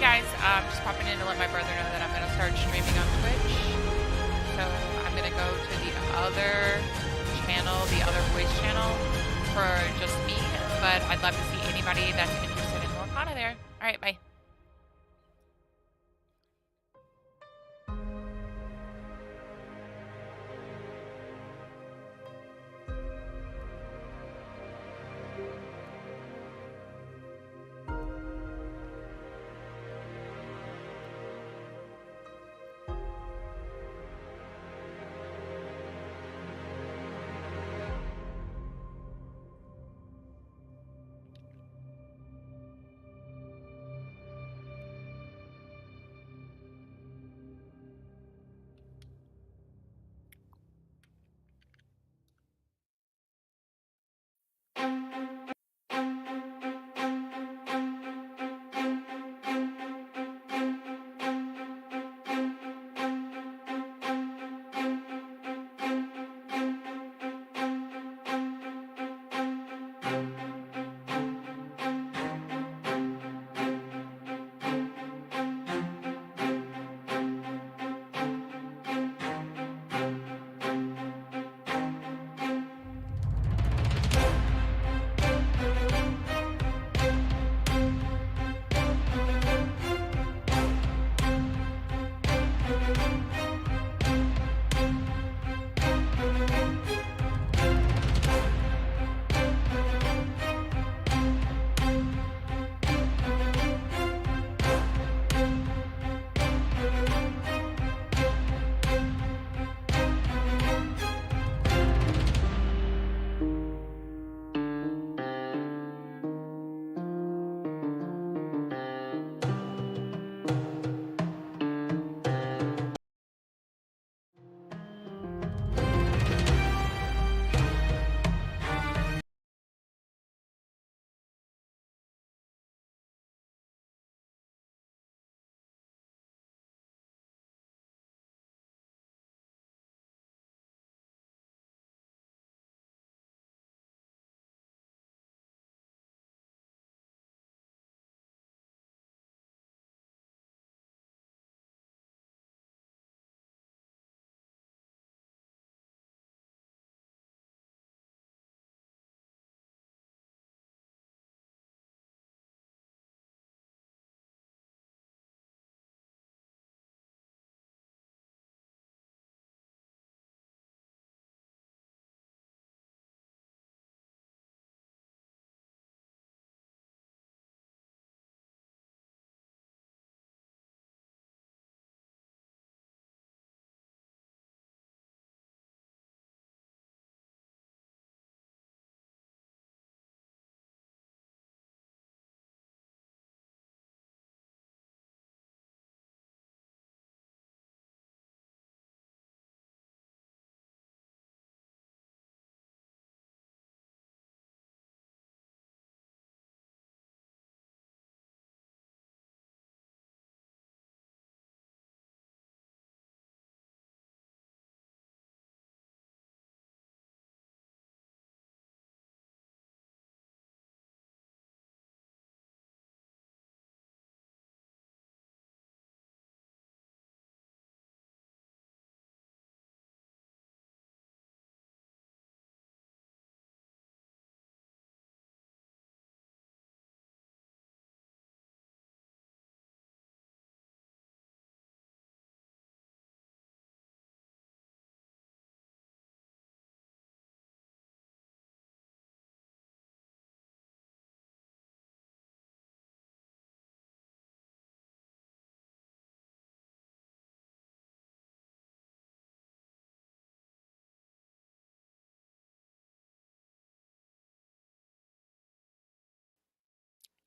guys, just popping in to let my brother know that I'm gonna start streaming on Twitch. So I'm gonna go to the other channel, the other voice channel for just me, but I'd love to see anybody that's interested in Lorcana there. All right, bye.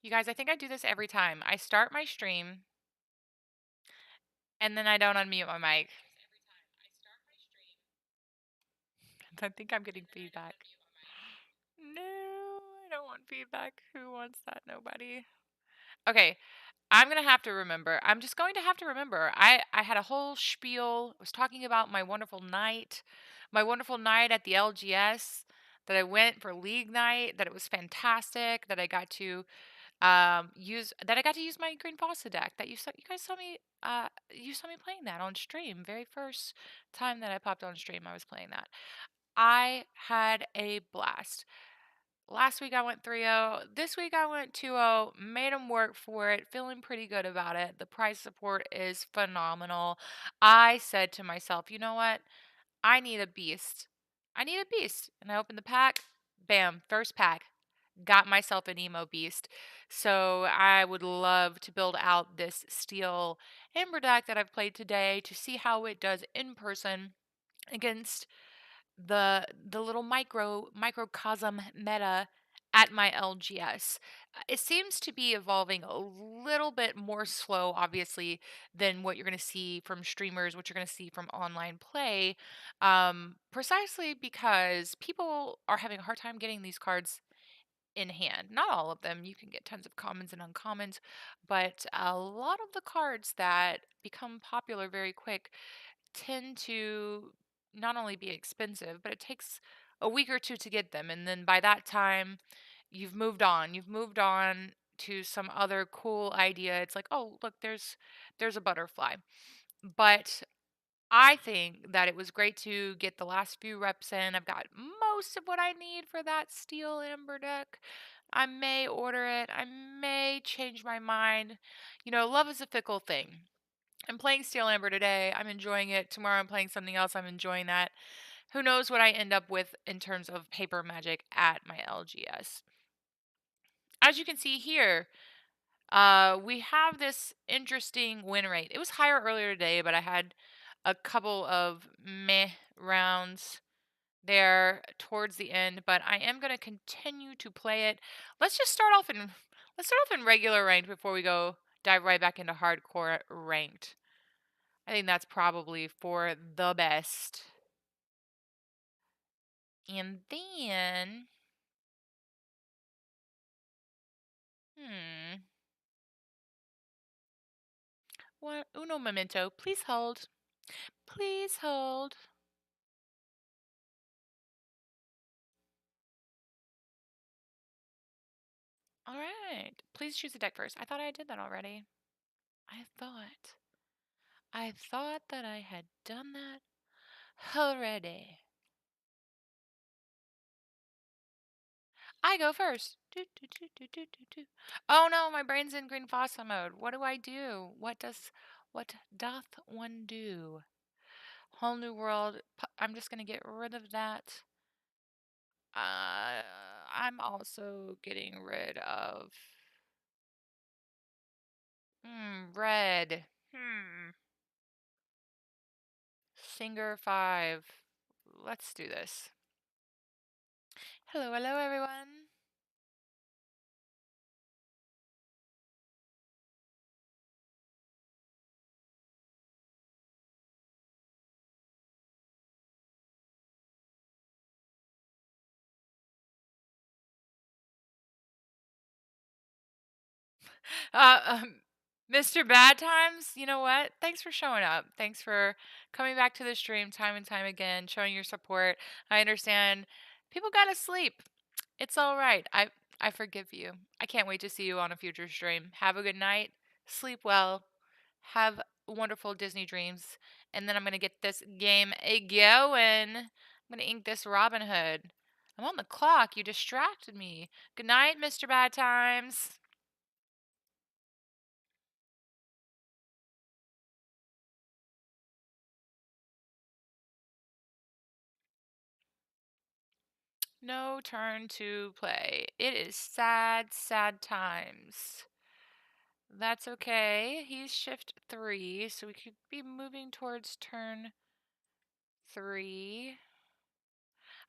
You guys, I think I do this every time. I start my stream and then I don't unmute my mic. I think I'm getting feedback. No, I don't want feedback. Who wants that? Nobody. Okay, I'm gonna have to remember. I'm just going to have to remember. I had a whole spiel. Was talking about my wonderful night at the LGS. That I went for league night. That it was fantastic. That I got to Use that I got to use my GREEN-FASA deck that you guys saw me you saw me playing that on stream. Very first time that I popped on stream, I was playing that. I had a blast. Last week I went 3-0. This week I went 2-0. Made them work for it. Feeling pretty good about it. The price support is phenomenal. I said to myself, you know what? I need a beast. I need a beast. And I opened the pack. Bam. First pack. Got myself an emo beast. So I would love to build out this steel amber deck that I've played today to see how it does in person against the little microcosm meta at my LGS. It seems to be evolving a little bit more slow, obviously, than what you're going to see from streamers, what you're going to see from online play, precisely because people are having a hard time getting these cards in hand. Not all of them. You can get tons of commons and uncommons, but a lot of the cards that become popular very quick tend to not only be expensive, but it takes a week or two to get them. And then by that time, you've moved on. You've moved on to some other cool idea. It's like, oh, look, there's a butterfly. But I think that it was great to get the last few reps in. I've got most of what I need for that steel amber deck. I may order it. I may change my mind. You know, love is a fickle thing. I'm playing Steel Amber today. I'm enjoying it. Tomorrow I'm playing something else. I'm enjoying that. Who knows what I end up with in terms of paper magic at my LGS. As you can see here, we have this interesting win rate. It was higher earlier today, but I had a couple of meh rounds there towards the end, but I am going to continue to play it. Let's start off in regular ranked before we go dive right back into hardcore ranked. I think that's probably for the best. And then, hmm, what? Uno momento. Please hold. Please hold. All right. Please choose a deck first. I thought I did that already. I thought. I thought that I had done that already. I go first. Do, do, do, do, do, do, do. Oh no, my brain's in GREEN-FASA mode. What do I do? What doth one do? Whole new world. I'm just gonna get rid of that. I'm also getting rid of red. Singer 5. Let's do this. Hello, hello everyone. Uh, um, Mr. Bad Times, you know what? Thanks for showing up. Thanks for coming back to the stream time and time again, showing your support. I understand people gotta sleep. It's all right. I forgive you. I can't wait to see you on a future stream. Have a good night. Sleep well. Have wonderful Disney dreams. And then I'm gonna get this game a going. I'm gonna ink this Robin Hood. I'm on the clock. You distracted me. Good night, Mr. Bad Times. No turn to play. It is sad, sad times. That's okay. He's shift 3, so we could be moving towards turn 3.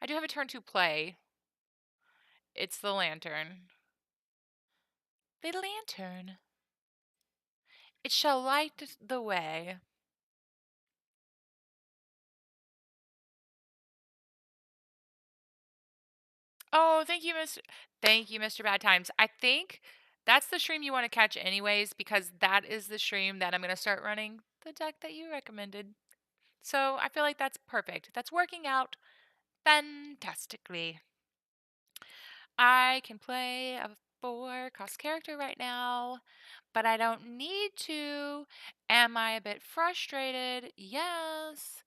I do have a turn to play. It's the lantern. The lantern. It shall light the way. Oh, thank you, Mr. Bad Times. I think that's the stream you want to catch anyways, because that is the stream that I'm going to start running the deck that you recommended. So I feel like that's perfect. That's working out fantastically. I can play a 4 cost character right now, but I don't need to. Am I a bit frustrated? Yes.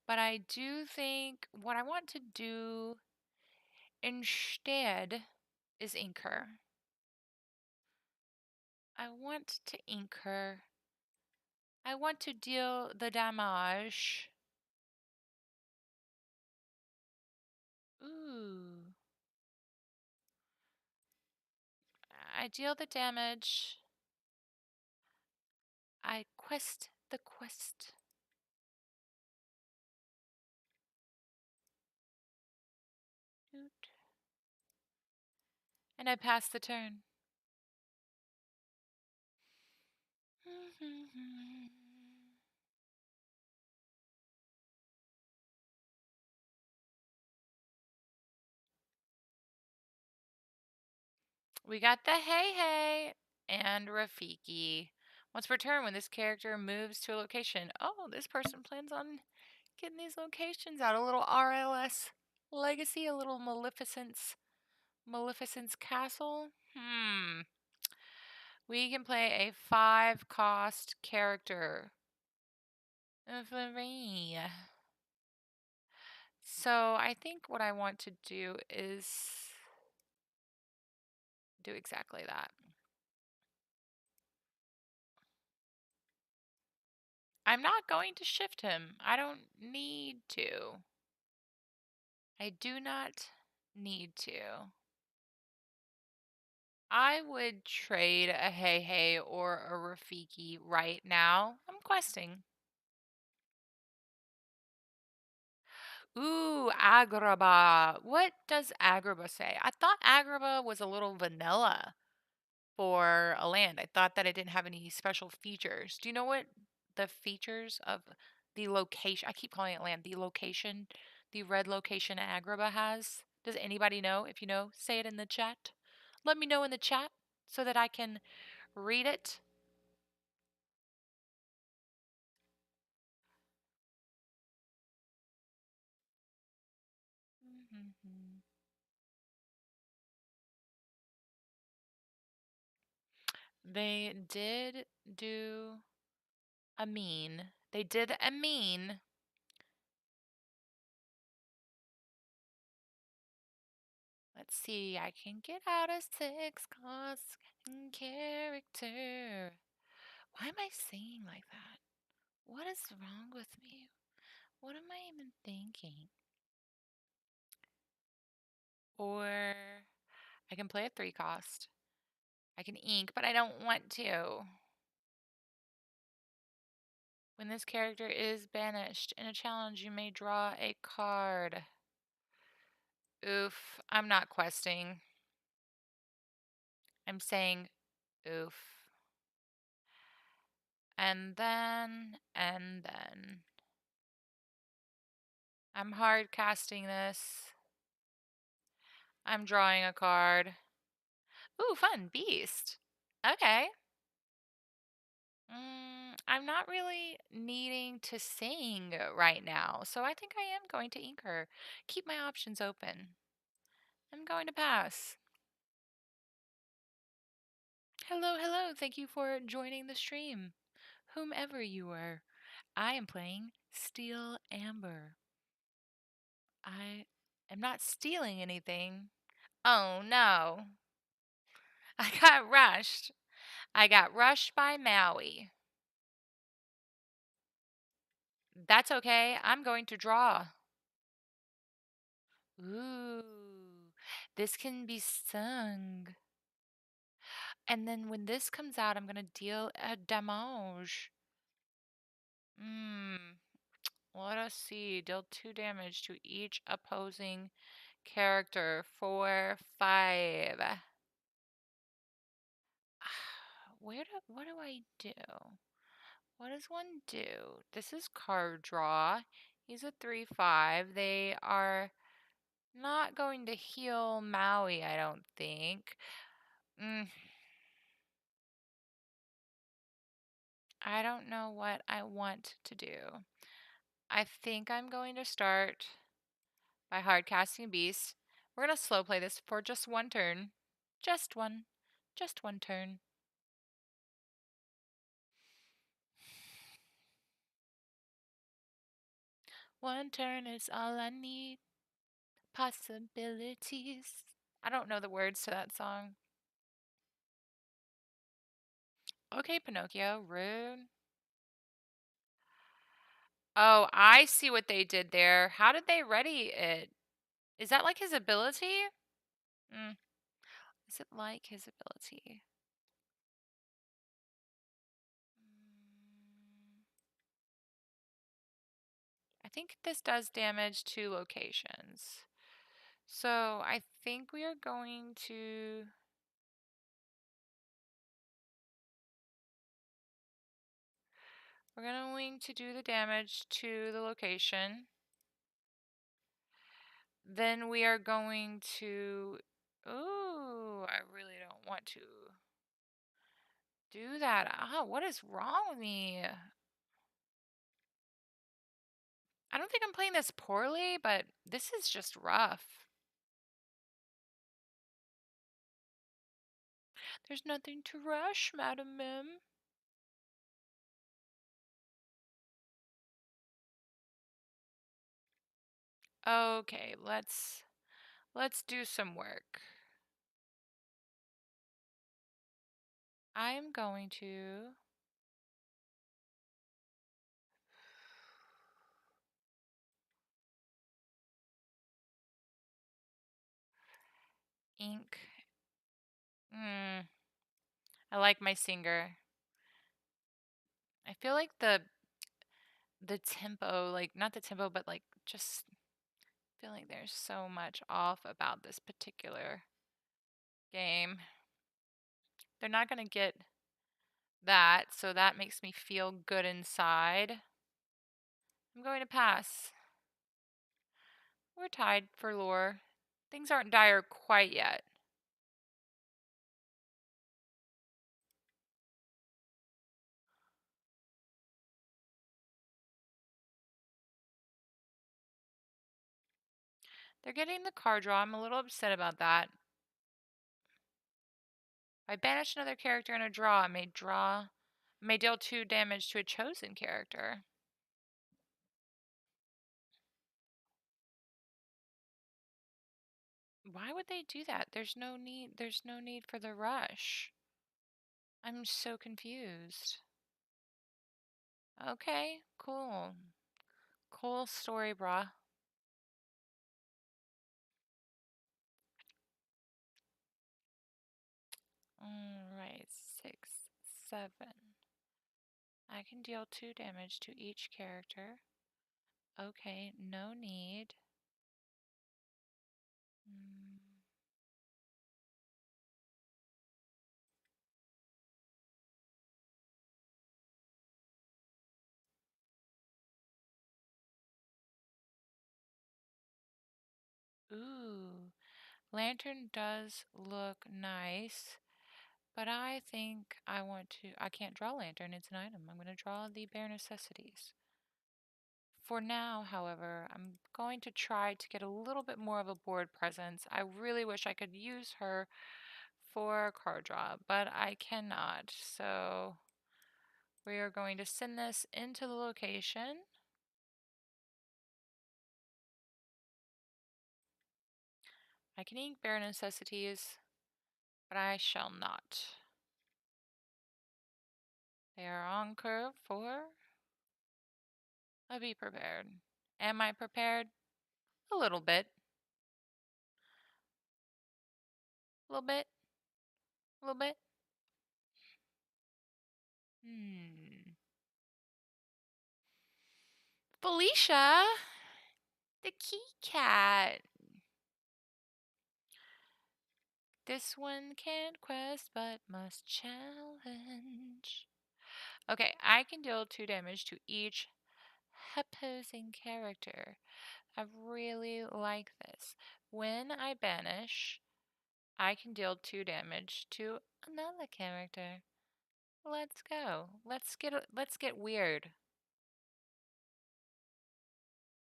But I do think what I want to do instead is ink her. I want to ink her. I want to deal the damage. Ooh. I deal the damage. I quest the quest. And I pass the turn. We got the Hey Hey and Rafiki. Once per turn, when this character moves to a location. Oh, this person plans on getting these locations out. A little RLS Legacy, a little Maleficent's Castle. We can play a 5 cost character. Free. So I think what I want to do is do exactly that. I'm not going to shift him. I don't need to. I do not need to. I would trade a Hey Hey or a Rafiki right now. I'm questing. Ooh, Agrabah. What does Agrabah say? I thought Agrabah was a little vanilla for a land. I thought that it didn't have any special features. Do you know what the features of the location, I keep calling it land, the location, the red location Agrabah has? Does anybody know? If you know, say it in the chat. Let me know in the chat so that I can read it. They did do a mean. They did a mean. Let's see, I can get out a 6 cost character. Why am I saying like that? What is wrong with me? What am I even thinking? Or I can play a 3 cost. I can ink, but I don't want to. When this character is banished in a challenge, you may draw a card. Oof, I'm not questing. I'm saying oof. And then. I'm hard casting this. I'm drawing a card. Ooh, fun. Beast. Okay. I'm not really needing to sing right now, so I think I am going to ink her. Keep my options open. I'm going to pass. Hello, hello. Thank you for joining the stream. Whomever you are, I am playing Steel Amber. I am not stealing anything. Oh no. I got rushed. I got rushed by Maui. That's okay. I'm going to draw. Ooh, this can be sung. And then when this comes out, I'm going to deal a damage. Let us see. Deal 2 damage to each opposing character. 4, 5. What do I do? What does one do? This is card draw. He's a 3/5. They are not going to heal Maui, I don't think. I don't know what I want to do. I think I'm going to start by hard casting Beast. We're going to slow play this for just 1 turn. Just one. Just one turn. One turn is all I need. Possibilities. I don't know the words to that song. Okay, Pinocchio, rude. Oh, I see what they did there. How did they ready it? Is that like his ability? Mm. Is it like his ability? Mm. I think this does damage to locations. So I think we are going to... We're going to do the damage to the location. Then we are going to... Ooh, I really don't want to do that. Ah, what is wrong with me? I don't think I'm playing this poorly, but this is just rough. There's nothing to rush, Madam Mim. Okay, let's do some work. I'm going to ink. I like my singer. I feel like the tempo, like not the tempo, but like just feeling there's so much off about this particular game. They're not going to get that, so that makes me feel good inside. I'm going to pass. We're tied for lore. Things aren't dire quite yet. They're getting the card draw. I'm a little upset about that. If I banish another character in a draw, I may deal 2 damage to a chosen character. Why would they do that? There's no need for the rush. I'm so confused. Okay, cool. Cool story, brah. Alright, 6, 7. I can deal 2 damage to each character. Okay, no need. Mm. Ooh, Lantern does look nice, but I think I can't draw Lantern, it's an item. I'm going to draw the Bare Necessities. For now, however, I'm going to try to get a little bit more of a board presence. I really wish I could use her for card draw, but I cannot. So we are going to send this into the location. I can ink Bare Necessities, but I shall not. They are on curve for a Be Prepared. Am I prepared? A little bit. A little bit. A little bit. Felicia, the key cat. This one can't quest but must challenge. Okay, I can deal 2 damage to each opposing character. I really like this. When I banish, I can deal 2 damage to another character. Let's go. Let's get weird.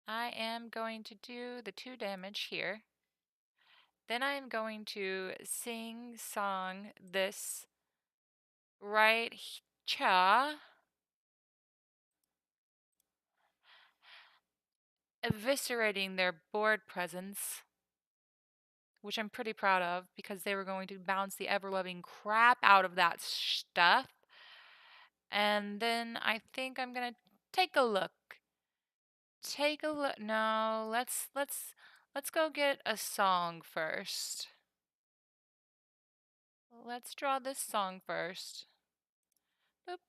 I am going to do the 2 damage here. Then I am going to sing song this right here, eviscerating their board presence, which I'm pretty proud of because they were going to bounce the ever-loving crap out of that stuff. And then I think I'm gonna take a look. Take a look. No, let's go get a song first. Let's draw this song first. Boop.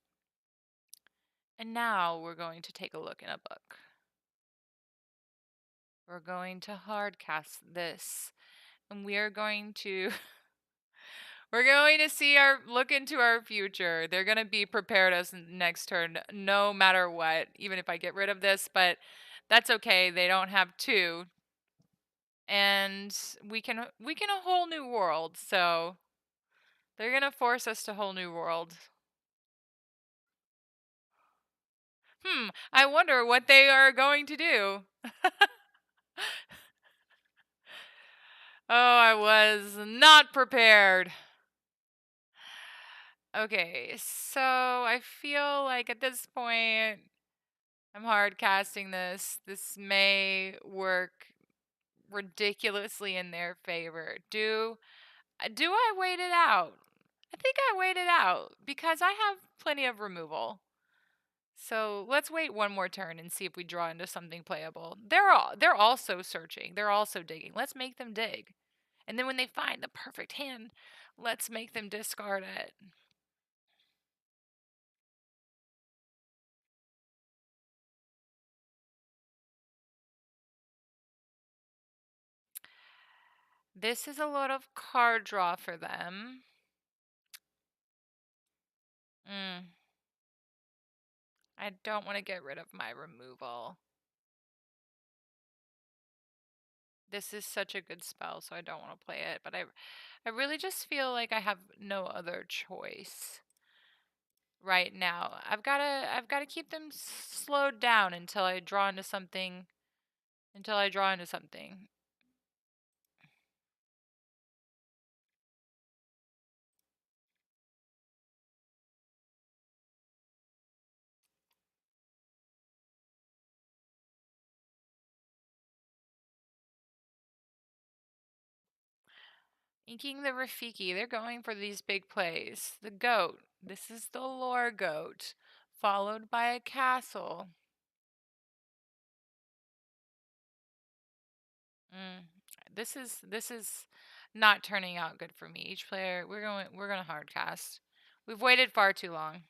And now we're going to take a look in a book. We're going to hard cast this, and we are going to we're going to see our look into our future. They're going to be prepared us next turn no matter what, even if I get rid of this, but that's okay. They don't have two. And we can a whole new world. So they're going to force us to whole new world. I wonder what they are going to do. Oh, I was not prepared. Okay, so I feel like at this point I'm hard casting this. This may work ridiculously in their favor. Do I wait it out? I think I wait it out because I have plenty of removal. So let's wait one more turn and see if we draw into something playable. They're also searching. They're also digging. Let's make them dig. And then when they find the perfect hand, let's make them discard it. This is a lot of card draw for them. I don't want to get rid of my removal. This is such a good spell, so I don't want to play it, but I really just feel like I have no other choice right now. I've got to keep them slowed down until I draw into something. Inking the Rafiki, they're going for these big plays. The goat. This is the lore goat, followed by a castle. This is not turning out good for me. Each player, we're gonna hard cast. We've waited far too long.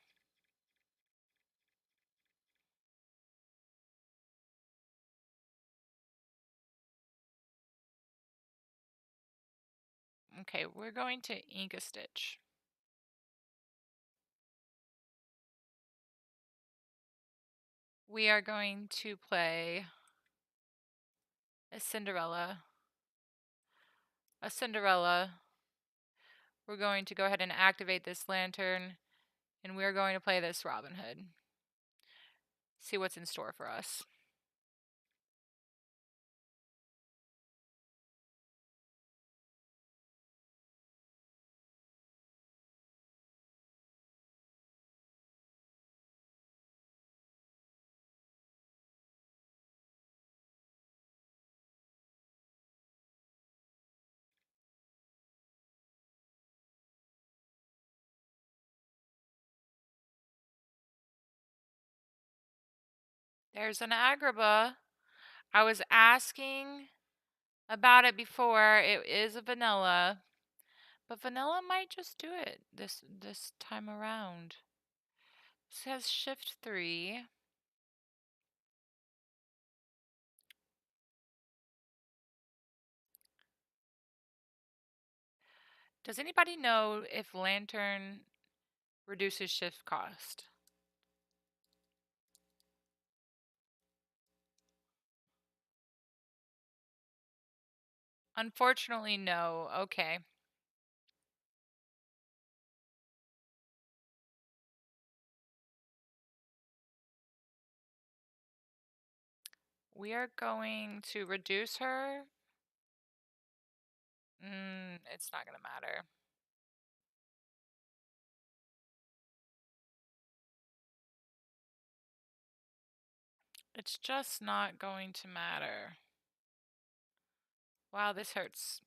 Okay, we're going to ink a stitch. We are going to play a Cinderella. A Cinderella. We're going to go ahead and activate this lantern, and we're going to play this Robin Hood. See what's in store for us. There's an Agrabah. I was asking about it before. It is a vanilla, but vanilla might just do it this time around. It says shift 3. Does anybody know if lantern reduces shift cost? Unfortunately, no. Okay. We are going to reduce her. It's not gonna matter. It's just not going to matter. Wow, this hurts.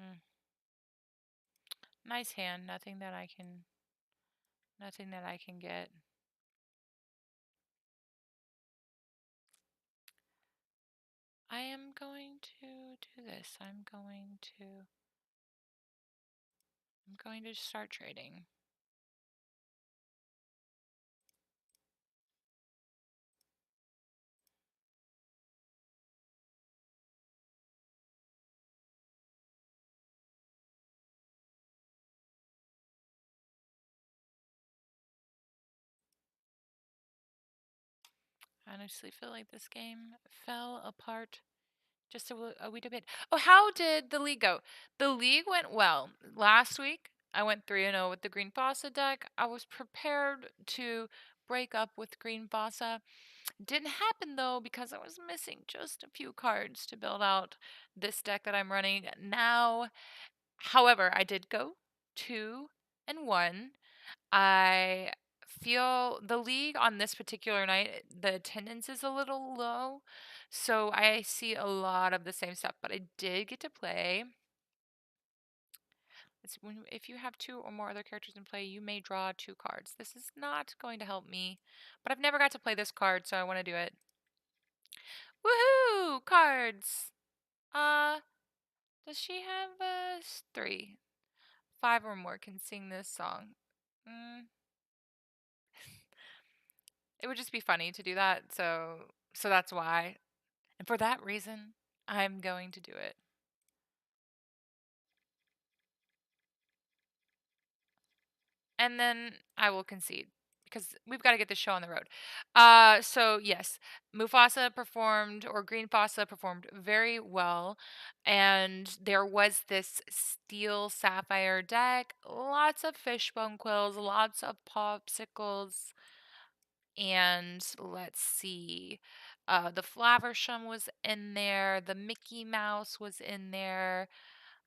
Mm. Nice hand. Nothing that I can get. I am going to do this. I'm going to start trading. I honestly feel like this game fell apart just a wee bit. Oh, how did the league go? The league went well. Last week, I went 3-0 with the GREEN-FASA deck. I was prepared to break up with GREEN-FASA. Didn't happen though because I was missing just a few cards to build out this deck that I'm running now. However, I did go 2-1. I feel the league on this particular night, the attendance is a little low. So I see a lot of the same stuff, but I did get to play. If you have 2 or more other characters in play, you may draw 2 cards. This is not going to help me, but I've never got to play this card, so I want to do it. Woohoo! Cards! Uh, does she have 3? 5 or more can sing this song. It would just be funny to do that, so that's why. And for that reason, I'm going to do it. And then I will concede because we've got to get the show on the road. So yes, Mufasa performed or GREEN-FASA performed very well, and there was this steel sapphire deck, lots of fishbone quills, lots of popsicles, and let's see. The Flaversham was in there. The Mickey Mouse was in there.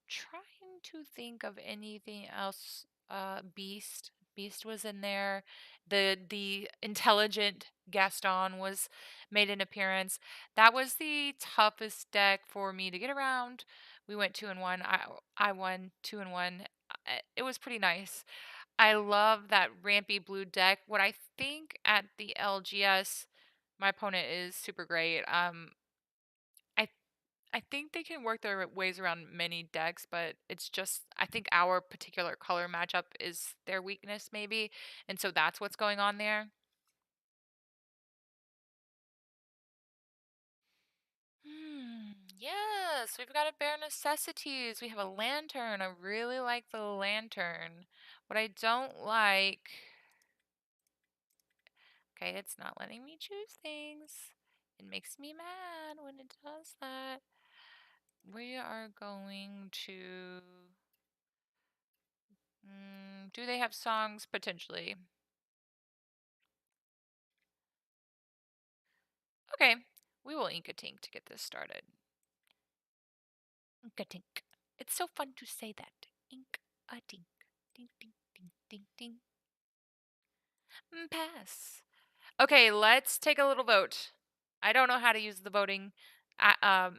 Trying to think of anything else. Beast. Beast was in there. The intelligent Gaston was made an appearance. That was the toughest deck for me to get around. We went 2-1. I won 2-1. It was pretty nice. I love that rampy blue deck. What I think at the LGS, my opponent is super great. I I think they can work their ways around many decks, but it's just I think our particular color matchup is their weakness maybe, and so that's what's going on there. Yes, we've got a bare necessities. We have a lantern. I really like the lantern. What I don't like. Okay, it's not letting me choose things. It makes me mad when it does that. We are going to. Do they have songs? Potentially. Okay, we will ink a tink to get this started. Ink a tink. It's so fun to say that. Ink a tink. Ding, ding, ding, ding, ding. Pass. Okay, let's take a little vote. I don't know how to use the voting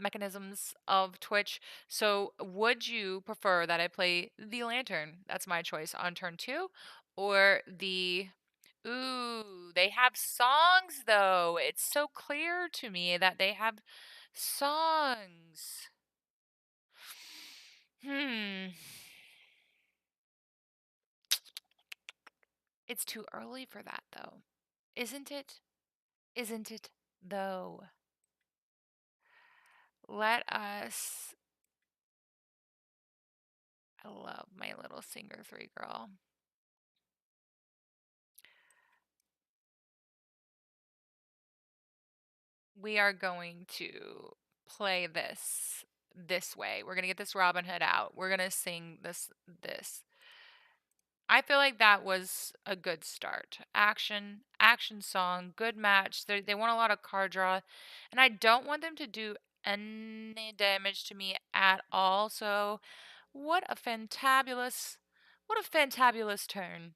mechanisms of Twitch, so would you prefer that I play the lantern? That's my choice on turn 2, or the. Ooh, they have songs though. It's so clear to me that they have songs. Hmm. It's too early for that though. Isn't it? Isn't it though? Let us. I love my little singer 3 girl. we are going to play this way. We're gonna get this Robin Hood out. We're gonna sing this. I feel like that was a good start. Action song, good match. They want a lot of card draw, and I don't want them to do any damage to me at all. So, what a fantabulous turn.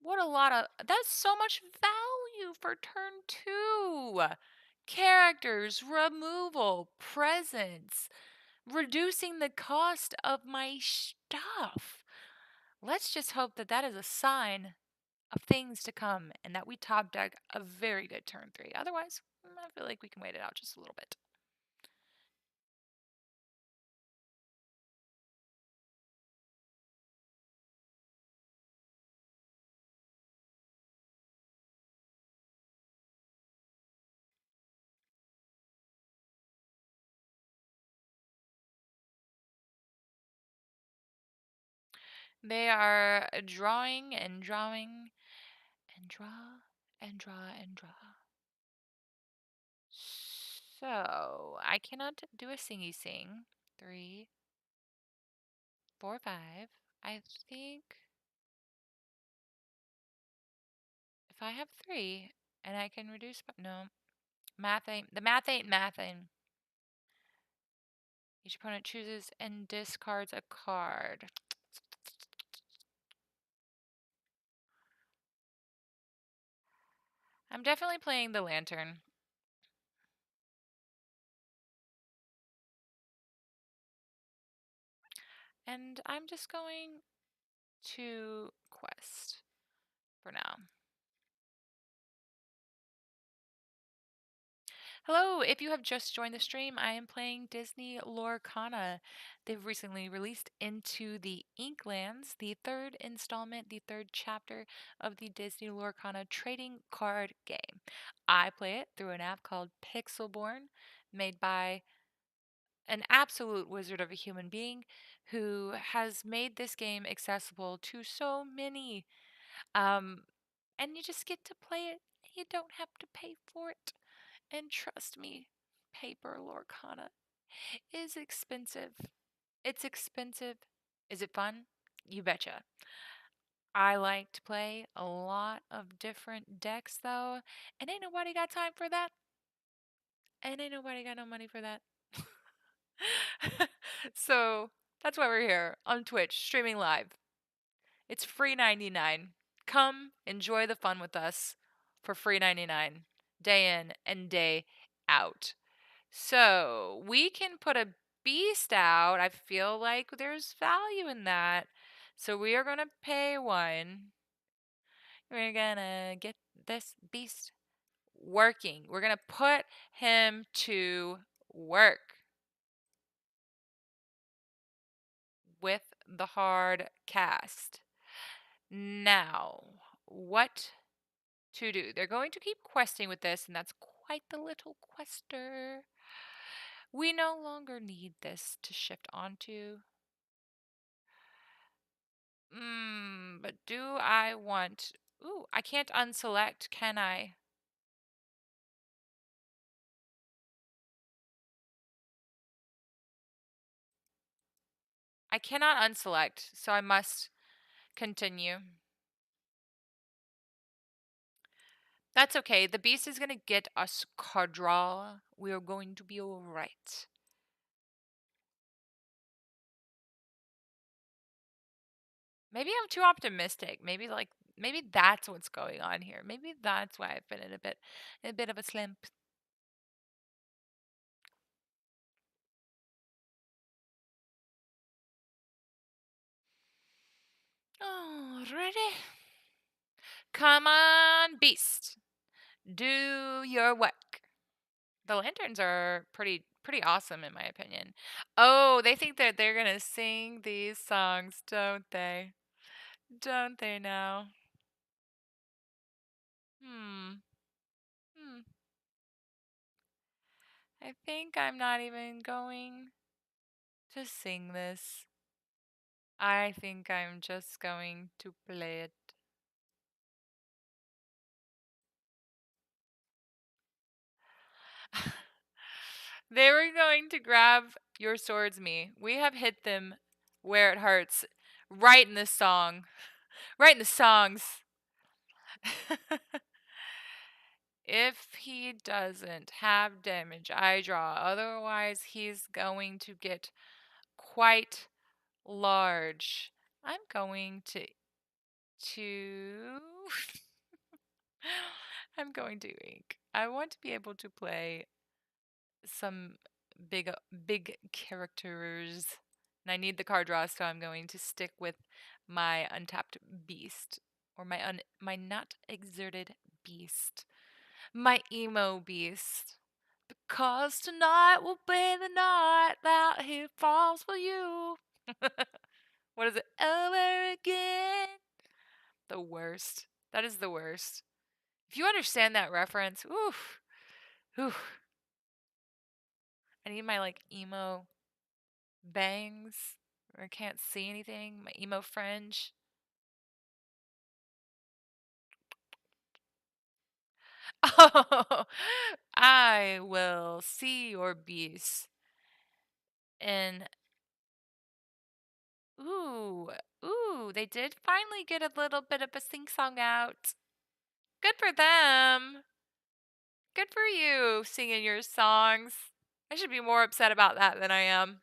What a lot of that's so much value for turn 2. Characters, removal, presence, reducing the cost of my stuff. Let's just hope that that is a sign of things to come and that we top deck a very good turn 3. Otherwise, I feel like we can wait it out just a little bit. They are drawing and drawing and draw and draw and draw. So I cannot do a singy sing. 3, 4, 5. I think if I have 3 and I can reduce, no, the math ain't mathin'. Each opponent chooses and discards a card. I'm definitely playing the lantern. And I'm just going to quest for now. Hello, if you have just joined the stream, I am playing Disney Lorcana. They've recently released Into the Inklands, the third installment, the third chapter of the Disney Lorcana trading card game. I play it through an app called Pixelborn, made by an absolute wizard of a human being who has made this game accessible to so many. Um, and you just get to play it. You don't have to pay for it. And trust me, paper Lorcana is expensive. It's expensive. Is it fun? You betcha. I like to play a lot of different decks though, and ain't nobody got time for that. And ain't nobody got no money for that. So that's why we're here on Twitch, streaming live. It's free 99. Come enjoy the fun with us for free 99, day in and day out. So we can put a beast out. I feel like there's value in that. So we are going to pay 1. We're going to get this beast working. We're going to put him to work with the hard cast. Now, what to do? They're going to keep questing with this, and that's quite the little quester. We no longer need this to shift onto. But do I want... Ooh, I can't unselect, can I? I cannot unselect, so I must continue. That's okay. The beast is going to get us card draw. We are going to be alright. Maybe I'm too optimistic. Maybe that's what's going on here. Maybe that's why I've been in a bit of a slump. Alrighty. Come on, beast. Do your work. The lanterns are pretty awesome in my opinion. Oh, they think that they're gonna sing these songs, don't they? Don't they now? Hmm. Hmm. I think I'm not even going to sing this. I think I'm just going to play it. They were going to grab your swords, me. We have hit them where it hurts. Right in the song. Right in the songs. If he doesn't have damage, I draw. Otherwise, he's going to get quite large. I'm going to I'm going to ink. I want to be able to play some big characters. And I need the card draw, so I'm going to stick with my untapped beast. Or my not exerted beast. My emo beast. Because tonight will be the night that he falls for you. What is it? Over again. The worst. That is the worst. If you understand that reference, oof, oof. I need my like emo bangs where I can't see anything. My emo fringe. Oh, I will see your beast. And ooh, ooh, they did finally get a little bit of a sing song out. Good for them. Good for you singing your songs. I should be more upset about that than I am.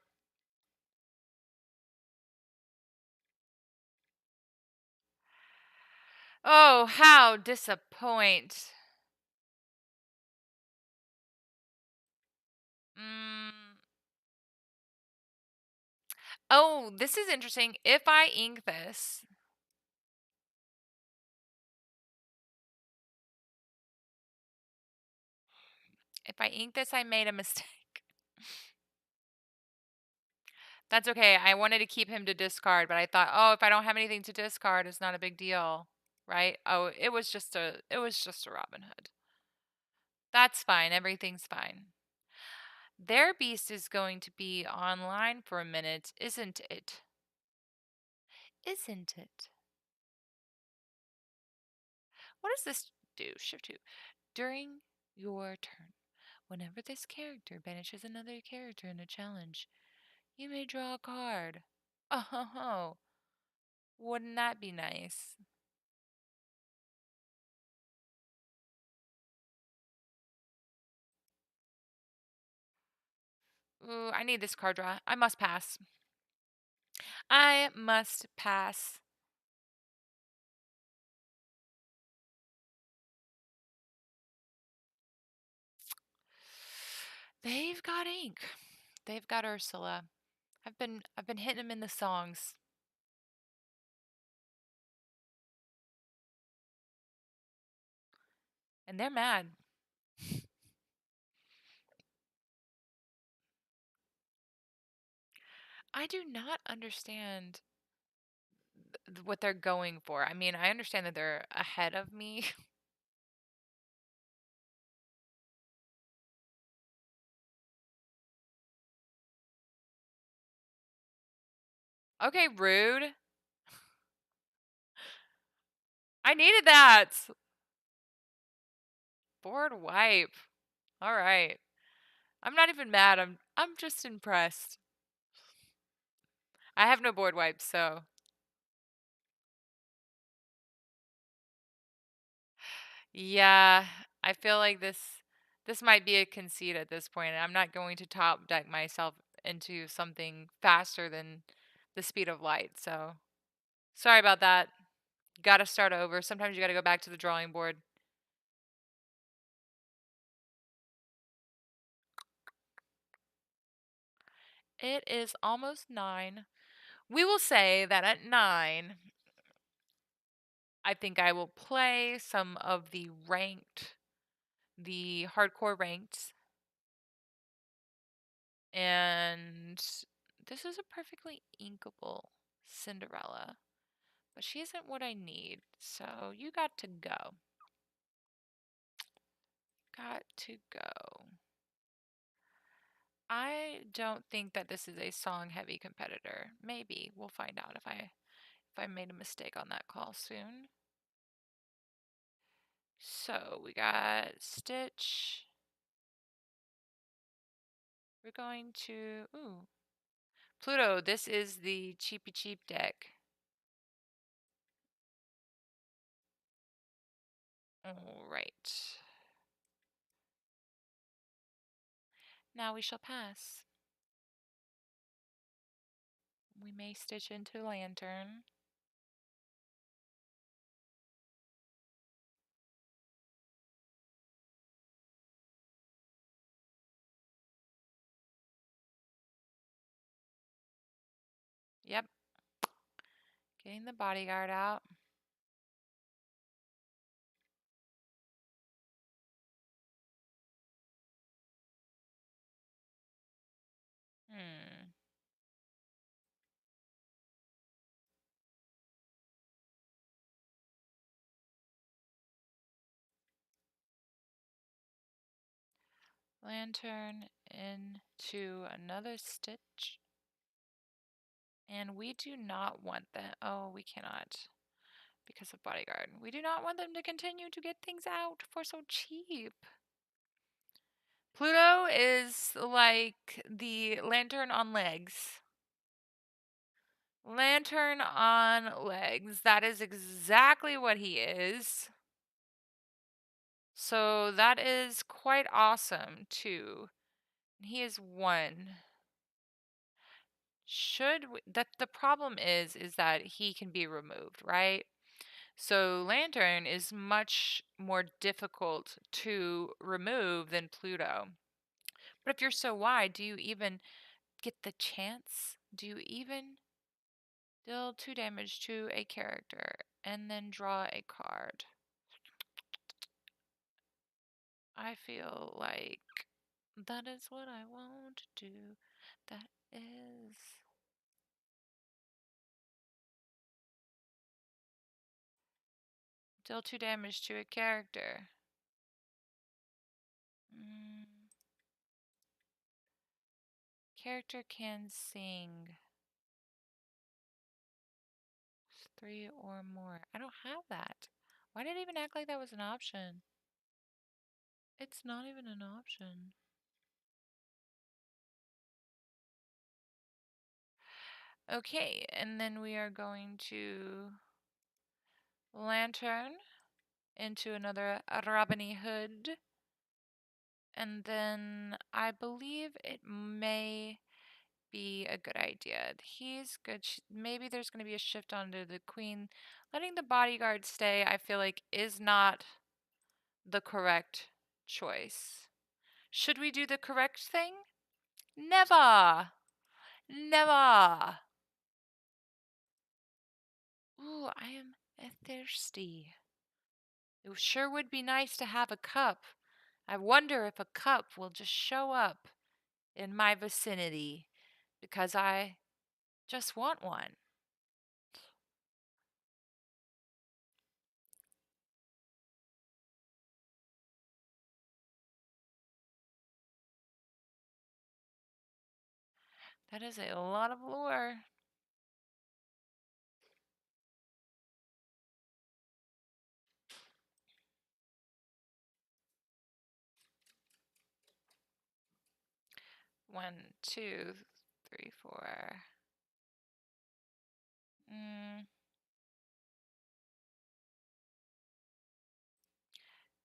Oh, how disappoint. Mm. Oh, this is interesting. If I ink this, I made a mistake. That's okay. I wanted to keep him to discard, but I thought, oh, if I don't have anything to discard, it's not a big deal, right? Oh, it was just a Robin Hood. That's fine. Everything's fine. Their beast is going to be online for a minute, isn't it? Isn't it? What does this do? Shift 2. During your turn, whenever this character banishes another character in a challenge, you may draw a card. Oh, wouldn't that be nice? Ooh, I need this card draw. I must pass. I must pass. They've got ink. They've got Ursula. I've been hitting them in the songs. And they're mad. I do not understand what they're going for. I mean, I understand that they're ahead of me. Okay, rude. I needed that. Board wipe. All right. I'm not even mad. I'm just impressed. I have no board wipes, so yeah, I feel like this might be a conceit at this point. I'm not going to top deck myself into something faster than the speed of light. So sorry about that. Got to start over. Sometimes you got to go back to the drawing board. It is almost 9. We will say that at 9, I think I will play some of the hardcore ranked. And this is a perfectly inkable Cinderella. But she isn't what I need. So you got to go. Got to go. I don't think that this is a song heavy competitor. Maybe. We'll find out if I made a mistake on that call soon. So we got Stitch. We're going to, ooh, Pluto. This is the cheapy cheap deck. All right. Now we shall pass. We may stitch into lantern. Yep. Getting the bodyguard out. Hmm. Lantern into another stitch. And we do not want that. Oh, we cannot because of bodyguard. We do not want them to continue to get things out for so cheap. Pluto is like the lantern on legs. Lantern on legs. That is exactly what he is. So that is quite awesome too. He is one. Should we, that the problem is that he can be removed, right? So Lantern is much more difficult to remove than Pluto. But if you're so wide, do you even get the chance? Do you even deal 2 damage to a character and then draw a card? I feel like that is what I want to do. That is. Deal 2 damage to a character. Mm. Character can sing 3 or more. I don't have that. Why did it even act like that was an option? It's not even an option. Okay, and then we are going to lantern into another Robin Hood. And then I believe it may be a good idea. He's good. Maybe there's going to be a shift onto the queen. Letting the bodyguard stay, I feel like, is not the correct choice. Should we do the correct thing? Never! Never! Ooh, I am thirsty. It sure would be nice to have a cup. I wonder if a cup will just show up in my vicinity because I just want one. That is a lot of lore. One, two, three, four.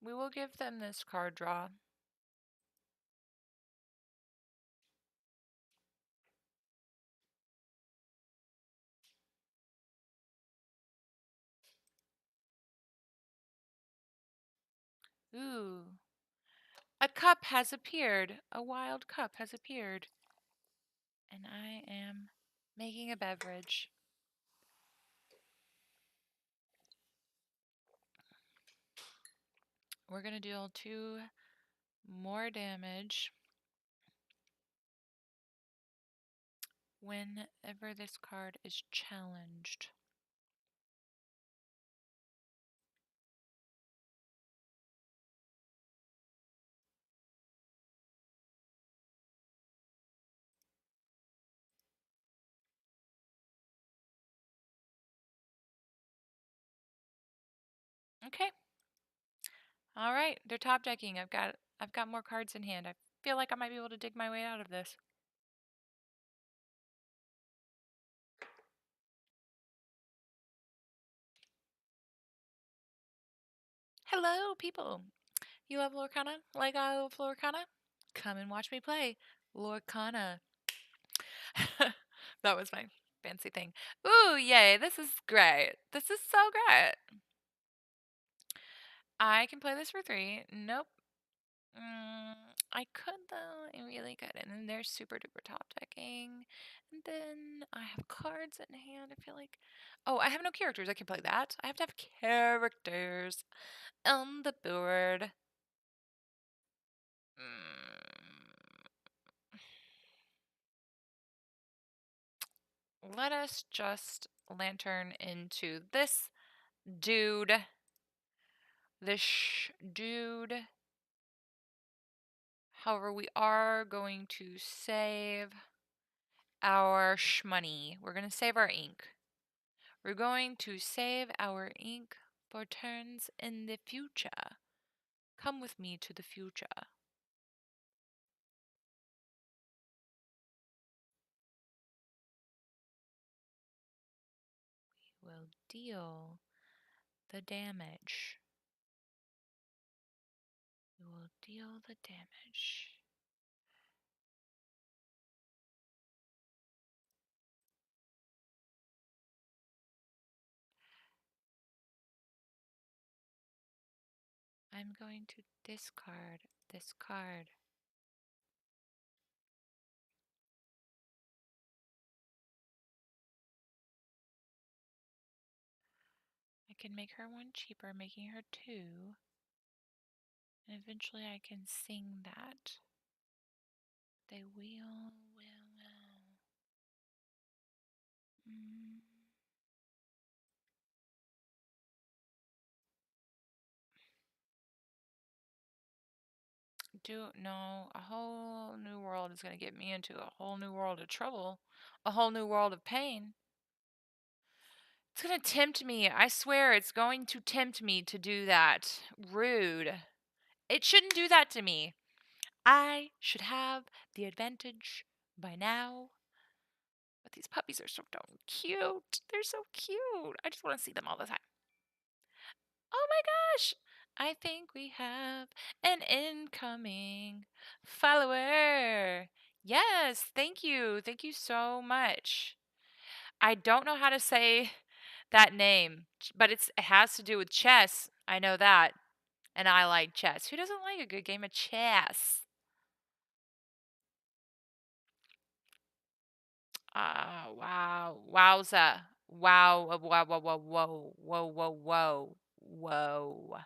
We will give them this card draw. Ooh. A cup has appeared. A wild cup has appeared. And I am making a beverage. We're going to deal 2 more damage whenever this card is challenged. Okay. All right, they're top decking. I've got more cards in hand. I feel like I might be able to dig my way out of this. Hello, people. You love Lorcana like I love Lorcana? Come and watch me play Lorcana. That was my fancy thing. Ooh, yay, this is great. This is so great. I can play this for 3. Nope. I could though. I really could. And then there's super duper top decking. And then I have cards in hand. I feel like. Oh, I have no characters. I can play that. I have to have characters on the board. Let us just lantern into this dude. This dude. However, we are going to save our shmoney. We're going to save our ink. We're going to save our ink for turns in the future. Come with me to the future. We will deal the damage. We will deal the damage. I'm going to discard this card. I can make her 1 cheaper, making her 2. And eventually I can sing that. They will. Mm. No, a whole new world is going to get me into a whole new world of trouble, a whole new world of pain. It's going to tempt me. I swear it's going to tempt me to do that. Rude. It shouldn't do that to me. I should have the advantage by now. But these puppies are so darn cute. They're so cute. I just want to see them all the time. Oh my gosh! I think we have an incoming follower. Yes, thank you. Thank you so much. I don't know how to say that name, but it has to do with chess. I know that. And I like chess. Who doesn't like a good game of chess? Wow. Wowza. Wow. Wow. Whoa. Whoa. Whoa. Whoa. Whoa. Whoa. Whoa.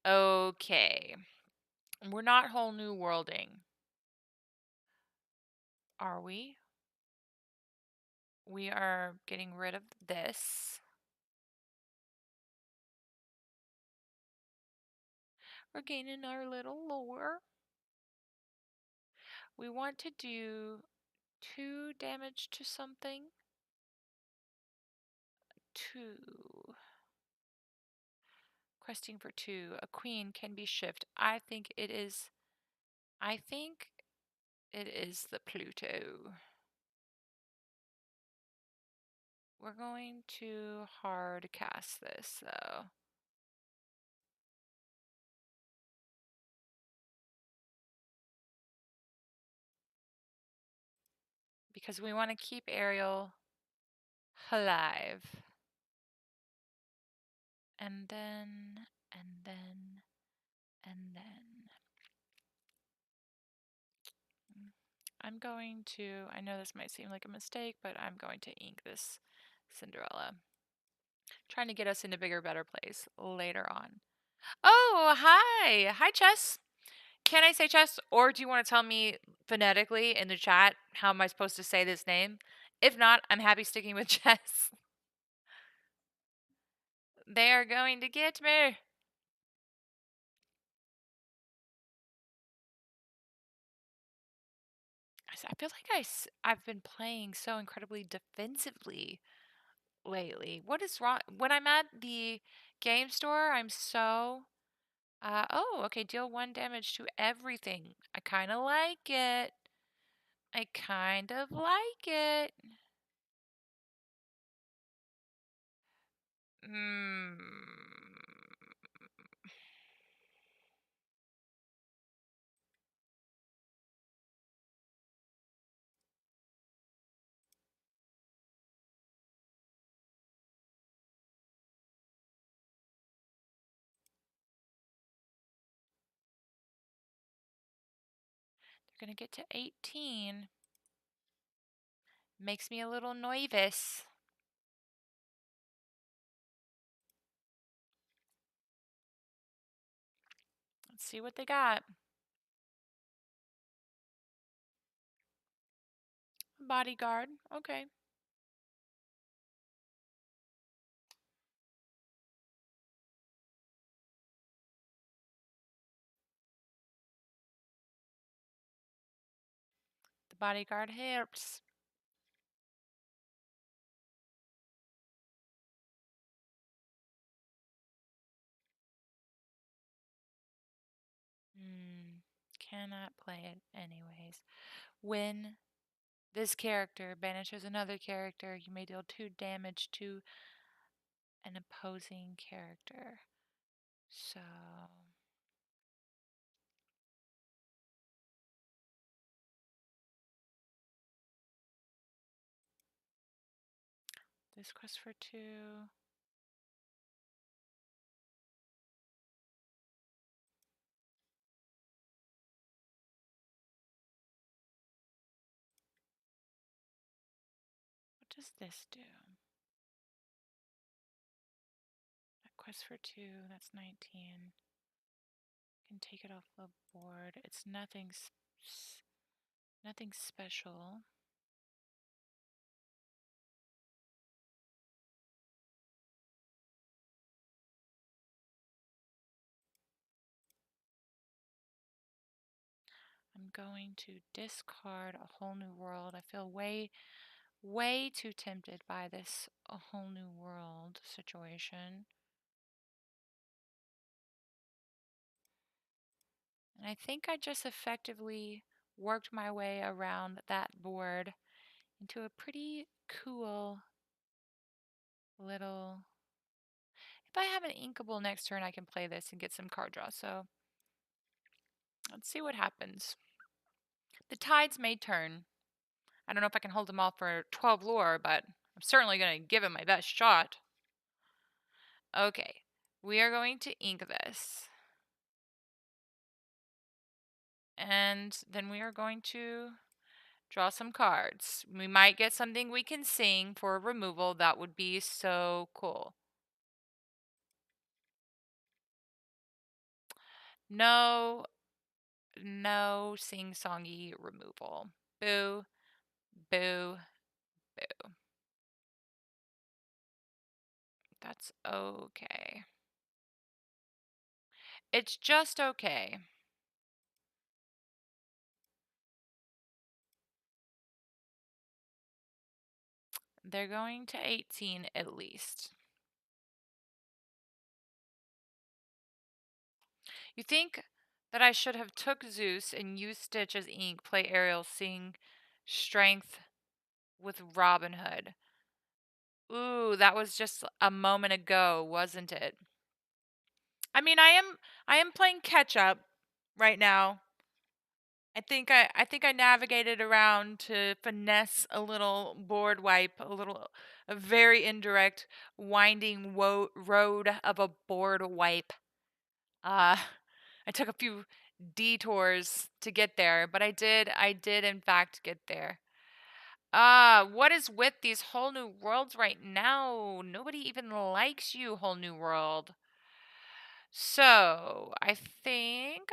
Okay. We're not whole new worlding. Are we? We are getting rid of this. We're gaining our little lore. We want to do 2 damage to something. 2. Questing for 2. A queen can be shift. I think it is the Pluto. We're going to hard cast this though. Because we want to keep Ariel alive. And then. I'm going to, I know this might seem like a mistake, but I'm going to ink this Cinderella. Trying to get us in a bigger, better place later on. Oh, hi. Hi, Chess. Can I say Chess? Or do you want to tell me phonetically in the chat how am I supposed to say this name? If not, I'm happy sticking with Chess. They are going to get me. I feel like I've been playing so incredibly defensively lately. What is wrong? When I'm at the game store, I'm so Oh, okay. Deal 1 damage to everything. I kind of like it. I kind of like it. Hmm. They're gonna get to 18. Makes me a little nervous. Let's see what they got. Bodyguard. Okay. The bodyguard helps. Cannot play it anyways. When this character banishes another character, you may deal 2 damage to an opposing character. So this quest for 2. What does this do? That quest for 2, that's 19. Can take it off the board. It's nothing special. I'm going to discard a whole new world. I feel way too tempted by this a whole new world situation. And I think I just effectively worked my way around that board into a pretty cool little. If I have an inkable next turn, I can play this and get some card draw. So let's see what happens. The tides may turn. I don't know if I can hold them all for 12 lore, but I'm certainly going to give it my best shot. Okay, we are going to ink this. And then we are going to draw some cards. We might get something we can sing for removal. That would be so cool. No, no sing-songy removal. Boo, boo, boo. That's okay. It's just okay. They're going to 18 at least. You think that I should have took Zeus and used Stitch as ink, play Ariel, sing Strength with Robin Hood. Ooh, that was just a moment ago, wasn't it? I mean, I am playing catch up right now. I think I navigated around to finesse a little board wipe, a very indirect winding road of a board wipe. Uh I took a few detours to get there, but I did in fact get there. What is with these whole new worlds right now? Nobody even likes you, whole new world. So, I think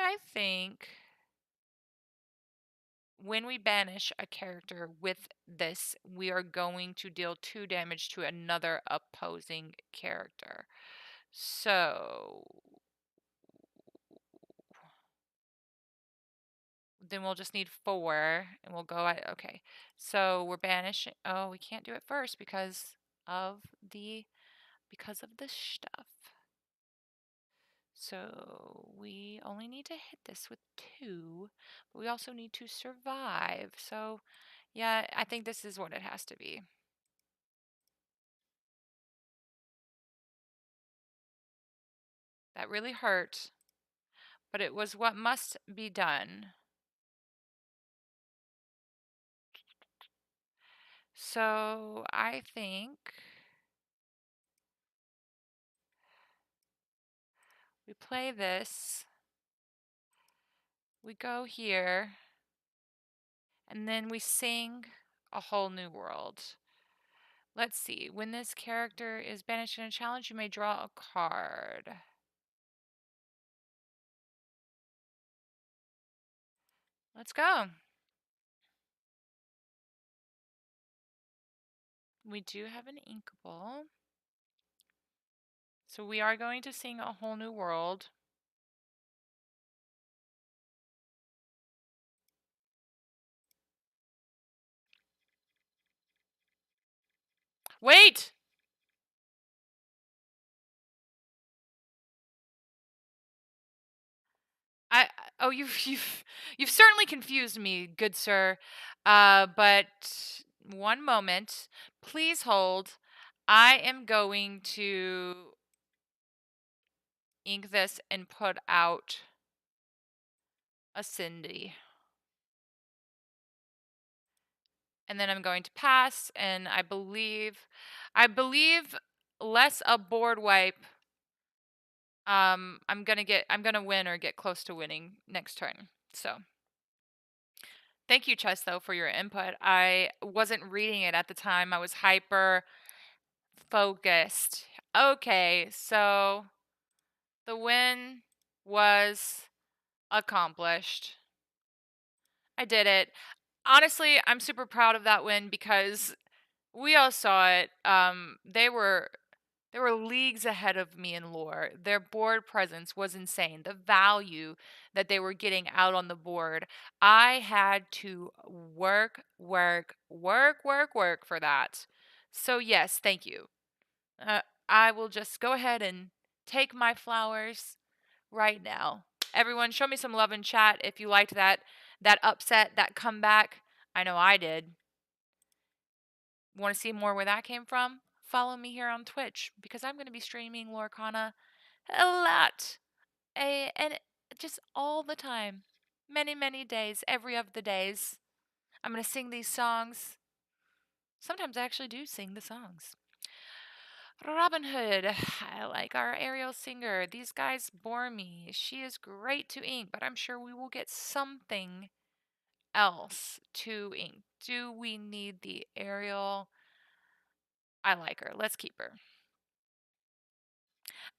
when we banish a character with this, we are going to deal 2 damage to another opposing character. So, then we'll just need 4 and we'll go at okay. So, we're banishing. Oh, we can't do it first of the because of the stuff. So we only need to hit this with 2, but we also need to survive. So yeah, I think this is what it has to be. That really hurt, but it was what must be done. So I think we play this, we go here, and then we sing A Whole New World. Let's see. When this character is banished in a challenge, you may draw a card. Let's go. We do have an inkable. So we are going to sing A Whole New World. Wait! I oh you've certainly confused me, good sir. But one moment. Please hold. I am going to ink this and put out a Cindy. And then I'm going to pass, and I believe less a board wipe. I'm gonna win or get close to winning next turn. So thank you, Chess, though, for your input. I wasn't reading it at the time. I was hyper focused. Okay, so the win was accomplished. I did it. Honestly, I'm super proud of that win because we all saw it. They were leagues ahead of me in lore. Their board presence was insane. The value that they were getting out on the board. I had to work, work, work, work, work for that. So yes, thank you. Uh, I will just go ahead and take my flowers right now. Everyone, show me some love in chat if you liked that upset, that comeback. I know I did. Want to see more where that came from? Follow me here on Twitch because I'm going to be streaming Lorcana a lot. And just all the time. Many, many days, every of the days. I'm going to sing these songs. Sometimes I actually do sing the songs. Robin Hood, I like our Ariel singer. These guys bore me. She is great to ink, but I'm sure we will get something else to ink. Do we need the Ariel? I like her. Let's keep her.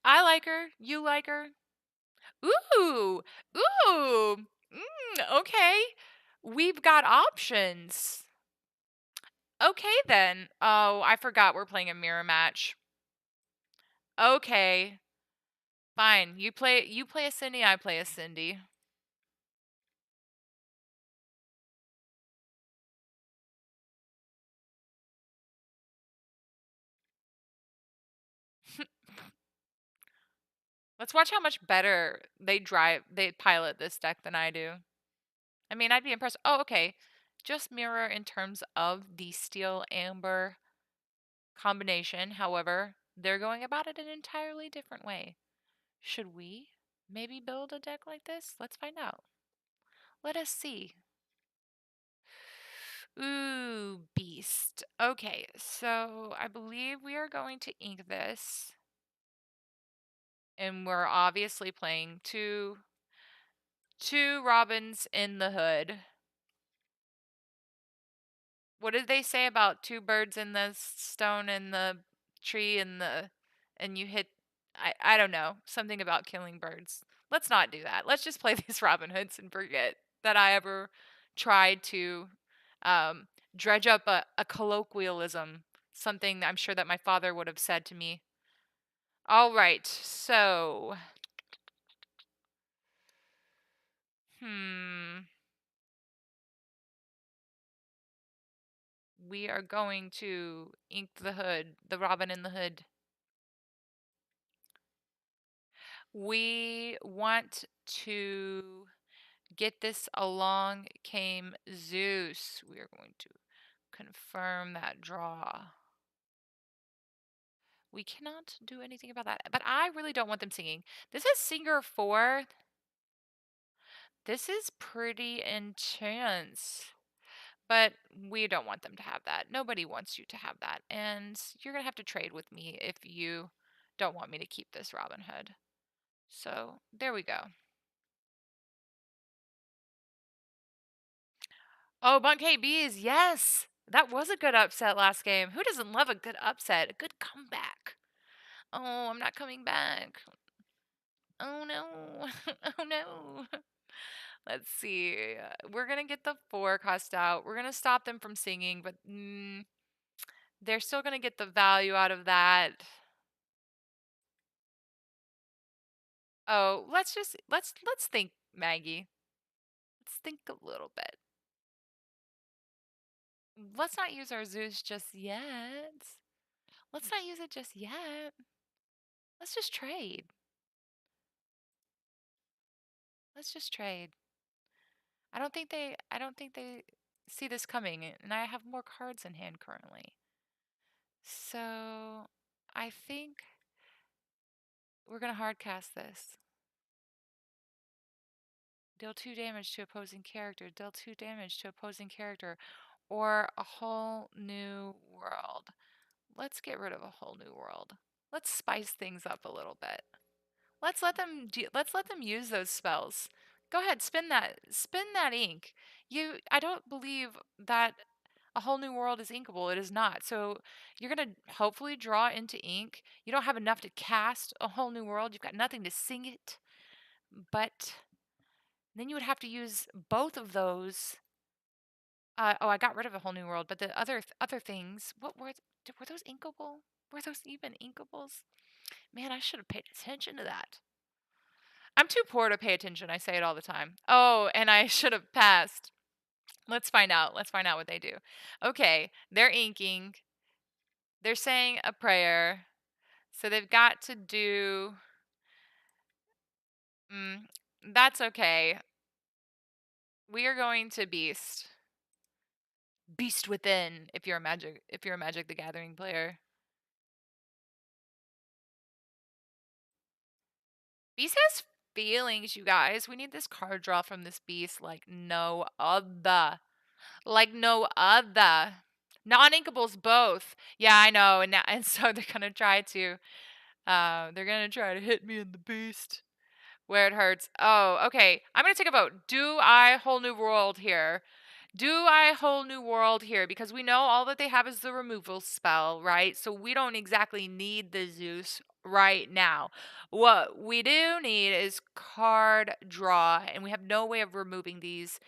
I like her. You like her. Ooh, ooh. Okay. We've got options. Okay then. Oh, I forgot we're playing a mirror match. Okay. Fine. You play a Cindy, I play a Cindy. Let's watch how much better they pilot this deck than I do. I mean, I'd be impressed. Oh, okay. Just mirror in terms of the steel amber combination. However, they're going about it an entirely different way. Should we maybe build a deck like this? Let's find out. Let us see. Ooh, beast. Okay, so I believe we are going to ink this. And we're obviously playing two robins in the hood. What did they say about two birds in the stone and the tree and you hit I don't know, something about killing birds. Let's not do that. Let's just play these Robin Hoods and forget that I ever tried to um, dredge up a colloquialism, something I'm sure that my father would have said to me. All right, so hmm, we are going to ink the hood, the Robin in the hood. We want to get this along came Zeus. We are going to confirm that draw. We cannot do anything about that. But I really don't want them singing. This is singer 4. This is pretty intense. But we don't want them to have that. Nobody wants you to have that. And you're going to have to trade with me if you don't want me to keep this Robin Hood. So there we go. Oh, Bunk KBs, yes. That was a good upset last game. Who doesn't love a good upset? A good comeback. Oh, I'm not coming back. Oh no. Oh no. Let's see. We're going to get the forecast out. We're going to stop them from singing, but they're still going to get the value out of that. Oh, let's think, Maggie. Let's think a little bit. Let's not use our Zeus just yet. Let's not use it just yet. Let's just trade. Let's just trade. I don't think they see this coming, and I have more cards in hand currently. So, I think we're going to hardcast this. Deal 2 damage to opposing character. Deal 2 damage to opposing character. Or a whole new world. Let's get rid of a whole new world. Let's spice things up a little bit. Let's let them use those spells. Go ahead, spin that ink. I don't believe that a whole new world is inkable. It is not. So you're going to hopefully draw into ink. You don't have enough to cast a whole new world. You've got nothing to sing it. But then you would have to use both of those. I got rid of a whole new world, but the other things, what were those inkable? Were those even inkables? Man, I should have paid attention to that. I'm too poor to pay attention. I say it all the time. Oh, and I should have passed. Let's find out. Let's find out what they do. Okay, they're inking. They're saying a prayer. So they've got to do... that's okay. We are going to beast. Beast within, if you're a Magic the Gathering player. Beast has feelings, you guys. We need this card draw from this beast like no other. Like no other. Non-inkables both. Yeah, I know. And so they're gonna try to hit me in the beast where it hurts. Oh, okay. I'm gonna take a vote. Do I whole new world here? Do I whole new world here? Because we know all that they have is the removal spell, right? So we don't exactly need the Zeus right now. What we do need is card draw, and we have no way of removing these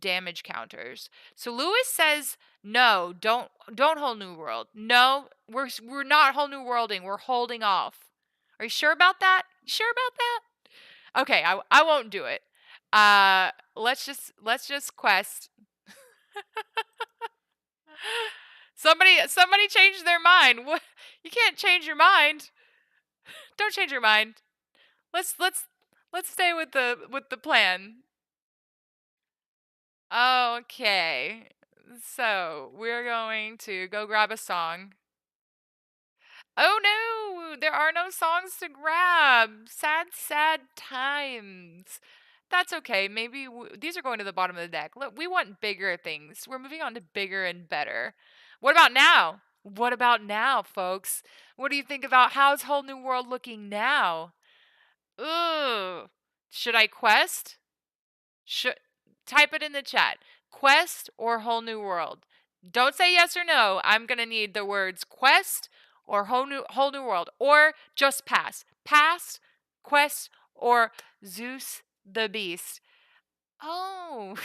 damage counters. So Lewis says, "No, don't whole new world. No, we're not whole new worlding. We're holding off." Are you sure about that? You sure about that? Okay, I won't do it. Let's just quest. Somebody changed their mind. What? You can't change your mind. Don't change your mind. Let's stay with the plan. Okay. So, we're going to go grab a song. Oh no, there are no songs to grab. Sad, sad times. That's okay. Maybe these are going to the bottom of the deck. Look, we want bigger things. We're moving on to bigger and better. What about now? What about now, folks? What do you think about how's Whole New World looking now? Ooh. Should I quest? Should type it in the chat. Quest or Whole New World? Don't say yes or no. I'm going to need the words quest or whole new world, or just pass. Pass, quest, or Zeus the Beast. Oh.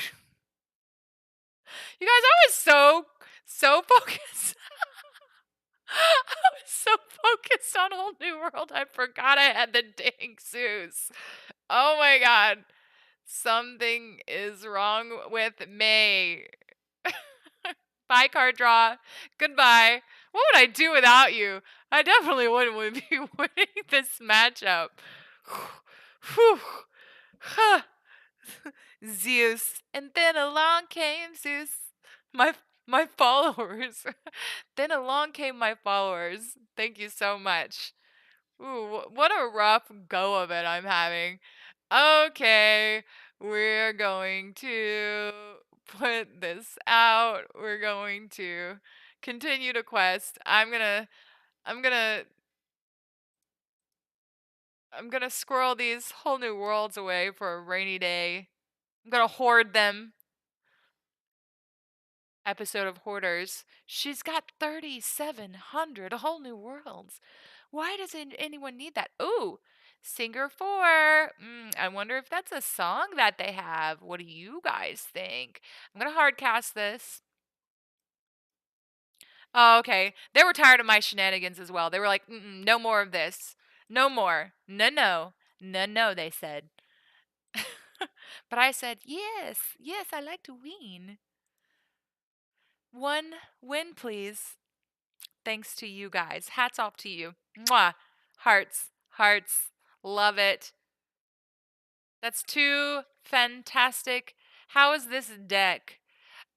You guys, I was so focused. I was so focused on Whole New World, I forgot I had the dang Zeus. Oh my god. Something is wrong with me. Bye, card draw. Goodbye. What would I do without you? I definitely wouldn't be winning this matchup. Whew. Huh. Zeus. And then along came Zeus. My my followers. Then along came my followers. Thank you so much. Ooh, what a rough go of it I'm having. Okay, we're going to put this out. We're going to continue to quest. I'm gonna I'm gonna squirrel these whole new worlds away for a rainy day. I'm gonna hoard them. Episode of Hoarders. She's got 3,700 whole new worlds. Why does anyone need that? Ooh, Singer 4. I wonder if that's a song that they have. What do you guys think? I'm going to hardcast this. Oh, okay. They were tired of my shenanigans as well. They were like, no more of this. No more. No, no. No, no, they said. But I said, yes, yes, I like to win. One win, please. Thanks to you guys. Hats off to you. Mwah. Hearts. Hearts. Love it. That's two fantastic. How is this deck?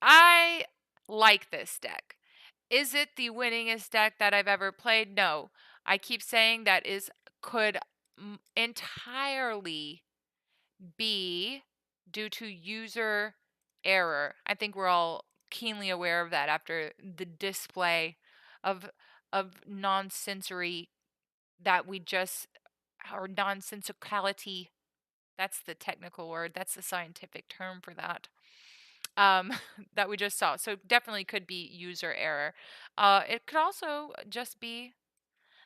I like this deck. Is it the winningest deck that I've ever played? No. I keep saying that is could entirely be due to user error. I think we're all keenly aware of that after the display of nonsensory that we just or nonsensicality. That's the technical word. That's the scientific term for that. That we just saw. So definitely could be user error. It could also just be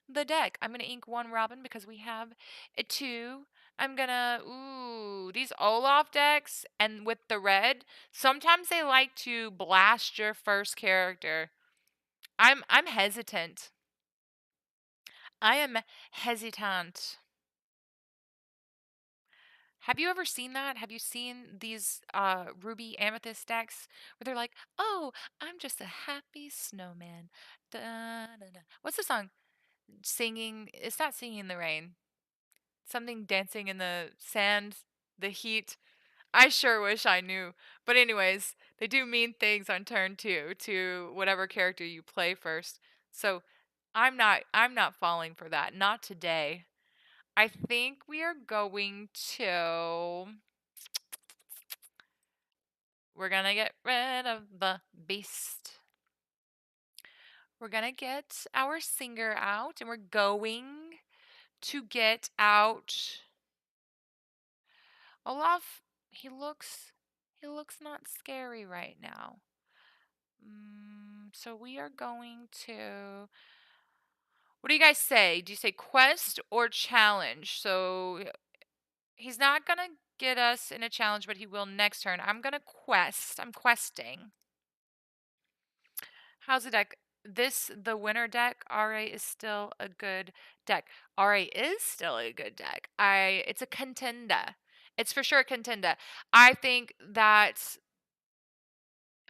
the deck. I'm gonna ink one Robin because we have a two. I'm gonna these Olaf decks and with the red, sometimes they like to blast your first character. I'm hesitant. I am hesitant. Have you ever seen that? Have you seen these ruby amethyst decks where they're like, "Oh, I'm just a happy snowman." Da, da, da. What's the song? Singing. It's not singing in the rain. Something dancing in the sand, the heat. I sure wish I knew. But anyways, they do mean things on turn 2 to whatever character you play first. So I'm not falling for that. Not today. I think we are going to we're going to get rid of the beast. We're going to get our singer out and we're going to get out Olaf. He looks not scary right now. So we are going to. What do you guys say? Do you say quest or challenge? So he's not gonna get us in a challenge, but he will next turn. I'm gonna quest. I'm questing. How's the deck? The winner deck, RA is still a good deck. RA is still a good deck. It's a contender. It's for sure a contender. I think that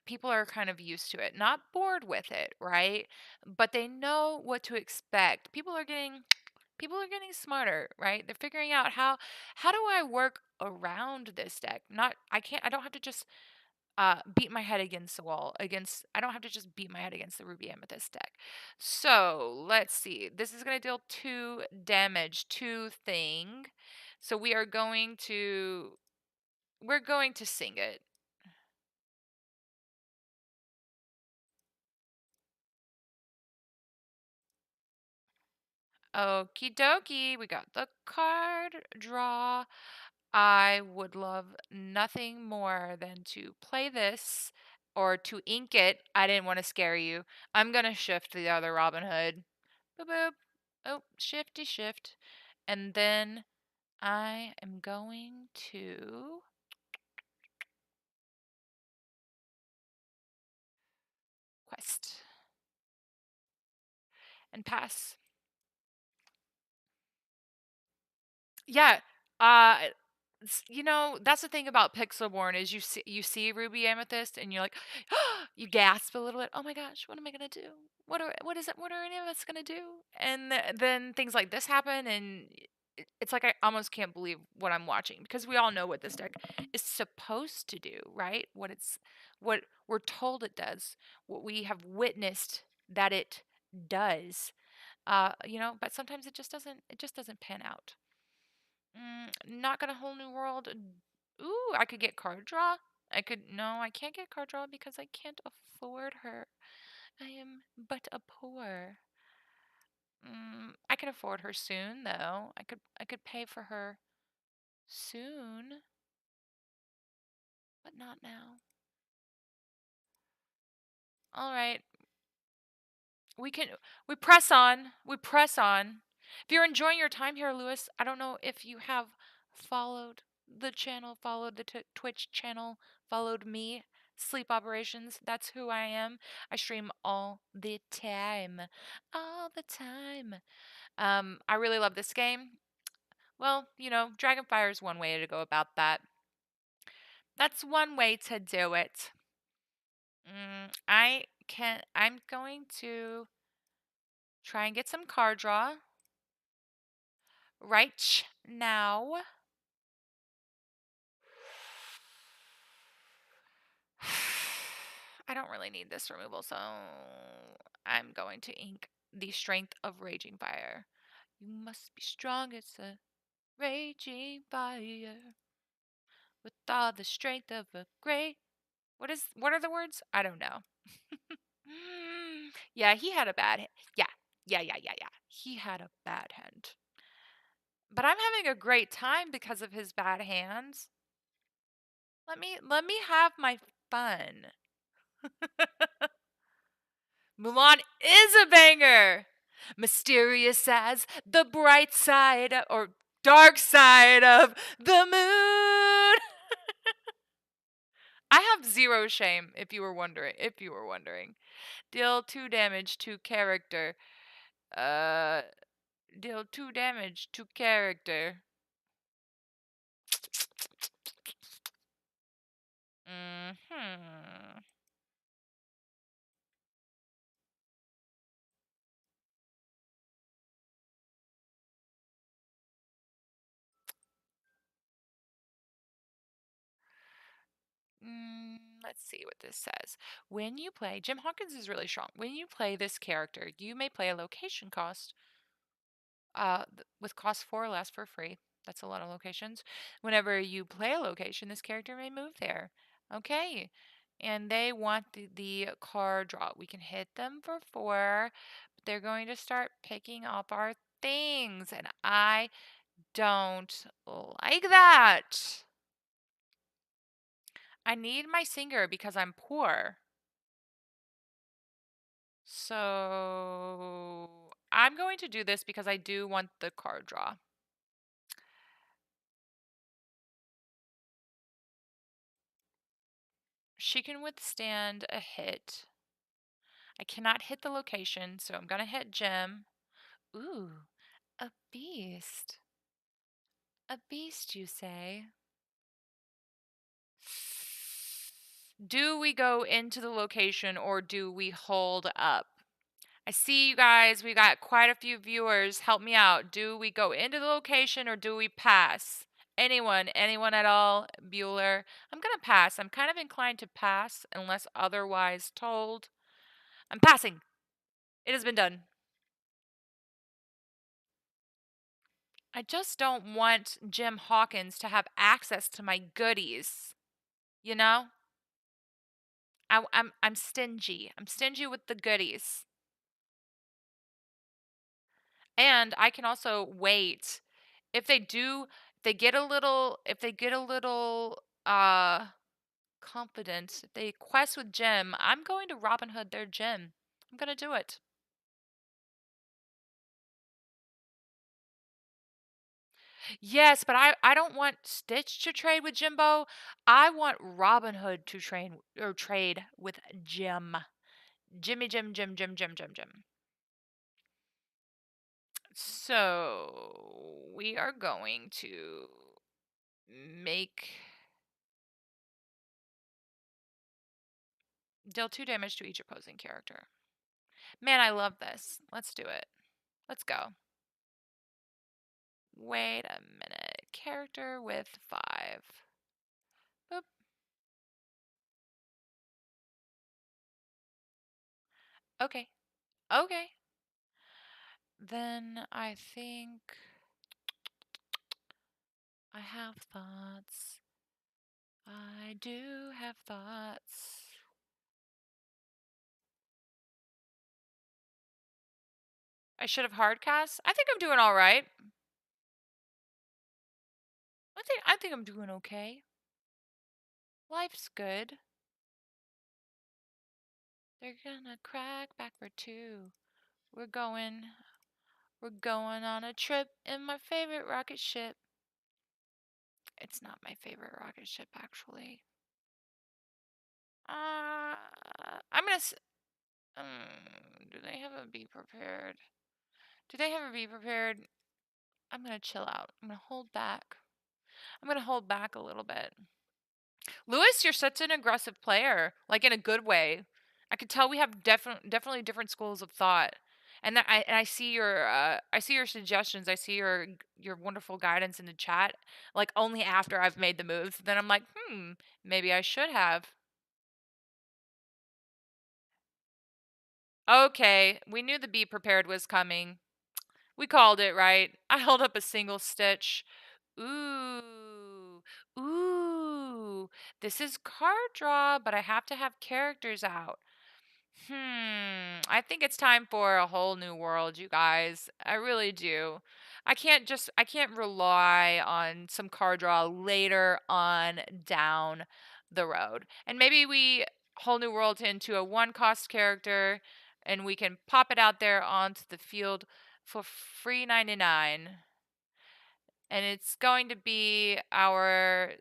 people are kind of used to it, not bored with it, right? But they know what to expect. People are getting smarter, right? They're figuring out how do I work around this deck? I don't have to just beat my head against the wall against I don't have to just beat my head against the ruby amethyst deck. So let's see. This is going to deal 2 damage, 2 thing. So we're going to sing it. Okie dokie, we got the card draw. I would love nothing more than to play this or to ink it. I didn't want to scare you. I'm going to shift the other Robin Hood. Boop boop. Oh, shifty shift. And then I am going to quest and pass. Yeah. Uh that's the thing about Pixelborn is you see Ruby Amethyst and you're like you gasp a little bit. Oh my gosh, what am I gonna do? What are any of us gonna do? And then things like this happen and it's like I almost can't believe what I'm watching because we all know what this deck is supposed to do, right? What we're told it does, what we have witnessed that it does. But sometimes it just doesn't pan out. Not gonna whole new world. Ooh, I could get card draw. No, I can't get card draw because I can't afford her. I am but a poor. I can afford her soon though. I could pay for her soon, but not now. All right. We can we press on. We press on. If you're enjoying your time here, Lewis, I don't know if you have followed the channel, followed the Twitch channel, followed me, Sleep Operations. That's who I am. I stream all the time. All the time. I really love this game. Well, Dragonfire is one way to go about that. That's one way to do it. I'm going to try and get some card draw right now. I don't really need this removal, so I'm going to ink the Strength of Raging Fire. You must be strong as a raging fire with all the strength of a great. What are the words? I don't know. Yeah, he had a bad yeah. Yeah. He had a bad hand. But I'm having a great time because of his bad hands. Let me have my fun. Mulan is a banger. Mysterious as the bright side or dark side of the moon. I have zero shame if you were wondering. Deal 2 damage to character. Uh Deal 2 damage to character. Hmm. Let's see what this says. When you play, Jim Hawkins is really strong. When you play this character, you may play a location cost. With cost 4 or less for free. That's a lot of locations. Whenever you play a location, this character may move there. Okay. And they want the card draw. We can hit them for 4, but they're going to start picking up our things. And I don't like that. I need my singer because I'm poor. So I'm going to do this because I do want the card draw. She can withstand a hit. I cannot hit the location, so I'm going to hit Gem. Ooh, a beast. A beast, you say? Do we go into the location or do we hold up? I see you guys. We got quite a few viewers. Help me out. Do we go into the location or do we pass? Anyone at all? Bueller? I'm going to pass. I'm kind of inclined to pass unless otherwise told. I'm passing. It has been done. I just don't want Jim Hawkins to have access to my goodies. You know? I'm stingy. I'm stingy with the goodies. And I can also wait. If they do, if they get a little confident, if they quest with Jim, I'm going to Robin Hood their Jim. I'm going to do it. Yes, but I don't want Stitch to trade with Jimbo. I want Robin Hood to trade with Jim. Jimmy Jim. So we are going to make deal 2 damage to each opposing character. Man, I love this. Let's do it. Let's go. Wait a minute. Character with 5. Boop. Okay. Okay. Then I think I have thoughts. I do have thoughts. I should have hard cast. I think I'm doing all right. I think I'm doing okay. Life's good. They're gonna crack back for 2. We're going on a trip in my favorite rocket ship. It's not my favorite rocket ship, actually. I'm gonna. Do they have a be prepared? Do they have a be prepared? I'm gonna chill out. I'm gonna hold back. I'm gonna hold back a little bit. Lewis, you're such an aggressive player, like in a good way. I could tell we have definitely different schools of thought. And I see your suggestions. I see your wonderful guidance in the chat. Like only after I've made the moves, then I'm like, maybe I should have. Okay, we knew the be prepared was coming. We called it, right? I held up a single stitch. Ooh. Ooh. This is card draw, but I have to have characters out. I think it's time for a whole new world, you guys. I really do. I can't rely on some card draw later on down the road. And maybe we whole new world into a one cost character and we can pop it out there onto the field for free 99. And it's going to be our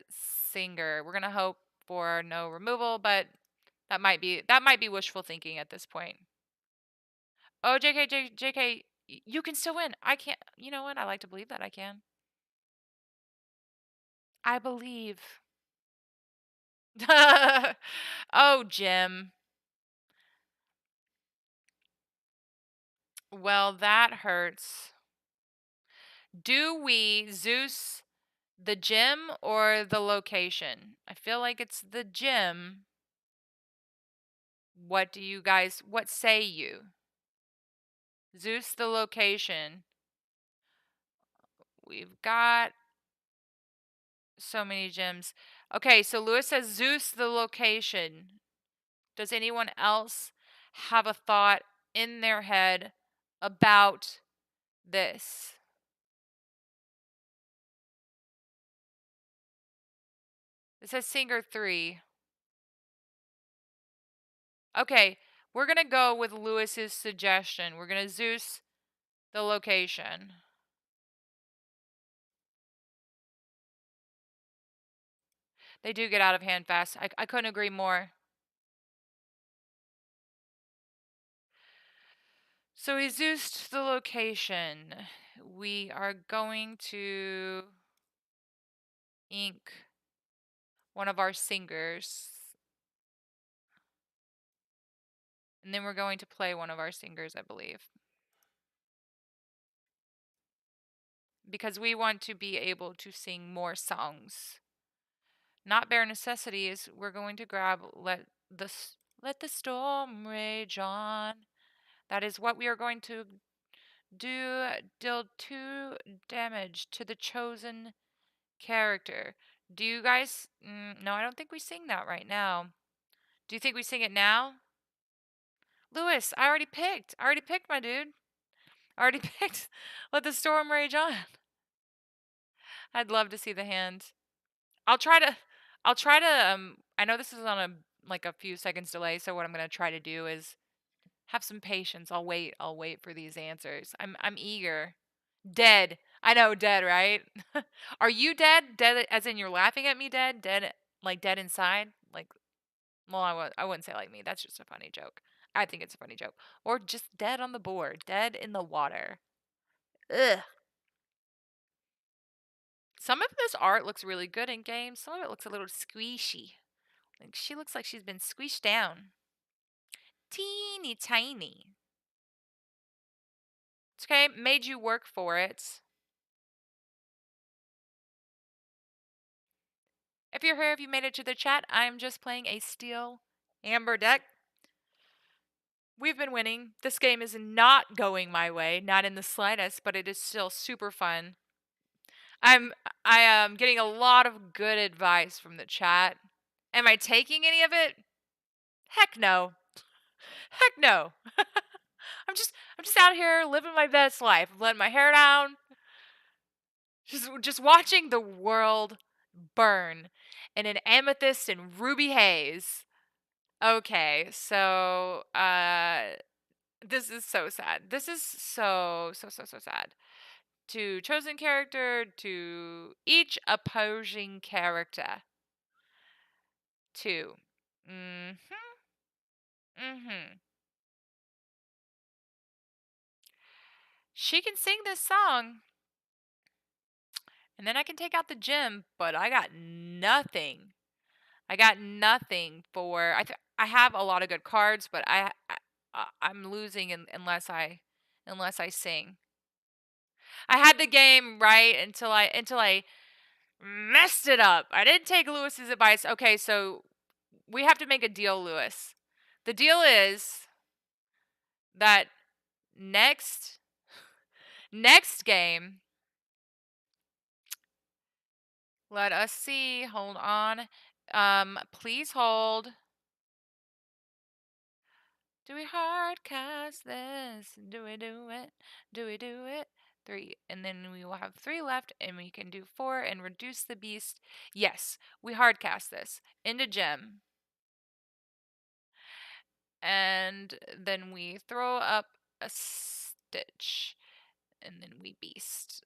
singer. We're going to hope for no removal, but that might be wishful thinking at this point. Oh, JK, you can still win. I can't. You know what? I like to believe that I can. I believe. Oh, Jim. Well, that hurts. Do we Zeus the gym or the location? I feel like it's the gym. What say you? Zeus the location. We've got so many gyms. Okay, so Lewis says Zeus the location. Does anyone else have a thought in their head about this? It says Singer 3. Okay, we're going to go with Lewis's suggestion. We're going to Zeus the location. They do get out of hand fast. I couldn't agree more. So we Zeused the location. We are going to ink one of our singers. And then we're going to play one of our singers, I believe. Because we want to be able to sing more songs. Not bare necessities. We're going to grab let the storm rage on. That is what we are going to do. Deal 2 damage to the chosen character. Do you guys? No, I don't think we sing that right now. Do you think we sing it now? Lewis, I already picked. I already picked, my dude. I already picked. Let the storm rage on. I'd love to see the hand. I'll try to I know this is on a few seconds delay, so what I'm going to try to do is have some patience. I'll wait for these answers. I'm eager. Dead. I know, dead, right? Are you dead? Dead as in you're laughing at me dead? Dead like dead inside? Like well, I wouldn't say like me. That's just a funny joke. I think it's a funny joke. Or just dead on the board, dead in the water. Ugh. Some of this art looks really good in games. Some of it looks a little squishy. Like she looks like she's been squished down. Teeny tiny. It's okay. Made you work for it. you're here, if you made it to the chat, I'm just playing a steel amber deck. We've been winning. This game is not going my way, not in the slightest, but it is still super fun. I am getting a lot of good advice from the chat. Am I taking any of it? Heck no. Heck no. I'm just out here living my best life, letting my hair down, just watching the world burn in an amethyst and ruby haze. Okay, so this is so sad. This is so sad. To chosen character, to each opposing character. Two. Mhm. Mhm. She can sing this song, and then I can take out the gym, but I got nothing. I got nothing for. I have a lot of good cards, but I'm losing unless I sing. I had the game right until I messed it up. I didn't take Lewis's advice. Okay, so we have to make a deal, Lewis. The deal is that next game, let us see. Hold on. Please hold. Do we hard cast this? Do we do it? Do we do it? 3. And then we will have 3 left, and we can do 4 and reduce the beast. Yes, we hard cast this into gem. And then we throw up a stitch. And then we beast.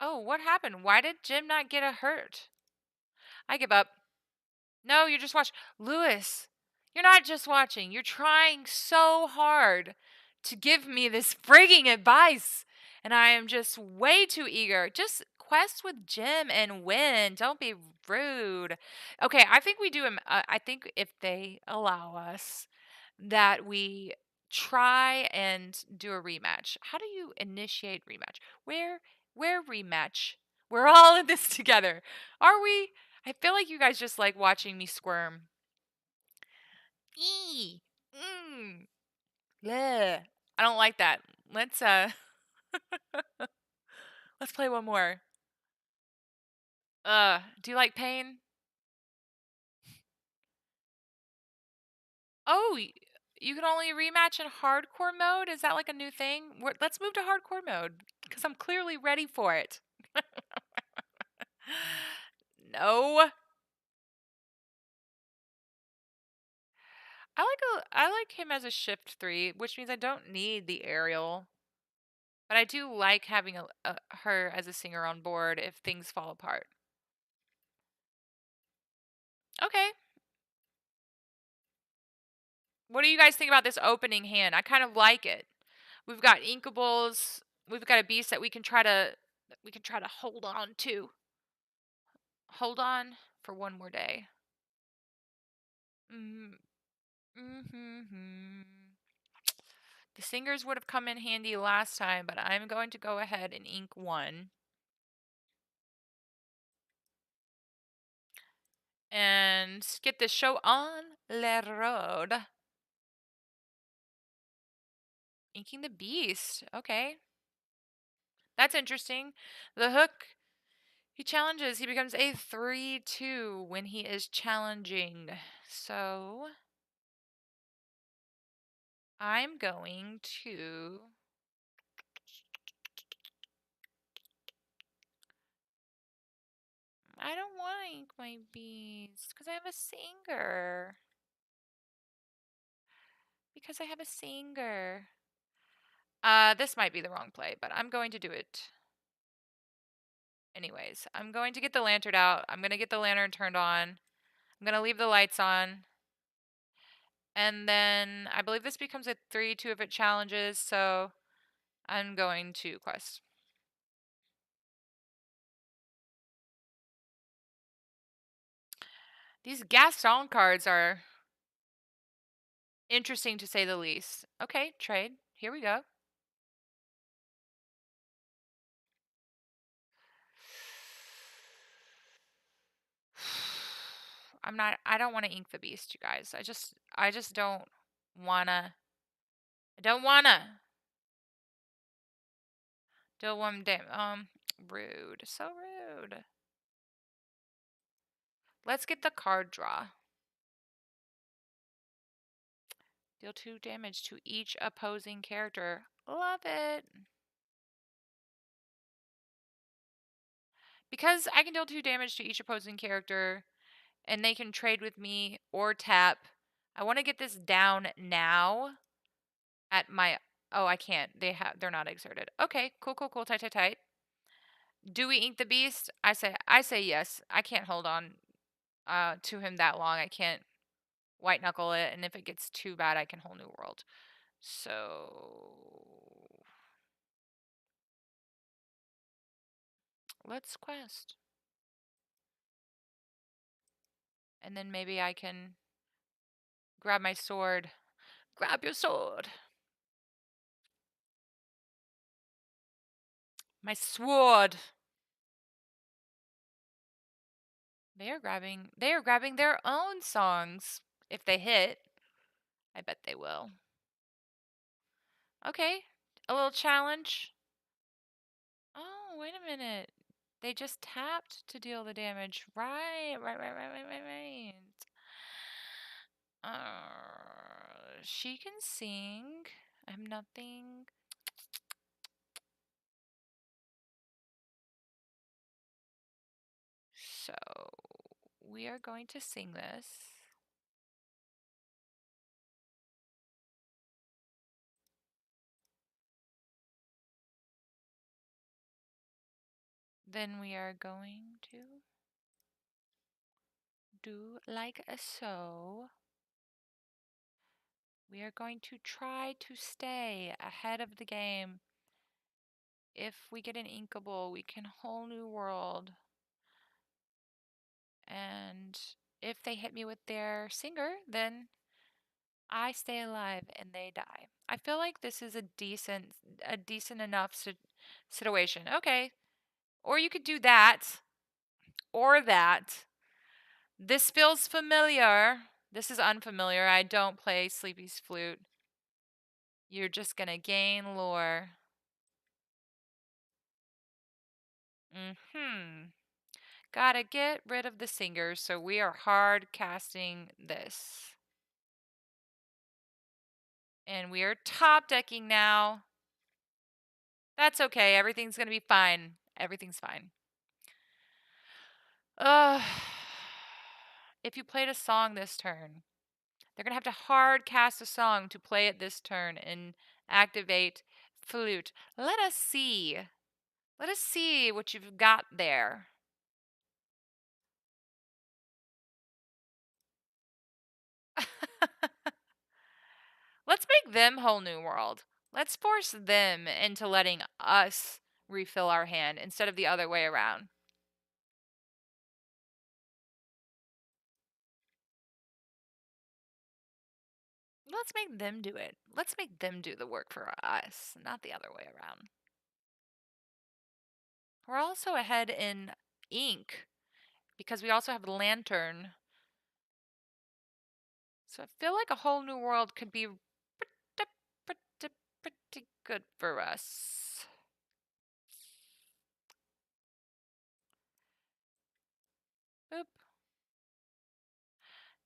Oh, what happened? Why did Jim not get a hurt? I give up. No, you're just watching. Lewis, you're not just watching. You're trying so hard to give me this frigging advice. And I am just way too eager. Just quest with Jim and win. Don't be rude. Okay, I think we do. I think if they allow us, that we try and do a rematch. How do you initiate rematch? Where rematch? We're all in this together. Are we? I feel like you guys just like watching me squirm. Eee. Mm. Bleh. I don't like that. Let's let's play one more. Do you like pain? Oh, you can only rematch in hardcore mode? Is that like a new thing? Let's move to hardcore mode because I'm clearly ready for it. No. I like him as a shift 3, which means I don't need the aerial. But I do like having her as a singer on board if things fall apart. Okay. What do you guys think about this opening hand? I kind of like it. We've got Inkables. We've got a beast that we can try to hold on to. Hold on for one more day. Mm-hmm. Mm-hmm. The singers would have come in handy last time, but I'm going to go ahead and ink 1. And get this show on the road. Inking the beast. Okay. That's interesting. The hook, he challenges. He becomes a 3/2 when he is challenging. So I'm going to... I don't want to ink my beast because I have a singer. Because I have a singer. This might be the wrong play, but I'm going to do it. Anyways, I'm going to get the lantern out. I'm going to get the lantern turned on. I'm going to leave the lights on. And then I believe this becomes a 3/2 if it challenges, so I'm going to quest. These Gaston cards are interesting to say the least. Okay, trade. Here we go. I don't want to ink the beast, you guys. I just don't wanna. I don't wanna. Deal one damn. Rude. So rude. Let's get the card draw. Deal 2 damage to each opposing character. Love it. Because I can deal 2 damage to each opposing character, and they can trade with me or tap. I want to get this down now at my... Oh, I can't. They're not exerted. Okay, cool, cool, cool. Tight, tight, tight. Do we ink the beast? I say yes. I can't hold on to him that long. I can't white knuckle it, and if it gets too bad, I can whole new world. So let's quest. And then maybe I can grab my sword. Grab your sword. My sword. They are grabbing their own songs. If they hit, I bet they will. Okay. A little challenge. Oh, wait a minute. They just tapped to deal the damage. Right. She can sing. I'm nothing. So, we are going to sing this. Then we are going to do like so. We are going to try to stay ahead of the game. If we get an inkable, we can whole new world. And if they hit me with their singer, then I stay alive and they die. I feel like this is a decent enough situation. Okay. Or you could do that. Or that. This feels familiar. This is unfamiliar. I don't play Sleepy's Flute. You're just gonna gain lore. Gotta get rid of the singers, so we are hard casting this. And we are top decking now. That's okay. Everything's gonna be fine. Everything's fine. Ugh. If you played a song this turn, they're gonna have to hard cast a song to play it this turn and activate flute. Let us see. Let us see what you've got there. Let's make them whole new world. Let's force them into letting us refill our hand instead of the other way around. Let's make them do it. Let's make them do the work for us, not the other way around. We're also ahead in ink because we also have lantern. So I feel like a whole new world could be pretty good for us. Boop.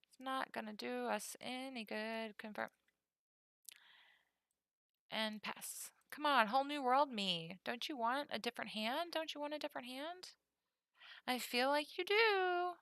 It's not gonna do us any good. Confirm. And pass. Come on, whole new world me. Don't you want a different hand? Don't you want a different hand? I feel like you do.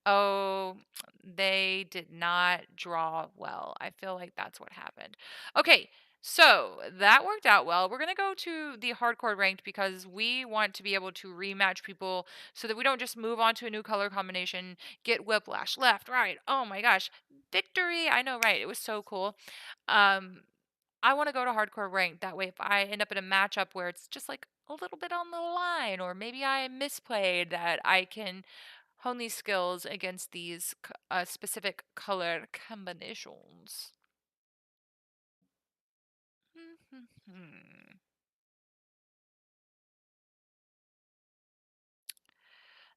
Oh, they did not draw well. I feel like that's what happened. Okay, so that worked out well. We're going to go to the hardcore ranked because we want to be able to rematch people so that we don't just move on to a new color combination, get whiplash left, right. Oh my gosh. Victory. I know, right? It was so cool. Um I want to go to hardcore ranked. That way, if I end up in a matchup where it's just like a little bit on the line, or maybe I misplayed, that I can hone these skills against these specific color combinations.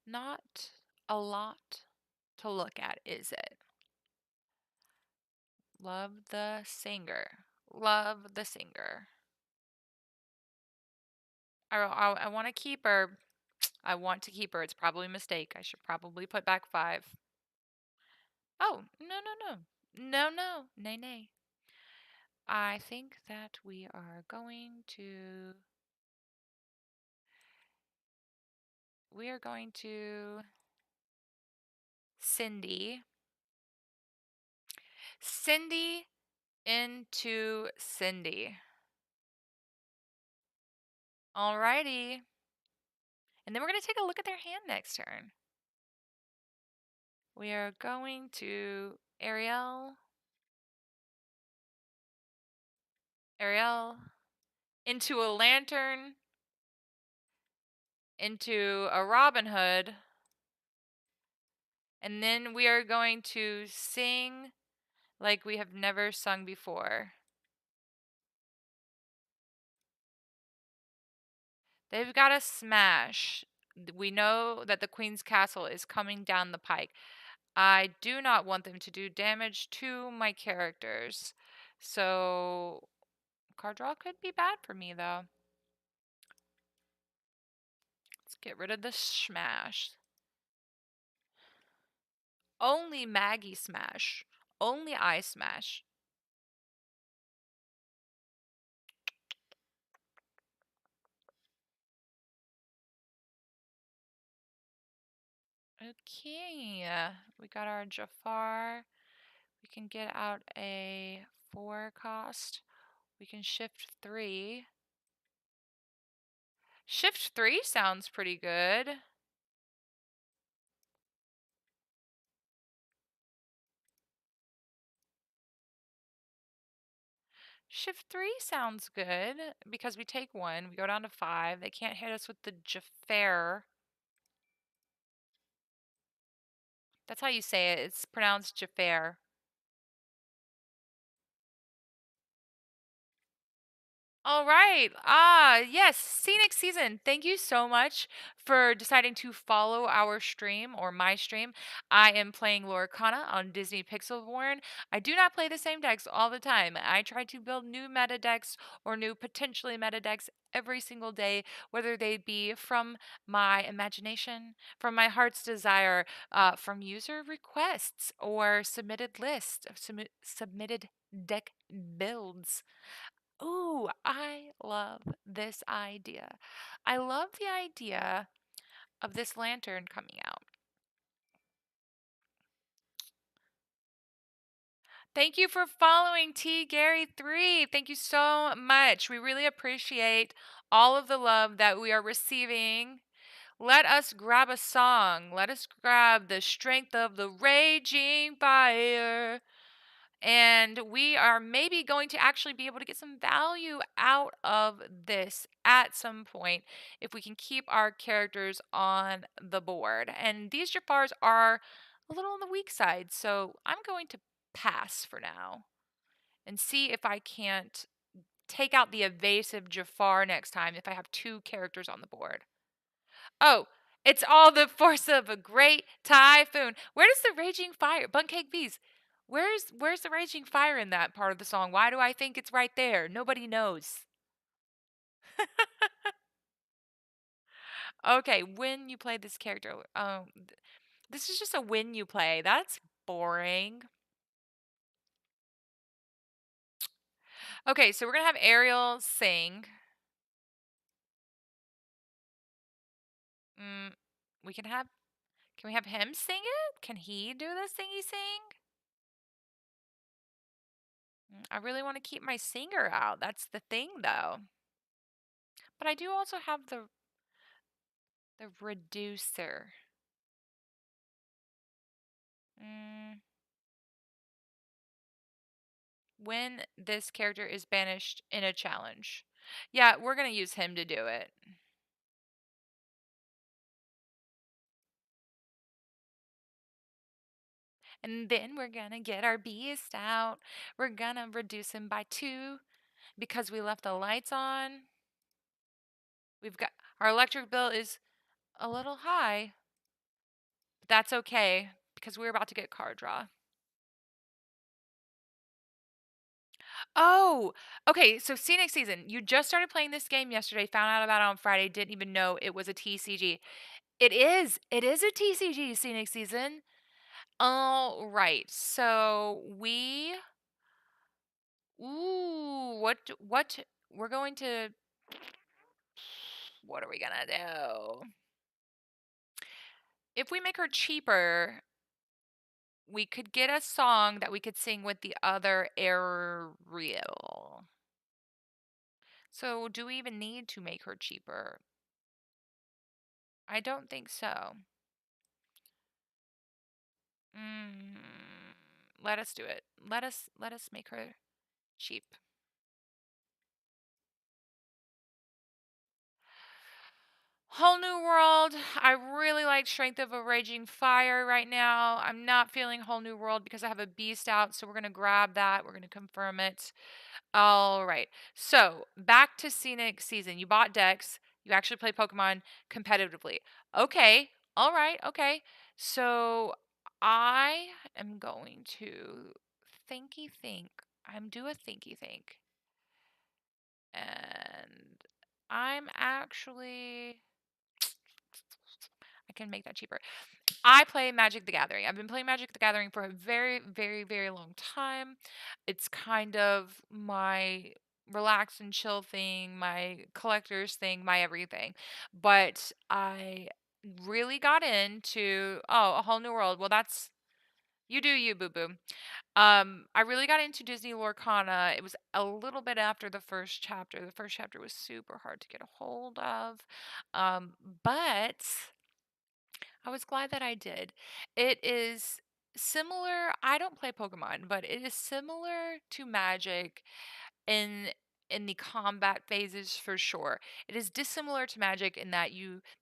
Not a lot to look at, is it? Love the singer. Love the singer. I want to keep her. I want to keep her. It's probably a mistake. I should probably put back 5. Oh, no, no, no. No, no. Nay, nay. I think that we are going to. We are going to. Cindy. Cindy into Cindy. Alrighty. And then we're going to take a look at their hand next turn. We are going to Ariel. Ariel. Into a lantern. Into a Robin Hood. And then we are going to sing like we have never sung before. They've got a smash. We know that the Queen's Castle is coming down the pike. I do not want them to do damage to my characters. So, card draw could be bad for me, though. Let's get rid of the smash. Only Maggie smash. Only I smash. Okay, we got our Jafar. We can get out a 4 cost. We can shift 3. Shift 3 sounds pretty good. Shift 3 sounds good because we take 1. We go down to 5. They can't hit us with the Jafar. That's how you say it. It's pronounced Jafar. All right. Yes, Scenic Season. Thank you so much for deciding to follow our stream or my stream. I am playing Lorcana on Disney Pixelborn. I do not play the same decks all the time. I try to build new meta decks or new potentially meta decks every single day, whether they be from my imagination, from my heart's desire, from user requests, or submitted lists of submitted deck builds. Ooh, I love this idea. I love the idea of this lantern coming out. Thank you for following T Gary 3. Thank you so much. We really appreciate all of the love that we are receiving. Let us grab a song. Let us grab the strength of the raging fire. And we are maybe going to actually be able to get some value out of this at some point if we can keep our characters on the board. And these Jafars are a little on the weak side, so I'm going to pass for now and see if I can't take out the evasive Jafar next time if I have 2 characters on the board. Oh, it's all the force of a great typhoon. Where does the raging fire, Buncake Bees? Where's the raging fire in that part of the song? Why do I think it's right there? Nobody knows. Okay, when you play this character, this is just a when you play. That's boring. Okay, so we're gonna have Ariel sing. Mm, we can have. Can we have him sing it? Can he do the singy sing? I really want to keep my singer out. That's the thing, though. But I do also have the reducer. Mm, when this character is banished in a challenge. Yeah, we're going to use him to do it. And then we're going to get our beast out. We're going to reduce him by 2 because we left the lights on. We've got our electric bill is a little high. But that's okay because we're about to get card draw. Oh, okay. So Scenic Season. You just started playing this game yesterday. Found out about it on Friday. Didn't even know it was a TCG. It is. It is a TCG. Scenic Season. All right. So we. Ooh. What? We're going to. What are we gonna do? If we make her cheaper, we could get a song that we could sing with the other Ariel. So, do we even need to make her cheaper? I don't think so. Mm, let us do it. Let us make her cheap. Whole New World. I really like Strength of a Raging Fire right now. I'm not feeling Whole New World because I have a Beast out, so we're going to grab that. We're going to confirm it. All right. So back to Scenic Season. You bought decks. You actually play Pokemon competitively. Okay. All right. Okay. So I am going to thinky think. I'm do a thinky think. And I'm actually I can make that cheaper. I play Magic the Gathering. I've been playing Magic the Gathering for a very, very, very long time. It's kind of my relax and chill thing, my collector's thing, my everything. But I really got into a whole new world. Well, that's you do you, boo boo. I really got into Disney Lorcana. It was a little bit after the first chapter. The first chapter was super hard to get a hold of. But I was glad that I did. It is similar. I don't play Pokemon, but it is similar to Magic in the combat phases for sure. It is dissimilar to Magic in that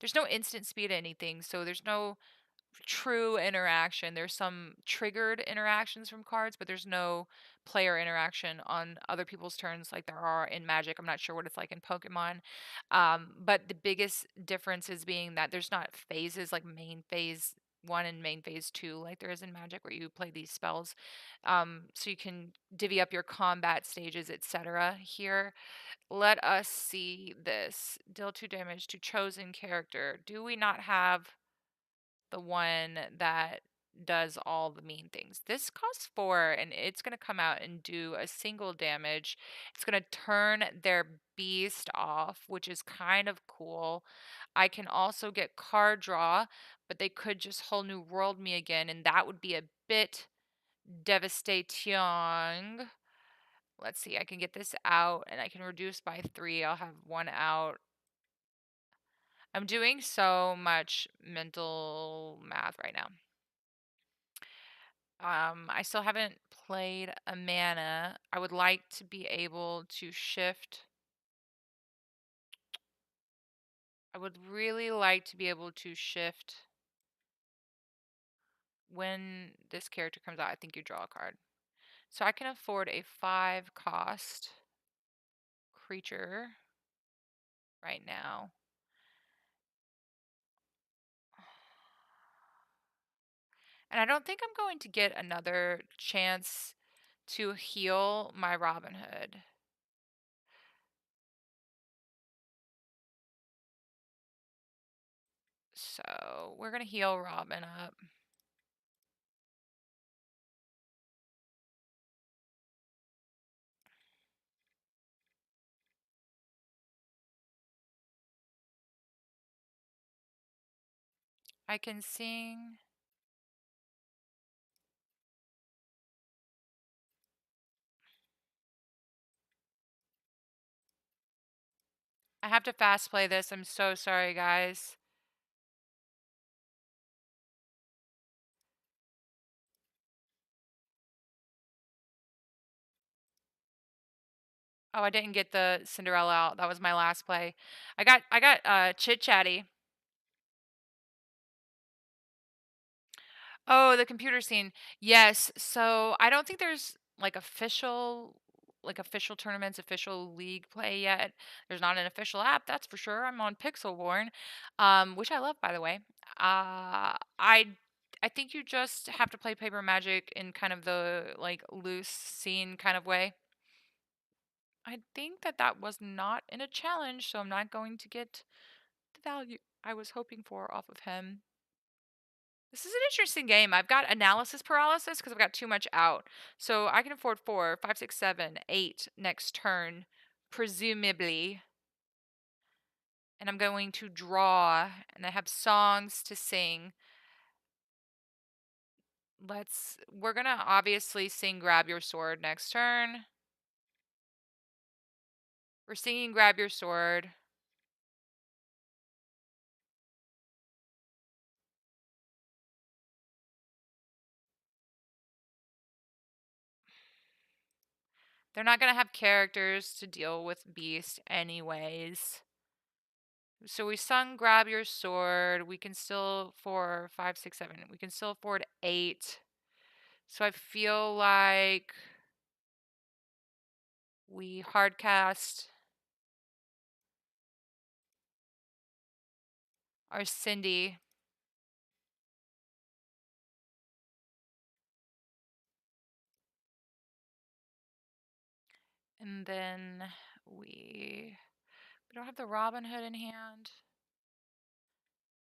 there's no instant speed anything, so there's no true interaction. There's some triggered interactions from cards, but there's no player interaction on other people's turns like there are in Magic. I'm not sure what it's like in Pokemon. But the biggest difference is being that there's not phases like main phase one and main phase two like there is in Magic where you play these spells. So you can divvy up your combat stages, etc. Here, let us see this. Deal 2 damage to chosen character. Do we not have the one that does all the mean things? This costs 4 and it's going to come out and do a single damage. It's going to turn their beast off, which is kind of cool. I can also get card draw, but they could just whole new world me again, and that would be a bit devastating. Let's see, I can get this out and I can reduce by 3. I'll have 1 out. I'm doing so much mental math right now. I still haven't played a mana. I would like to be able to shift. I would really like to be able to shift when this character comes out. I think you draw a card. So I can afford a 5 cost creature right now. And I don't think I'm going to get another chance to heal my Robin Hood. So we're going to heal Robin up. I can sing. I have to fast play this. I'm so sorry, guys. Oh, I didn't get the Cinderella out. That was my last play. I got Chit Chatty. Oh, the computer scene. Yes. So I don't think there's official tournaments, official league play yet. There's not an official app, that's for sure. I'm on Pixelborn, which I love by the way. I I think you just have to play paper magic in kind of the like loose scene kind of way. I think that that was not in a challenge, so I'm not going to get the value I was hoping for off of him. This is an interesting game. I've got analysis paralysis because I've got too much out. So I can afford 4, 5, 6, 7, 8 next turn, presumably. And I'm going to draw, and I have songs to sing. We're gonna obviously sing Grab Your Sword next turn. We're singing Grab Your Sword. They're not gonna have characters to deal with Beast anyways. So we sung Grab Your Sword. We can still 4, 5, 6, 7. We can still afford 8. So I feel like we hardcast our Cindy. And then we don't have the Robin Hood in hand.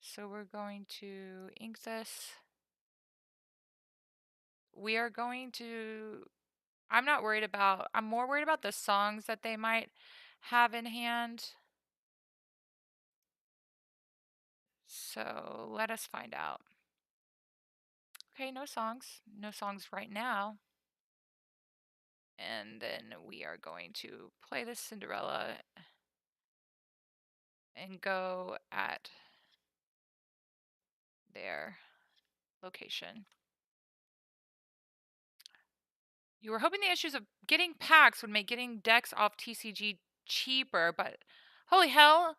So we're going to ink this. We are going to I'm not worried about I'm more worried about the songs that they might have in hand. So let us find out. Okay, no songs. No songs right now. And then we are going to play this Cinderella and go at their location. You were hoping the issues of getting packs would make getting decks off TCG cheaper, but holy hell,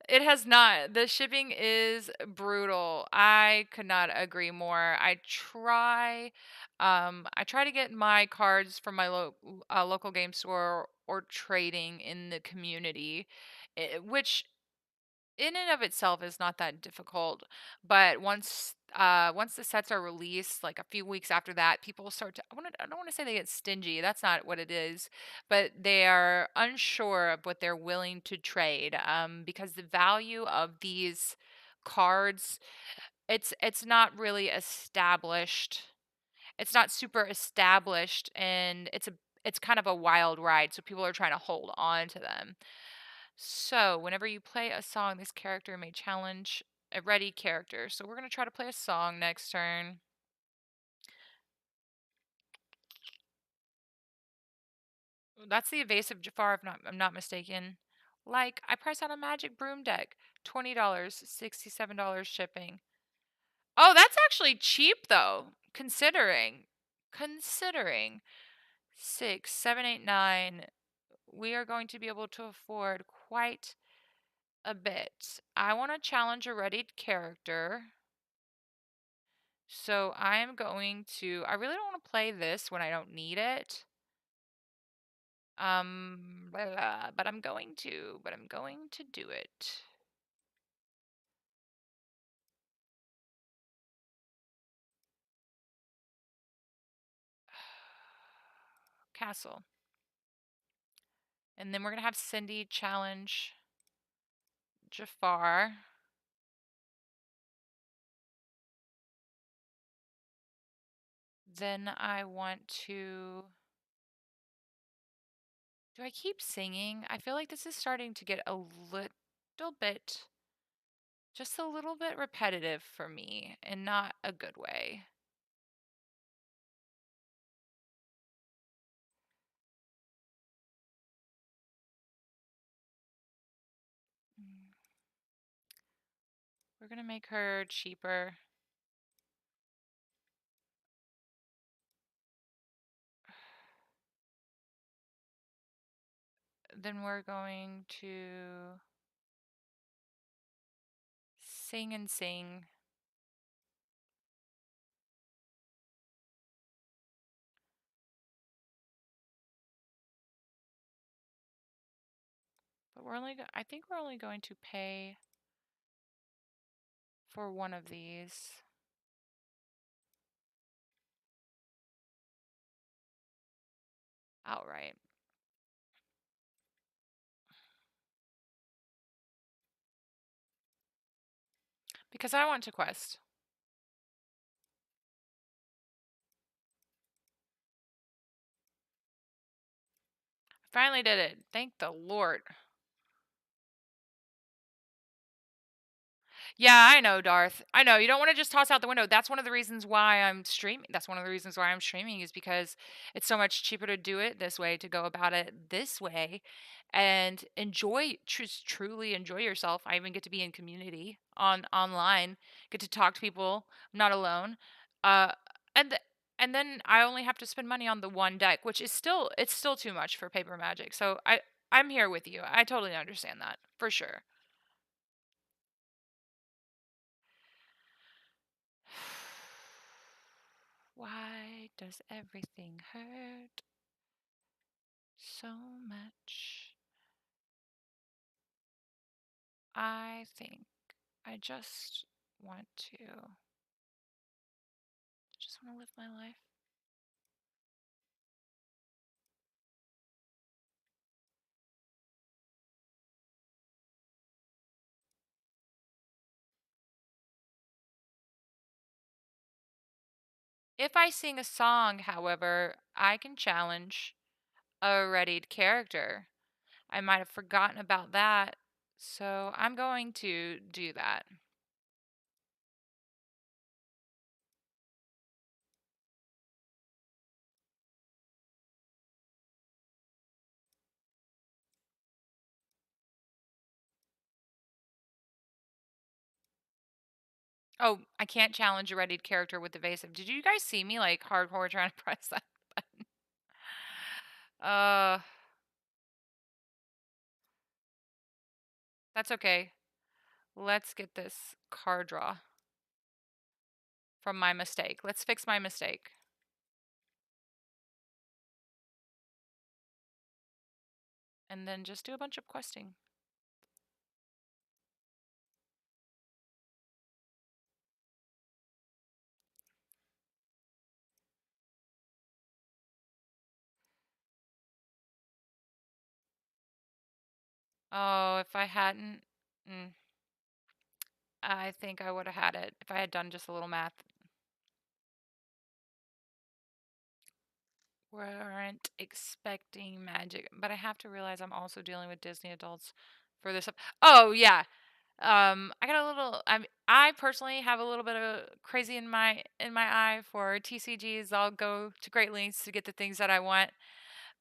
it has not. The shipping is brutal. I could not agree more. I try to get my cards from my local game store or trading in the community, which in and of itself is not that difficult. But once the sets are released, like a few weeks after that, people start to I don't want to say they get stingy. That's not what it is, but they are unsure of what they're willing to trade. Because the value of these cards, it's not really established. It's not super established, and it's kind of a wild ride. So people are trying to hold on to them. So, whenever you play a song, this character may challenge a ready character. So, we're going to try to play a song next turn. That's the evasive Jafar, if I'm not mistaken. Like, I priced out a magic broom deck, $20, $67 shipping. Oh, that's actually cheap though, considering 6, 7, 8, 9. We are going to be able to afford quite a bit. I want to challenge a ready character. So I am going to, I really don't want to play this when I don't need it. But I'm going to do it. Castle. And then we're going to have Cindy challenge Jafar. Then I want to, do I keep singing? I feel like this is starting to get a little bit, just a little bit repetitive for me, and not a good way. Mm. We're going to make her cheaper. Then we're going to sing and sing. But I think we're only going to pay for one of these. Outright. Because I want to quest. Finally did it. Thank the Lord. Yeah, I know, Darth. I know. You don't want to just toss out the window. That's one of the reasons why I'm streaming. That's one of the reasons why I'm streaming is because it's so much cheaper to do it this way, to go about it this way and enjoy truly enjoy yourself. I even get to be in community online, get to talk to people, I'm not alone. Uh and th- and then I only have to spend money on the one deck, which is still it's still too much for paper magic. So I'm here with you. I totally understand that. For sure. Why does everything hurt so much? I think I just want to live my life. If I sing a song, however, I can challenge a readied character. I might have forgotten about that, so I'm going to do that. Oh, I can't challenge a readied character with evasive. Did you guys see me like hardcore trying to press that button? Uh, that's okay. Let's get this card draw from my mistake. Let's fix my mistake. And then just do a bunch of questing. Oh, if I hadn't, mm, I think I would have had it if I had done just a little math. Weren't expecting magic, but I have to realize I'm also dealing with Disney adults for this. Oh yeah, I got a little. I personally have a little bit of crazy in my eye for TCGs. I'll go to great lengths to get the things that I want.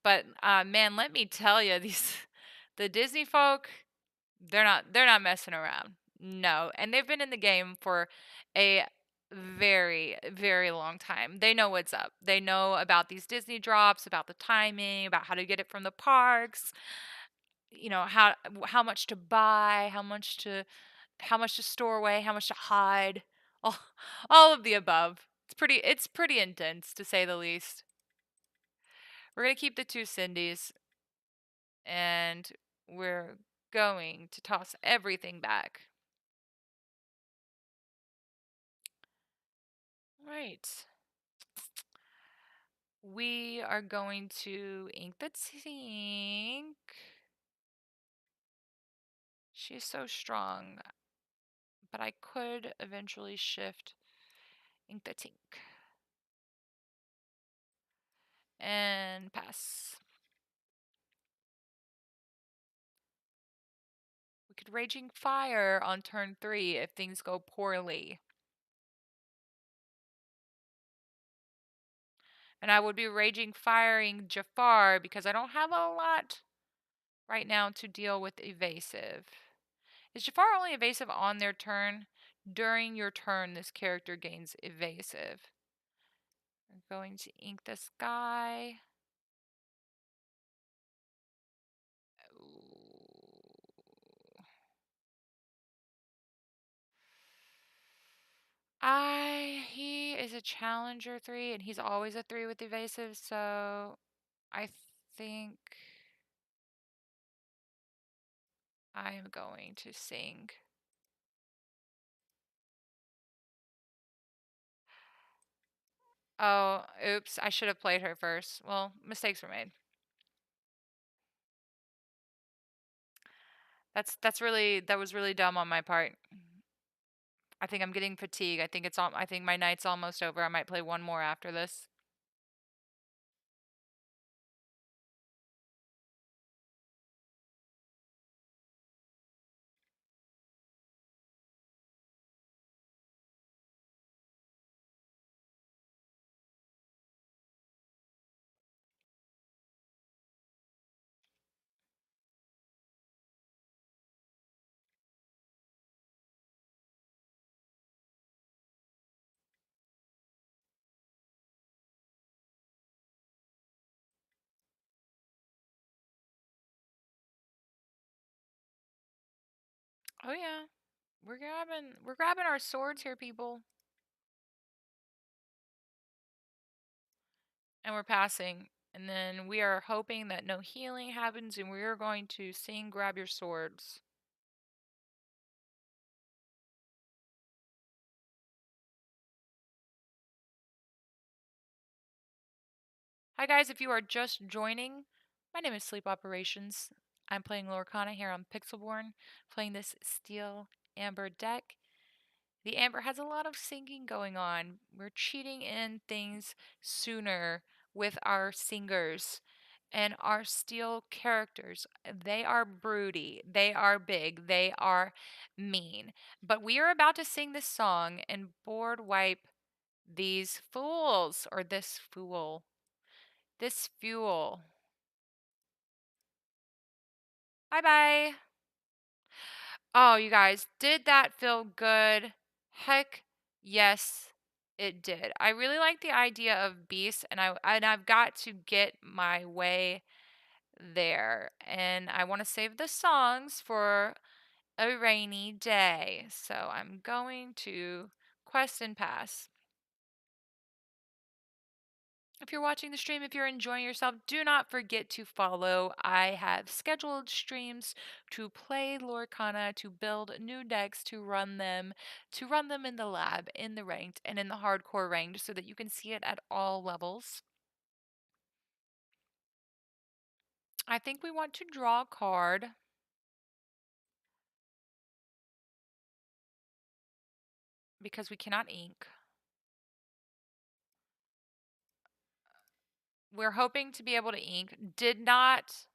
But man, let me tell you, these the Disney folk, they're not messing around. No, and they've been in the game for a very very long time. They know what's up. They know about these Disney drops, about the timing, about how to get it from the parks. You know how much to buy, how much to store away, how much to hide. All, all of the above. It's pretty intense to say the least. We're gonna keep the two Cindy's and we're going to toss everything back. Right. We are going to ink the tink. She's so strong, but I could eventually shift ink the tink. And pass. We could Raging Fire on turn 3 if things go poorly. And I would be Raging Firing Jafar because I don't have a lot right now to deal with evasive. Is Jafar only evasive on their turn? During your turn, this character gains evasive. We're going to ink this guy. He is a challenger 3 and he's always a 3 with evasive, so I think I am going to sing Oh, oops. I should have played her first. Well, mistakes were made. That was really dumb on my part. I think I'm getting fatigued. I think my night's almost over. I might play one more after this. Oh yeah. We're grabbing our swords here, people. And we're passing. And then we are hoping that no healing happens and we are going to sing grab your swords. Hi guys, if you are just joining, my name is Sleep Operations. I'm playing Lorcana here on Pixelborn, playing this steel amber deck. The amber has a lot of singing going on. We're cheating in things sooner with our singers and our steel characters. They are broody, they are big, they are mean. But we are about to sing this song and board wipe these fools, or this fool. This fuel. Bye bye. Oh, you guys, did that feel good? Heck, yes, it did. I really like the idea of beasts, and I've got to get my way there. And I want to save the songs for a rainy day. So I'm going to quest and pass. If you're watching the stream, if you're enjoying yourself, do not forget to follow. I have scheduled streams to play Lorcana, to build new decks, to run them in the lab, in the ranked, and in the hardcore ranked so that you can see it at all levels. I think we want to draw a card because we cannot ink. We're hoping to be able to ink. Did not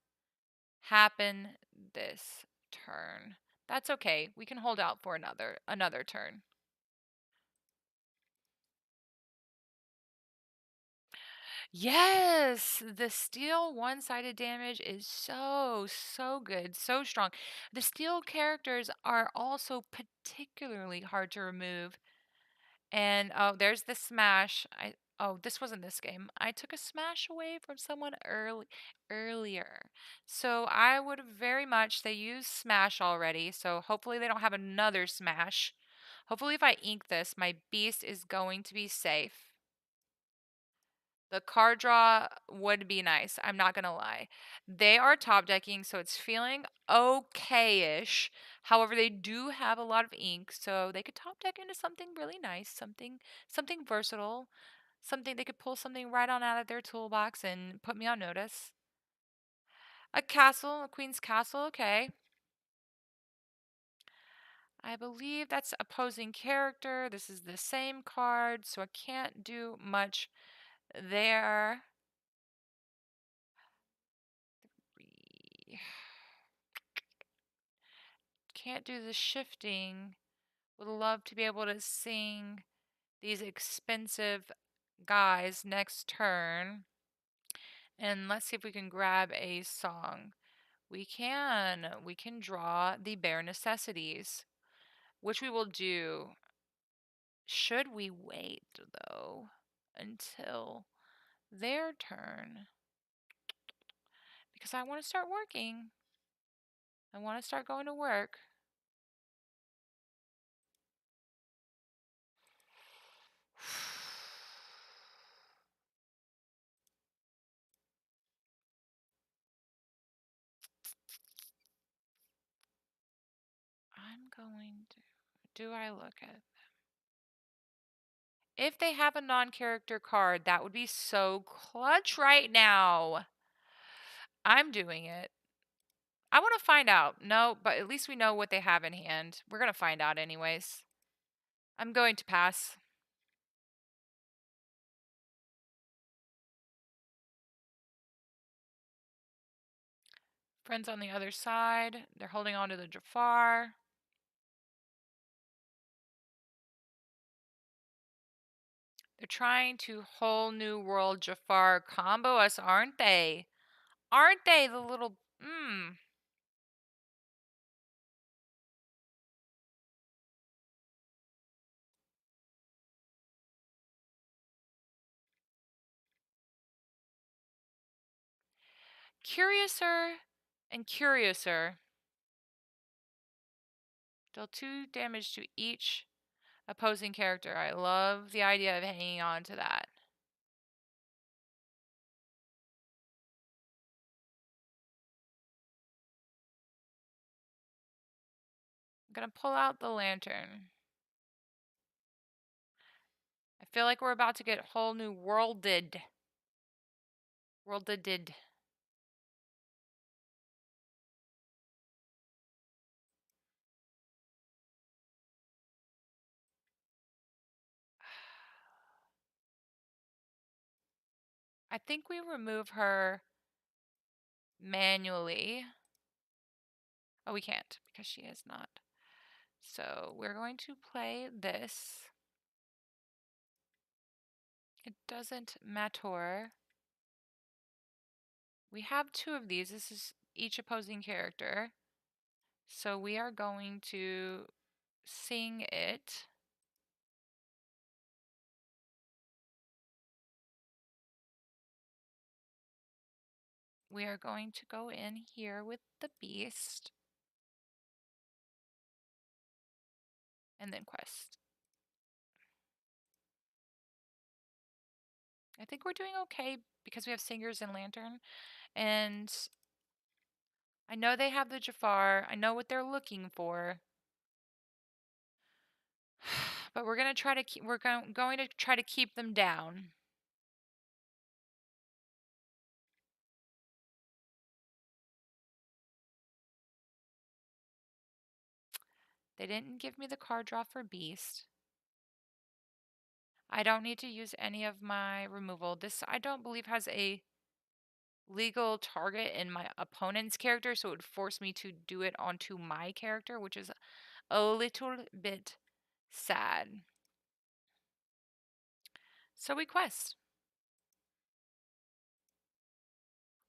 happen this turn. That's okay. We can hold out for another turn. Yes, the steel one-sided damage is so good, so strong. The steel characters are also particularly hard to remove. And oh, there's the smash. This wasn't this game. I took a smash away from someone earlier. So I would very much they use smash already, so hopefully they don't have another smash. Hopefully if I ink this, my beast is going to be safe. The card draw would be nice. I'm not going to lie. They are top decking, so it's feeling okay-ish. However, they do have a lot of ink, so they could top deck into something really nice, something versatile, something they could pull something right on out of their toolbox and put me on notice. A castle, a queen's castle, okay. I believe that's opposing character. This is the same card, so I can't do much there. Can't do the shifting. Would love to be able to sing these expensive guys next turn. And let's see if we can grab a song. We can. We can draw the bare necessities, which we will do. Should we wait, though, until their turn? Because I want to start working. I want to start going to work. I'm going to. Do I look at? If they have a non-character card, that would be so clutch right now. I'm doing it. I want to find out. No, but at least we know what they have in hand. We're going to find out anyways. I'm going to pass. Friends on the other side. They're holding on to the Jafar. They're trying to whole new world Jafar combo us, aren't they? Aren't they, the little... Curiouser and curiouser. Deal 2 damage to each opposing character. I love the idea of hanging on to that. I'm going to pull out the lantern. I feel like we're about to get whole new worlded. Worlded. I think we remove her manually. Oh, we can't because she is not. So we're going to play this. It doesn't matter. We have 2 of these. This is each opposing character. So we are going to sing it. We are going to go in here with the beast. And then quest. I think we're doing okay because we have singers and lantern. And I know they have the Jafar. I know what they're looking for. But we're going to try to keep them down. They didn't give me the card draw for beast. I don't need to use any of my removal. This, I don't believe, has a legal target in my opponent's character, so it would force me to do it onto my character, which is a little bit sad. So we quest.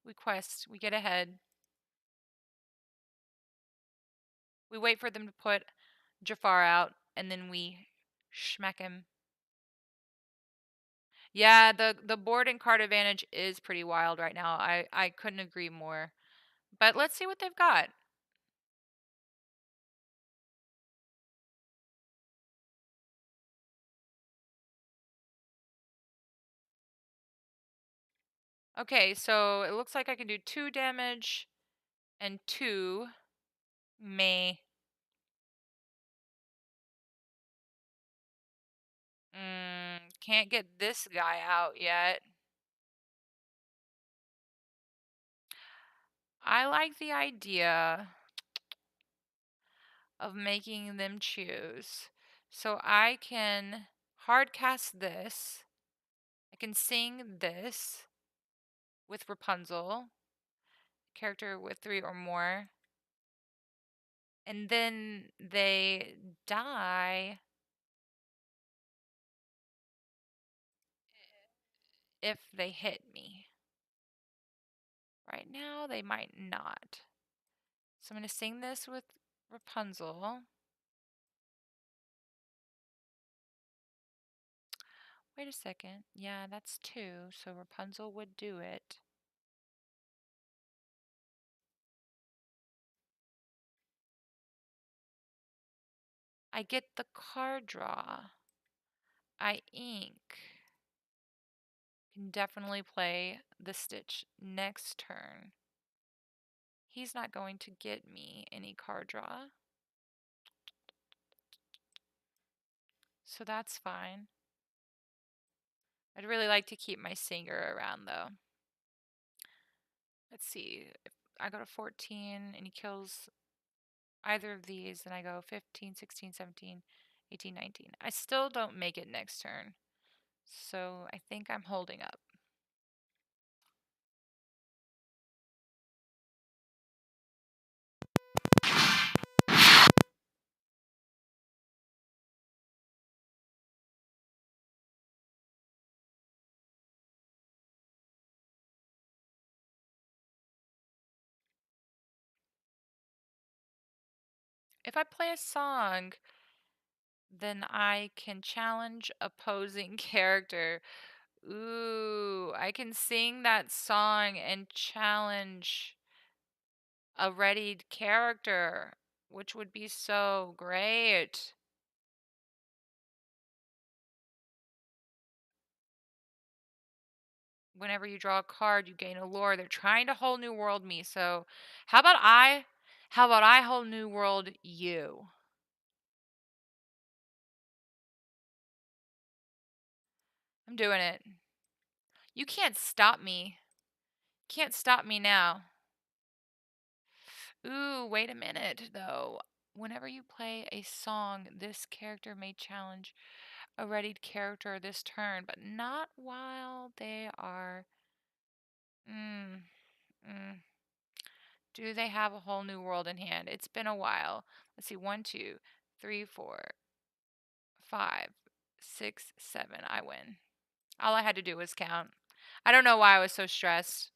We get ahead. We wait for them to put Jafar out, and then we schmack him. Yeah, the board and card advantage is pretty wild right now. I couldn't agree more. But let's see what they've got. Okay, so it looks like I can do 2 damage and 2. Meh. Can't get this guy out yet. I like the idea of making them choose. So I can hard cast this. I can sing this with Rapunzel. Character with 3 or more. And then they die if they hit me. Right now, they might not. So I'm going to sing this with Rapunzel. Wait a second. Yeah, that's 2, so Rapunzel would do it. I get the card draw. I ink. Can definitely play the Stitch next turn. He's not going to get me any card draw. So that's fine. I'd really like to keep my singer around though. Let's see. If I go to 14 and he kills either of these, then I go 15, 16, 17, 18, 19. I still don't make it next turn. So I think I'm holding up. If I play a song, then I can challenge opposing character. Ooh, I can sing that song and challenge a readied character, which would be so great. Whenever you draw a card, you gain a lore. They're trying to whole new world me. So, how about I whole new world you? I'm doing it. You can't stop me. Can't stop me now. Ooh, wait a minute though. Whenever you play a song, this character may challenge a readied character this turn, but not while they are. Mm, mm. Do they have a whole new world in hand? It's been a while. Let's see. 1, 2, 3, 4, 5, 6, 7. I win. All I had to do was count. I don't know why I was so stressed.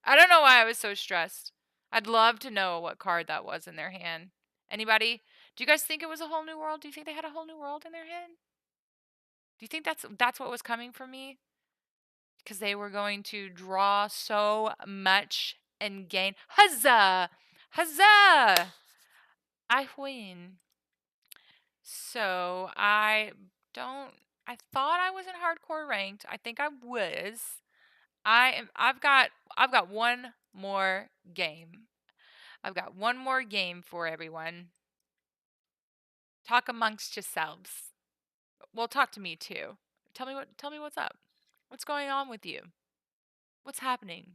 I don't know why I was so stressed. I'd love to know what card that was in their hand. Anybody? Do you guys think it was a whole new world? Do you think they had a whole new world in their hand? Do you think that's what was coming from me? Because they were going to draw so much and gain. Huzzah! Huzzah! I win. So don't. I thought I was in hardcore ranked. I think I was. I've got one more game. I've got one more game for everyone. Talk amongst yourselves. Well, talk to me too. Tell me what's up. What's going on with you? What's happening?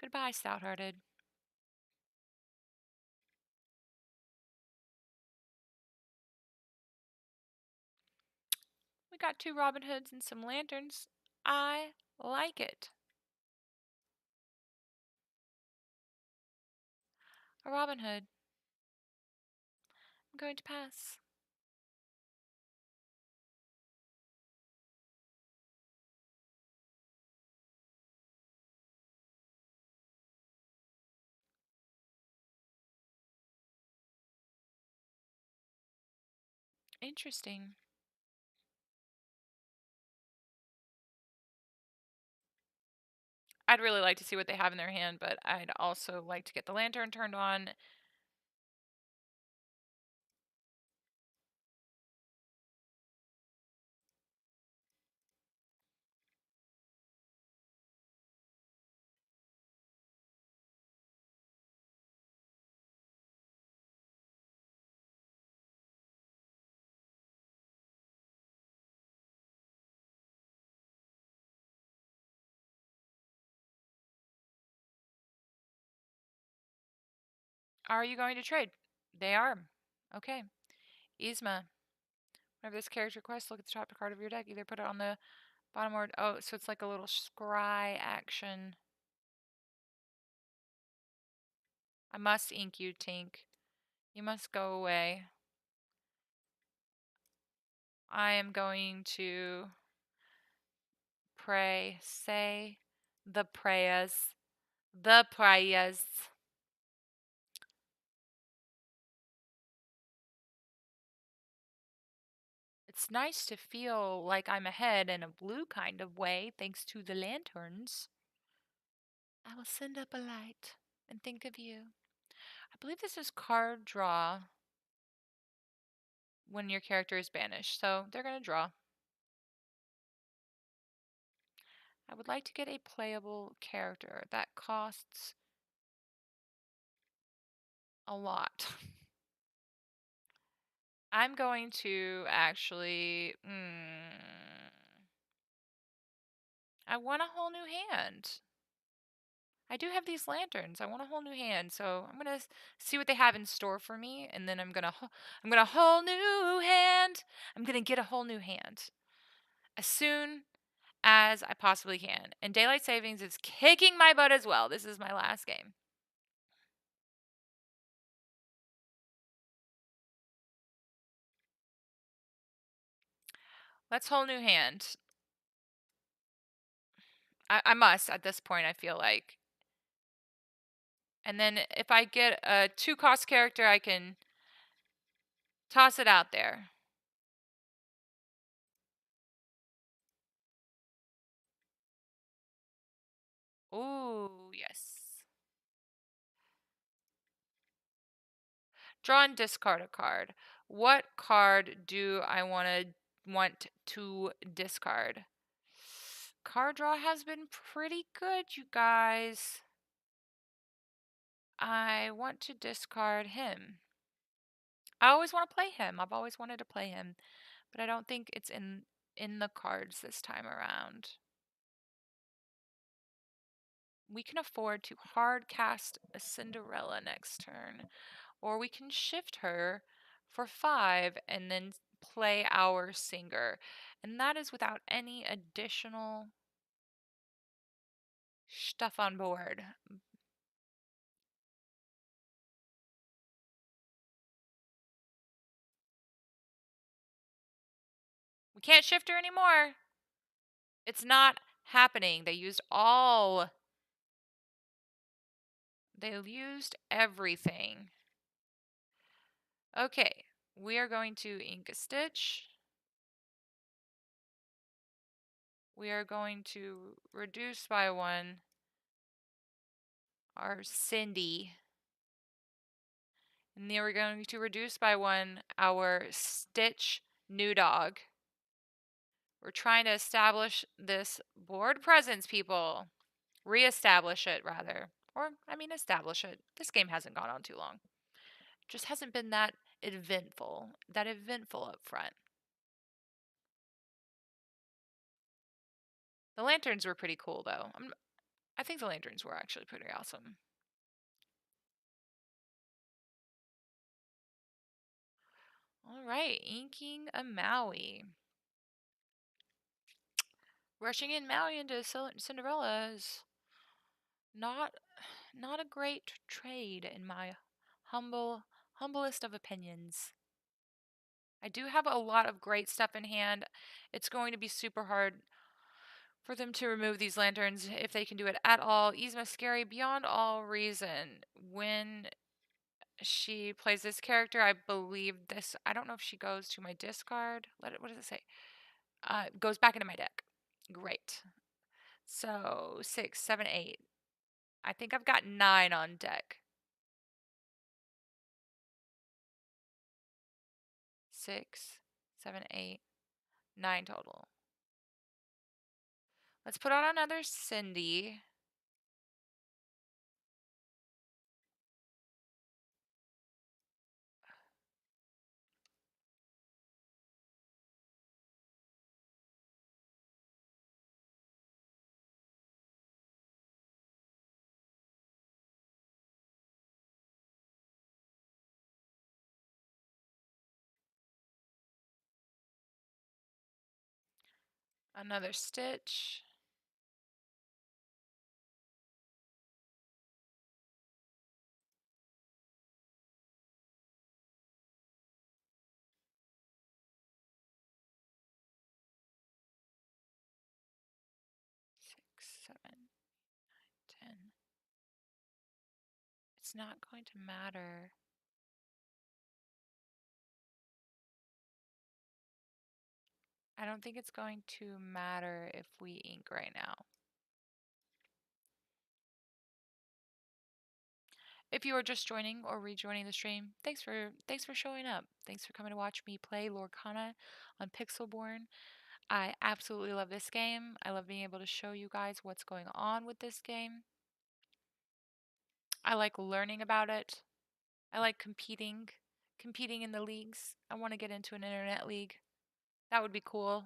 Goodbye, stout-hearted. We got 2 Robin Hoods and some lanterns. I like it. A Robin Hood. I'm going to pass. Interesting. I'd really like to see what they have in their hand, but I'd also like to get the lantern turned on. Are you going to trade? They are. Okay. Yzma. Whenever this character quests, look at the top card of your deck. Either put it on the bottom or... Oh, so it's like a little scry action. I must ink you, Tink. You must go away. I am going to pray. Say the prayers. The prayers. It's nice to feel like I'm ahead in a blue kind of way, thanks to the lanterns. I will send up a light and think of you. I believe this is card draw when your character is banished, so they're going to draw. I would like to get a playable character that costs a lot. I'm going to actually. I want a whole new hand. I do have these lanterns. I want a whole new hand, so I'm gonna see what they have in store for me, and then I'm gonna whole new hand. I'm gonna get a whole new hand as soon as I possibly can. And daylight savings is kicking my butt as well. This is my last game. Let's whole new hand. I must at this point. I feel like. And then if I get a 2-cost character, I can toss it out there. Ooh, yes. Draw and discard a card. What card do I want to discard? Card draw has been pretty good, you guys. I want to discard him. I always want to play him. I've always wanted to play him, but I don't think it's in the cards this time around. We can afford to hard cast a Cinderella next turn, or we can shift her for 5 and then play our singer. And that is without any additional stuff on board. We can't shift her anymore. It's not happening. They used everything. Okay, we are going to ink a stitch. We are going to reduce by 1 our Cindy. And then we're going to reduce by 1 our Stitch new dog. We're trying to establish this board presence, people. Re-establish it, rather. Or, I mean, establish it. This game hasn't gone on too long. Just hasn't been that eventful. That eventful up front. The lanterns were pretty cool, though. I think the lanterns were actually pretty awesome. All right, inking a Maui. Rushing in Maui into Cinderella is not a great trade in my humblest of opinions. I do have a lot of great stuff in hand. It's going to be super hard for them to remove these lanterns if they can do it at all. Yzma scary beyond all reason. When she plays this character, I believe this. I don't know if she goes to my discard. What does it say? Goes back into my deck. Great. So 6, 7, 8. I think I've got 9 on deck. 6, 7, 8, 9 total. Let's put on another Cindy. Another stitch. Six, 7, 10. It's not going to matter. I don't think it's going to matter if we ink right now. If you are just joining or rejoining the stream, thanks for showing up. Thanks for coming to watch me play Lorcana on Pixelborn. I absolutely love this game. I love being able to show you guys what's going on with this game. I like learning about it. I like competing in the leagues. I want to get into an internet league. That would be cool.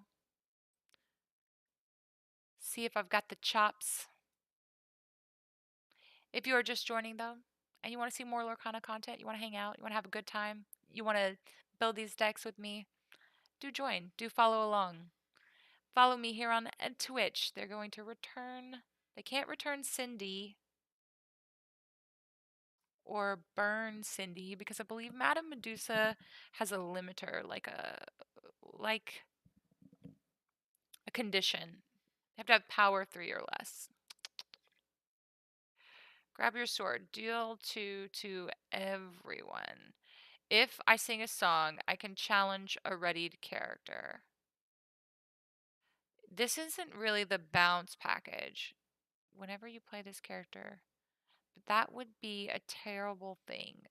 See if I've got the chops. If you are just joining though, and you want to see more Lorcana content, you want to hang out, you want to have a good time, you want to build these decks with me, do join. Do follow along. Follow me here on Twitch. They're going to return. They can't return Cindy or burn Cindy because I believe Madame Medusa has a limiter, like a condition. They have to have power 3 or less. Grab your sword. Deal 2 to everyone. If I sing a song, I can challenge a readied character. This isn't really the bounce package. Whenever you play this character, but that would be a terrible thing.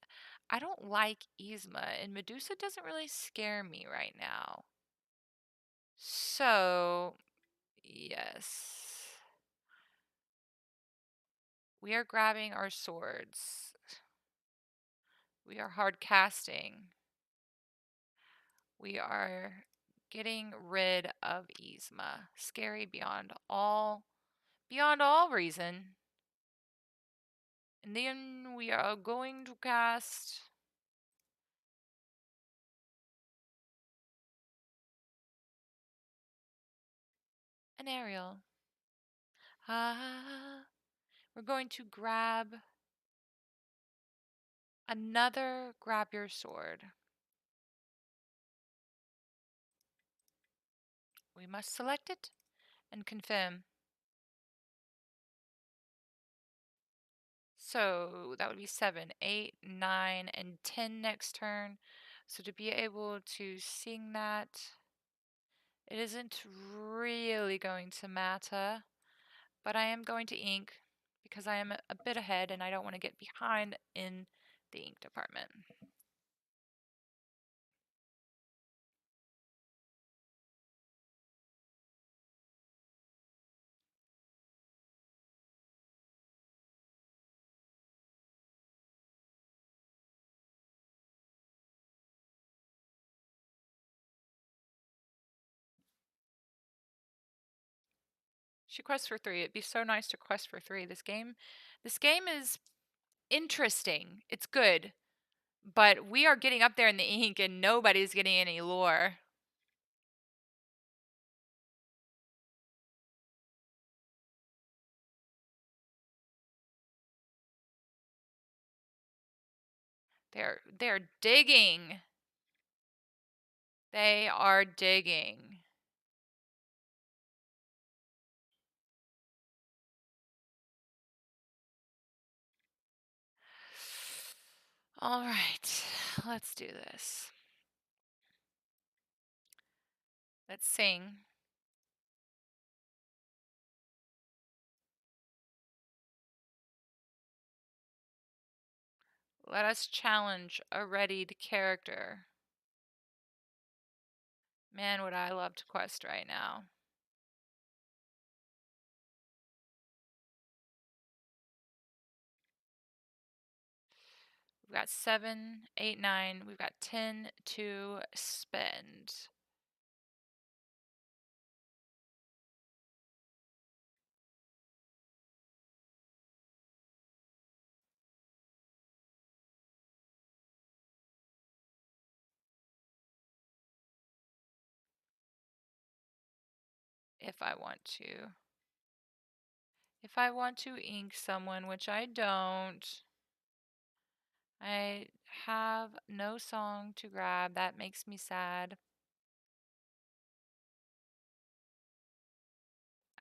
I don't like Yzma, and Medusa doesn't really scare me right now. So, yes. We are grabbing our swords. We are hard casting. We are getting rid of Yzma. Scary beyond all reason. And then we are going to cast an aerial. We're going to grab another grab your sword. We must select it and confirm. So that would be 7, 8, 9, and 10 next turn. So to be able to sing that, it isn't really going to matter, but I am going to ink because I am a bit ahead and I don't want to get behind in the ink department. She quests for 3. It'd be so nice to quest for 3. This game is interesting. It's good. But we are getting up there in the ink and nobody's getting any lore. They're digging. They are digging. All right. Let's do this. Let's sing. Let us challenge a readied character. Man, would I love to quest right now. We've got 7, 8, 9. We've got 10 to spend. If I want to. If I want to ink someone, which I don't. I have no song to grab. That makes me sad.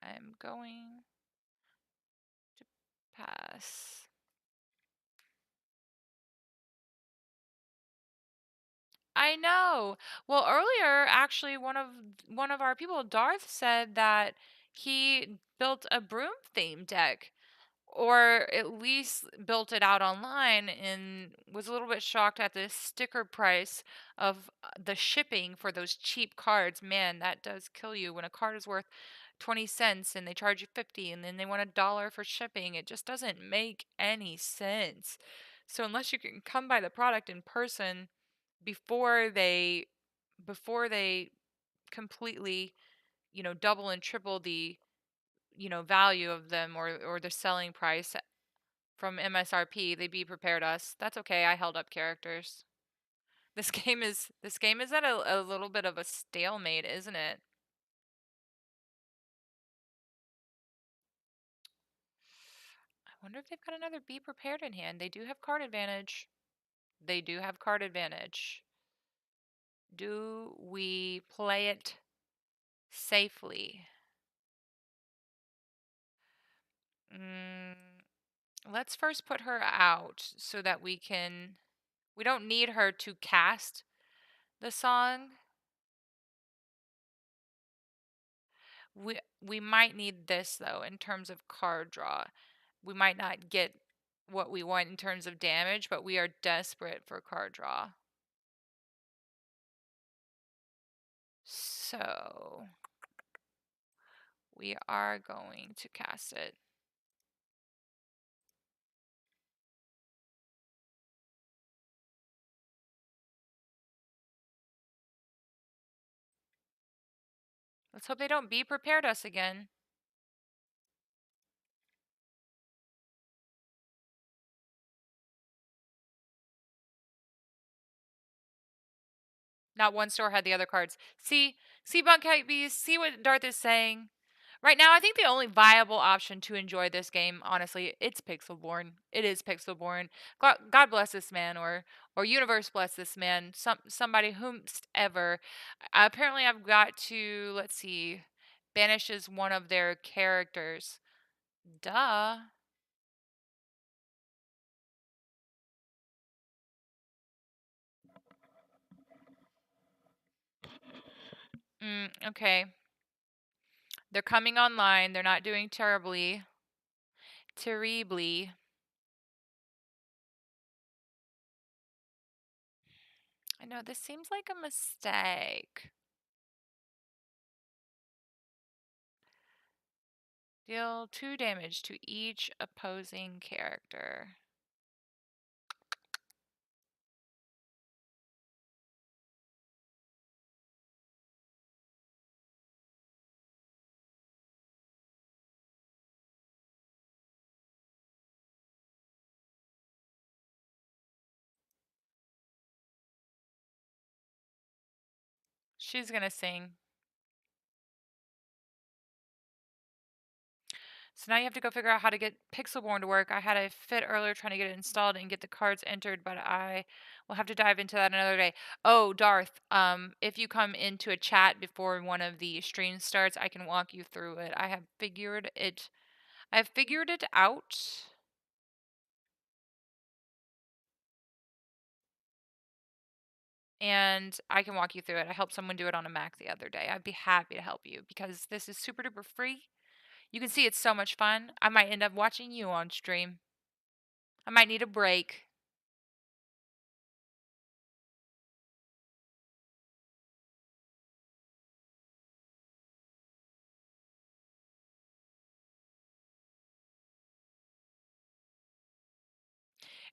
I'm going to pass. I know. Well, earlier, actually, one of our people, Darth, said that he built a broom theme deck, or at least built it out online and was a little bit shocked at the sticker price of the shipping for those cheap cards. Man, that does kill you when a card is worth 20 cents and they charge you 50 and then they want $1 for shipping. It just doesn't make any sense. So unless you can come by the product in person before they before they completely, double and triple the, value of them, or the selling price from MSRP, they be prepared us. That's okay. I held up characters. This game is at a little bit of a stalemate, isn't it? I wonder if they've got another be prepared in hand. They do have card advantage. They do have card advantage. Do we play it safely? Mm, let's first put her out so that we don't need her to cast the song. We might need this though in terms of card draw. We might not get what we want in terms of damage, but we are desperate for card draw. So we are going to cast it. Let's hope they don't be prepared us again. Not one store had the other cards. See, Bunkite Bees, see what Darth is saying? Right now, I think the only viable option to enjoy this game, honestly, it's Pixelborn. It is Pixelborn. God bless this man, or universe bless this man. Somebody whomsoever. Apparently, I've got to, let's see, banishes one of their characters. Duh. Okay. They're coming online. They're not doing terribly. Terribly. I know, this seems like a mistake. Deal 2 damage to each opposing character. She's gonna sing. So now you have to go figure out how to get Pixelborn to work. I had a fit earlier trying to get it installed and get the cards entered, but I will have to dive into that another day. Oh, Darth, if you come into a chat before one of the streams starts, I can walk you through it. I have figured it out. And I can walk you through it. I helped someone do it on a Mac the other day. I'd be happy to help you because this is super duper free. You can see it's so much fun. I might end up watching you on stream. I might need a break.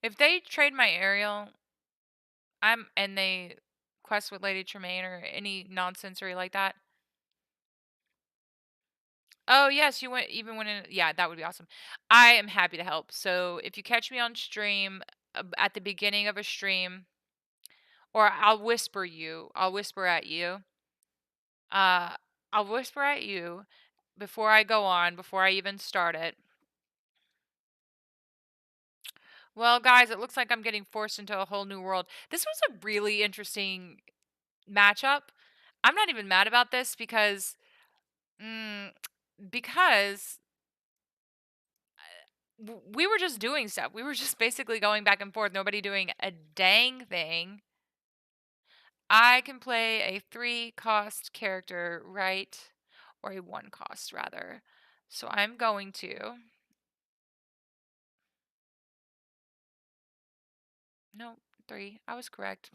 If they trade my Ariel, and they quest with Lady Tremaine or any nonsensory like that. Oh yes, you went even when in, yeah, that would be awesome. I am happy to help. So if you catch me on stream at the beginning of a stream, or I'll whisper at you. Uh, I'll whisper at you before I go on, before I even start it. Well, guys, it looks like I'm getting forced into a whole new world. This was a really interesting matchup. I'm not even mad about this mm, because we were just doing stuff. We were just basically going back and forth, nobody doing a dang thing. I can play a 3-cost character, right? Or a 1-cost, rather. So I'm going to. No, 3. I was correct.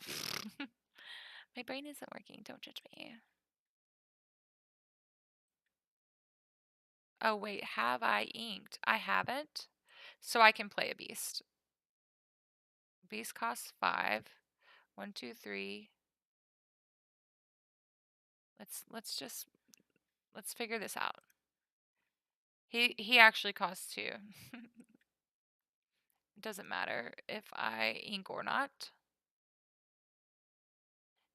My brain isn't working. Don't judge me. Oh, wait. Have I inked? I haven't. So I can play a beast. Beast costs 5. 1, 2, 3. Let's figure this out. He actually costs 2. It doesn't matter if I ink or not.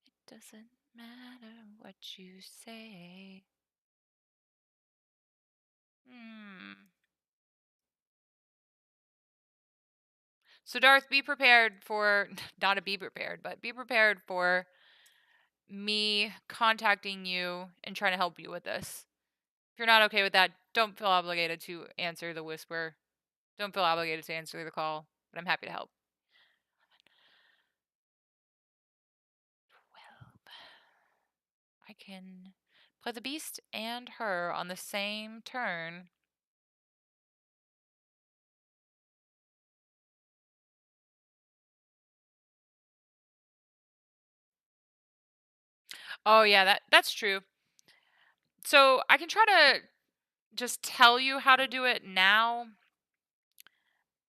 It doesn't matter what you say. So Darth, be prepared for not to be prepared, but be prepared for me contacting you and trying to help you with this. If you're not okay with that, don't feel obligated to answer the whisper. Don't feel obligated to answer the call, but I'm happy to help. 12. I can play the beast and her on the same turn. Oh yeah, that's true. So I can try to just tell you how to do it now.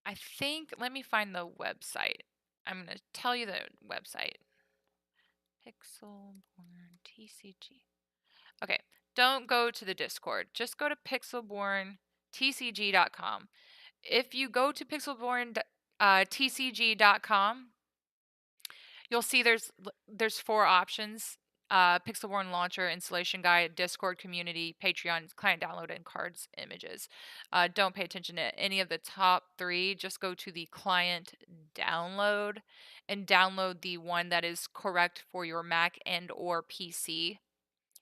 I think, let me find the website. I'm going to tell you the website. Pixelborn TCG. Okay, don't go to the Discord. Just go to pixelborntcg.com. If you go to pixelborntcg.com, you'll see there's 4 options. Pixelborn launcher, installation guide, Discord community, Patreon, client download, and cards images. Don't pay attention to any of the top 3. Just go to the client download and download the one that is correct for your Mac and or PC.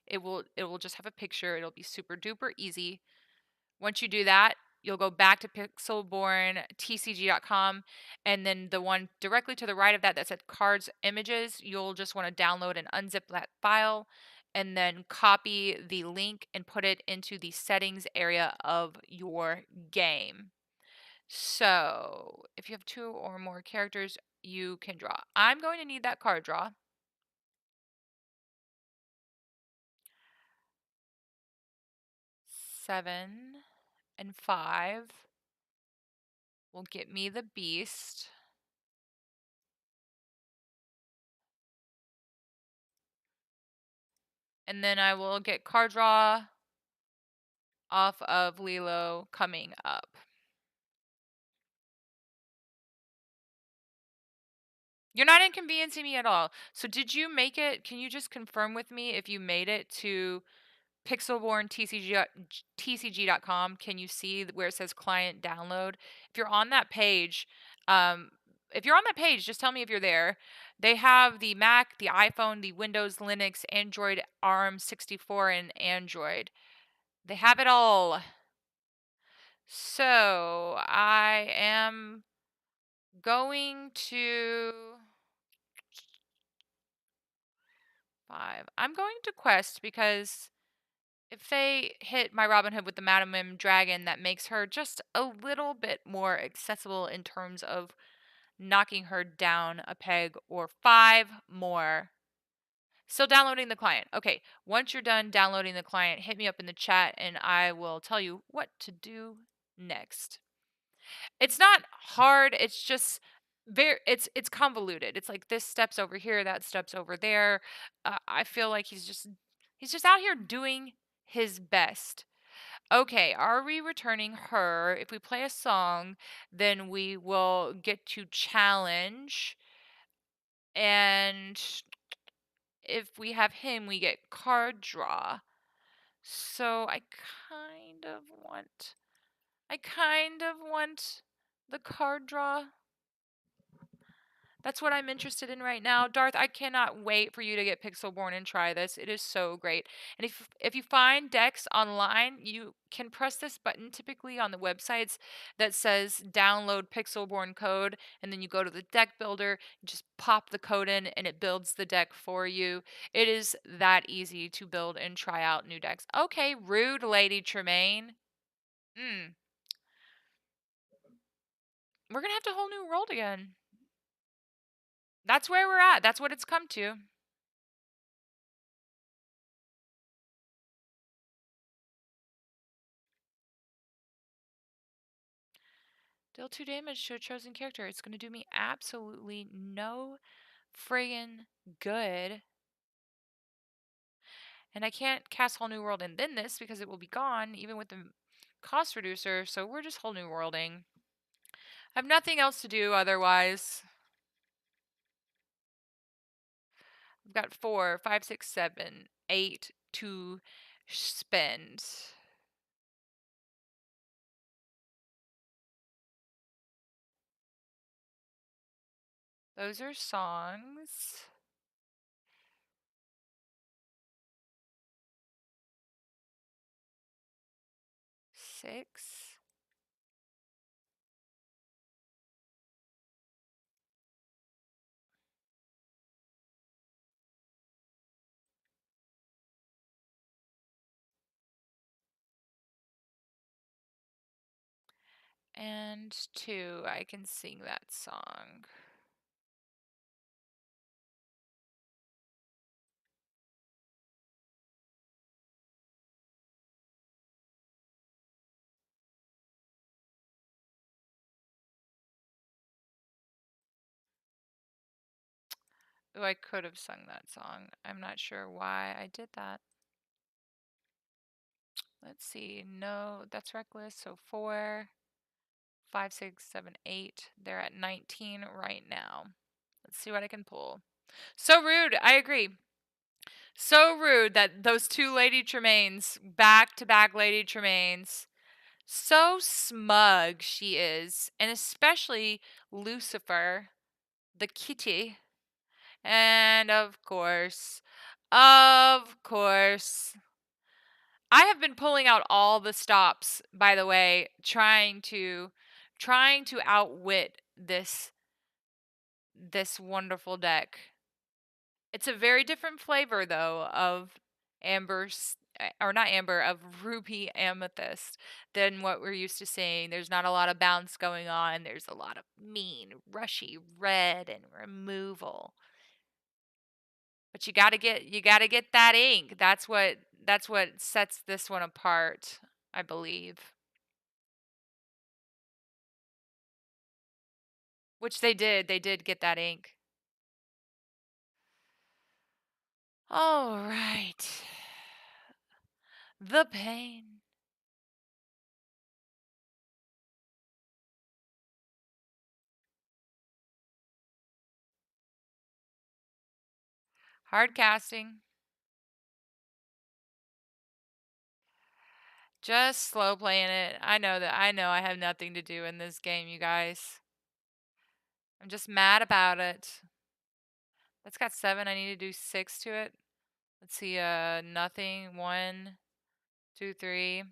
It will just have a picture. It'll be super duper easy. Once you do that, you'll go back to pixelborntcg.com, and then the one directly to the right of that that said cards images, you'll just want to download and unzip that file and then copy the link and put it into the settings area of your game. So if you have 2 or more characters, you can draw. I'm going to need that card draw. 7 and 5 will get me the beast. And then I will get card draw off of Lilo coming up. You're not inconveniencing me at all. So did you make it? Can you just confirm with me if you made it to pixelborntcg.com? Can you see where it says client download? If you're on that page, um, just tell me if you're there. They have the Mac, the iPhone, the Windows, Linux, Android, ARM64, and Android. They have it all. So I am going to 5. I'm going to Quest because if they hit my Robin Hood with the Madam Mim Dragon, that makes her just a little bit more accessible in terms of knocking her down a peg, or 5 more. Still downloading the client. Okay, once you're done downloading the client, hit me up in the chat and I will tell you what to do next. It's not hard, it's just it's convoluted. It's like this steps over here, that steps over there. I feel like he's just out here doing his best. Okay, are we returning her? If we play a song, then we will get to challenge, and if we have him, we get card draw. So I kind of want the card draw. That's what I'm interested in right now. Darth, I cannot wait for you to get Pixelborn and try this. It is so great. And if you find decks online, you can press this button typically on the websites that says download Pixelborn code, and then you go to the deck builder, you just pop the code in and it builds the deck for you. It is that easy to build and try out new decks. Okay, rude Lady Tremaine. We're going to have to whole new world again. That's where we're at. That's what it's come to. Deal 2 damage to a chosen character. It's going to do me absolutely no friggin' good. And I can't cast Whole New World and then this because it will be gone, even with the cost reducer. So we're just Whole New Worlding. I have nothing else to do otherwise. I've got 4, 5, 6, 7, 8 to spend. Those are songs. Six. And 2. I can sing that song. Oh, I could have sung that song. I'm not sure why I did that. Let's see. No, that's reckless. So 4, 5, 6, 7, 8. They're at 19 right now. Let's see what I can pull. So rude. I agree. So rude that those 2 Lady Tremaines, back-to-back Lady Tremaines, so smug she is. And especially Lucifer, the kitty. And of course, I have been pulling out all the stops, by the way, trying to outwit this wonderful deck. It's a very different flavor though of or not amber, of ruby amethyst than what we're used to seeing. There's not a lot of bounce going on. There's a lot of mean, rushy red and removal. But you gotta get that ink. That's what sets this one apart, I believe. Which they did. They did get that ink. All right. The pain. Hard casting. Just slow playing it. I know I have nothing to do in this game, you guys. I'm just mad about it. That's got 7. I need to do 6 to it. Let's see, nothing. 1, 2, 3.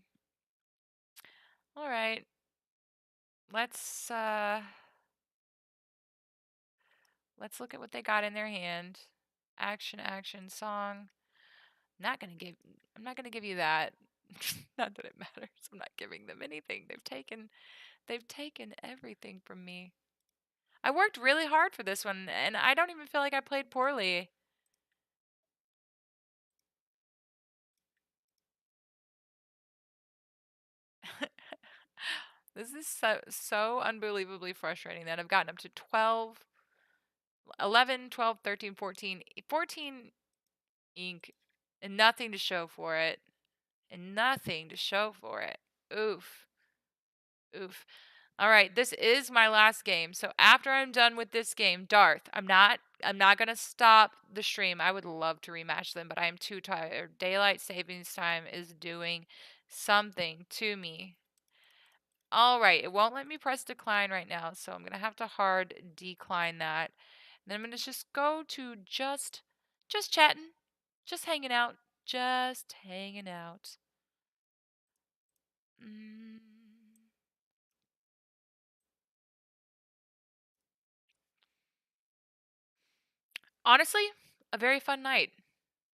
All right. Let's let's look at what they got in their hand. Action, song. Not gonna give I'm not gonna give you that. Not that it matters. I'm not giving them anything. They've taken everything from me. I worked really hard for this one, and I don't even feel like I played poorly. This is so unbelievably frustrating that I've gotten up to 12, 11, 12, 13, 14, 14 ink and nothing to show for it. And nothing to show for it. Oof. Oof. All right, this is my last game. So after I'm done with this game, Darth, I'm not going to stop the stream. I would love to rematch them, but I am too tired. Daylight savings time is doing something to me. All right, it won't let me press decline right now, so I'm going to have to hard decline that. And then I'm going to just go to just chatting, just hanging out, just hanging out. Mm. Honestly, a very fun night.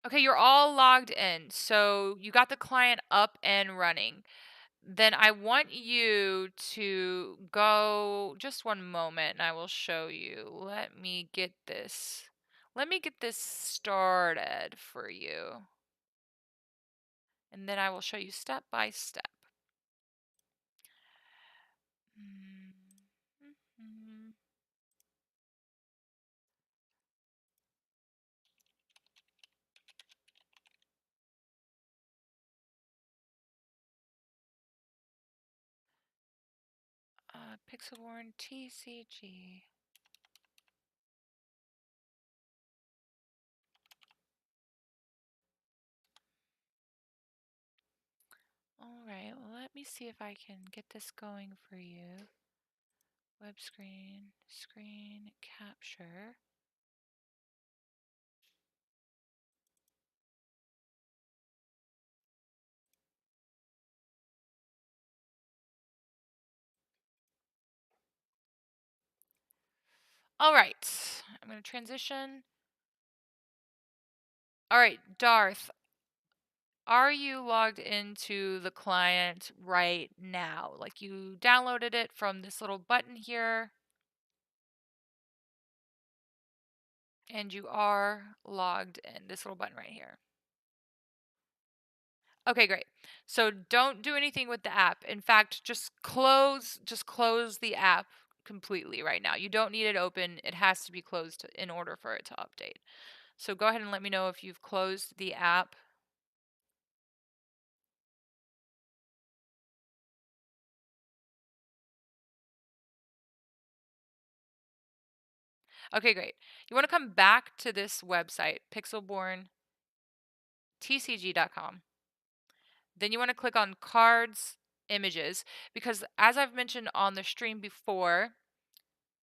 Okay, you're all logged in. So you got the client up and running. then I want you to go just one moment and I will show you. Let me get this started for you. And then I will show you step by step. Mhm. Pixelborn TCG. All right, well, let me see if I can get this going for you. Web screen capture. All right, I'm going to transition. All right, Darth, are you logged into the client right now? Like you downloaded it from this little button here, and you are logged in, this little button right here. Okay, great. So don't do anything with the app. In fact, just close the app completely right now. You don't need it open. It has to be closed in order for it to update. So go ahead and let me know if you've closed the app. Okay, great. You want to come back to this website, pixelborntcg.com. Then you want to click on cards, images, because as I've mentioned on the stream before,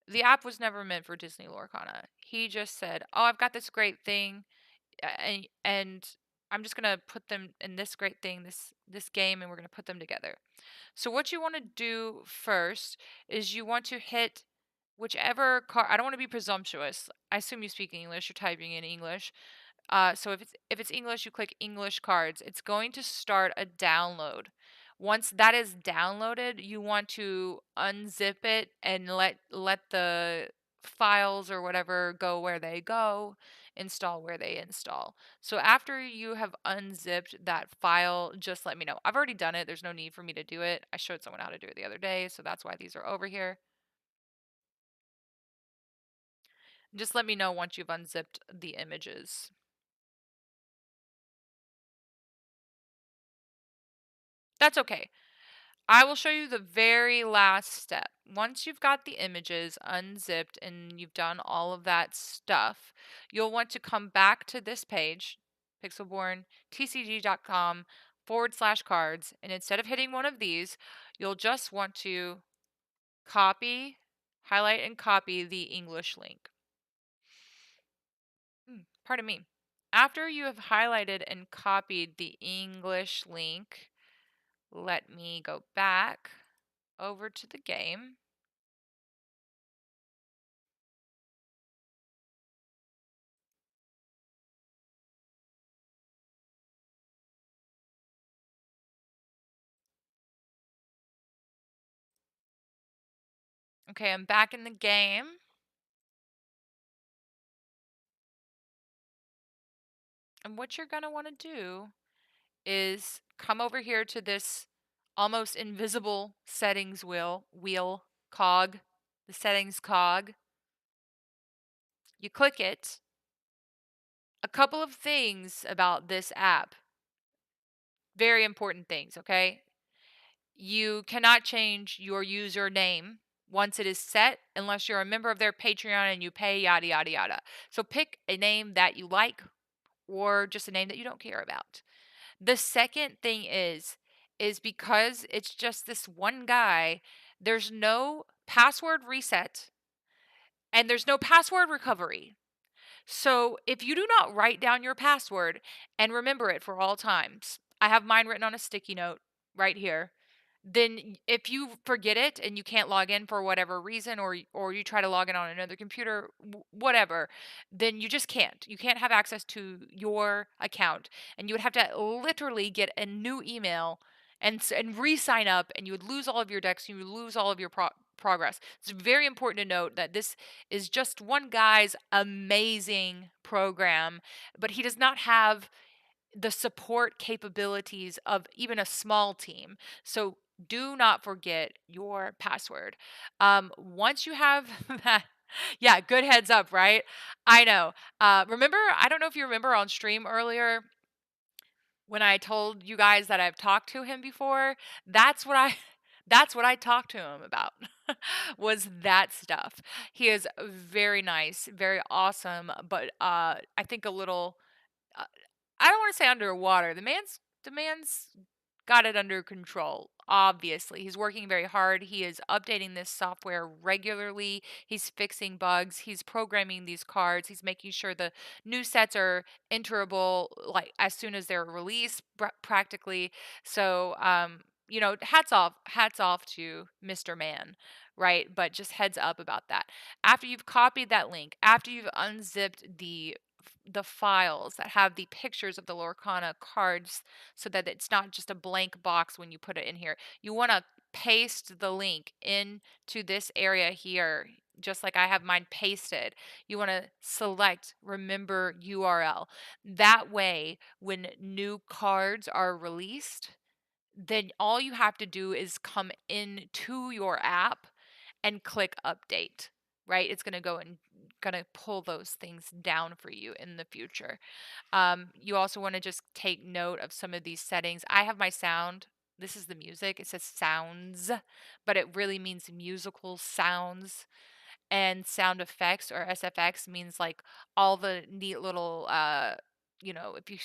the app was never meant for Disney Lorcana. He just said, "Oh, I've got this great thing, and I'm just gonna put them in this great thing, this game, and we're gonna put them together." So what you want to do first is you want to hit whichever card. I don't want to be presumptuous. I assume you speak English. You're typing in English. So if it's English, you click English cards. It's going to start a download. Once that is downloaded, you want to unzip it and let the files or whatever go where they go, install where they install. So after you have unzipped that file, just let me know. I've already done it. There's no need for me to do it. I showed someone how to do it the other day, so that's why these are over here. Just let me know once you've unzipped the images. That's okay. I will show you the very last step. Once you've got the images unzipped and you've done all of that stuff, you'll want to come back to this page, pixelborntcg.com/cards, and instead of hitting one of these, you'll just want to copy, highlight, and copy the English link. Pardon me. After you have highlighted and copied the English link, let me go back over to the game. Okay, I'm back in the game. And what you're going to want to do is come over here to this almost invisible settings cog, the settings cog. You click it. A couple of things about this app. Very important things, okay? You cannot change your username once it is set unless you're a member of their Patreon and you pay yada yada yada. So pick a name that you like or just a name that you don't care about. The second thing is because it's just this one guy, there's no password reset and there's no password recovery. So if you do not write down your password and remember it for all times, I have mine written on a sticky note right here. Then if you forget it and you can't log in for whatever reason, or you try to log in on another computer, whatever, then you just can't. You can't have access to your account, and you would have to literally get a new email and re-sign up, and you would lose all of your decks, you would lose all of your progress. It's very important to note that this is just one guy's amazing program, but he does not have the support capabilities of even a small team. So do not forget your password. Once you have that, yeah, good heads up, right? I know. Remember, I don't know if you remember on stream earlier when I told you guys that I've talked to him before. That's what I that's what I talked to him about. Was that stuff. He is very nice, very awesome, but I think a little uh, I don't want to say underwater. The man's got it under control. Obviously, he's working very hard. He is updating this software regularly. He's fixing bugs. He's programming these cards. He's making sure the new sets are enterable like as soon as they're released practically. So, hats off to Mr. Man, right? But just heads up about that. After you've copied that link, after you've unzipped the files that have the pictures of the Lorcana cards so that it's not just a blank box when you put it in here. You want to paste the link into this area here, just like I have mine pasted. You want to select remember URL. That way, when new cards are released, then all you have to do is come into your app and click update, right? It's going to go and going to pull those things down for you in the future. You also want to just take note of some of these settings. I have my sound. This is the music. It says sounds, but it really means musical sounds. And sound effects or SFX means like all the neat little, if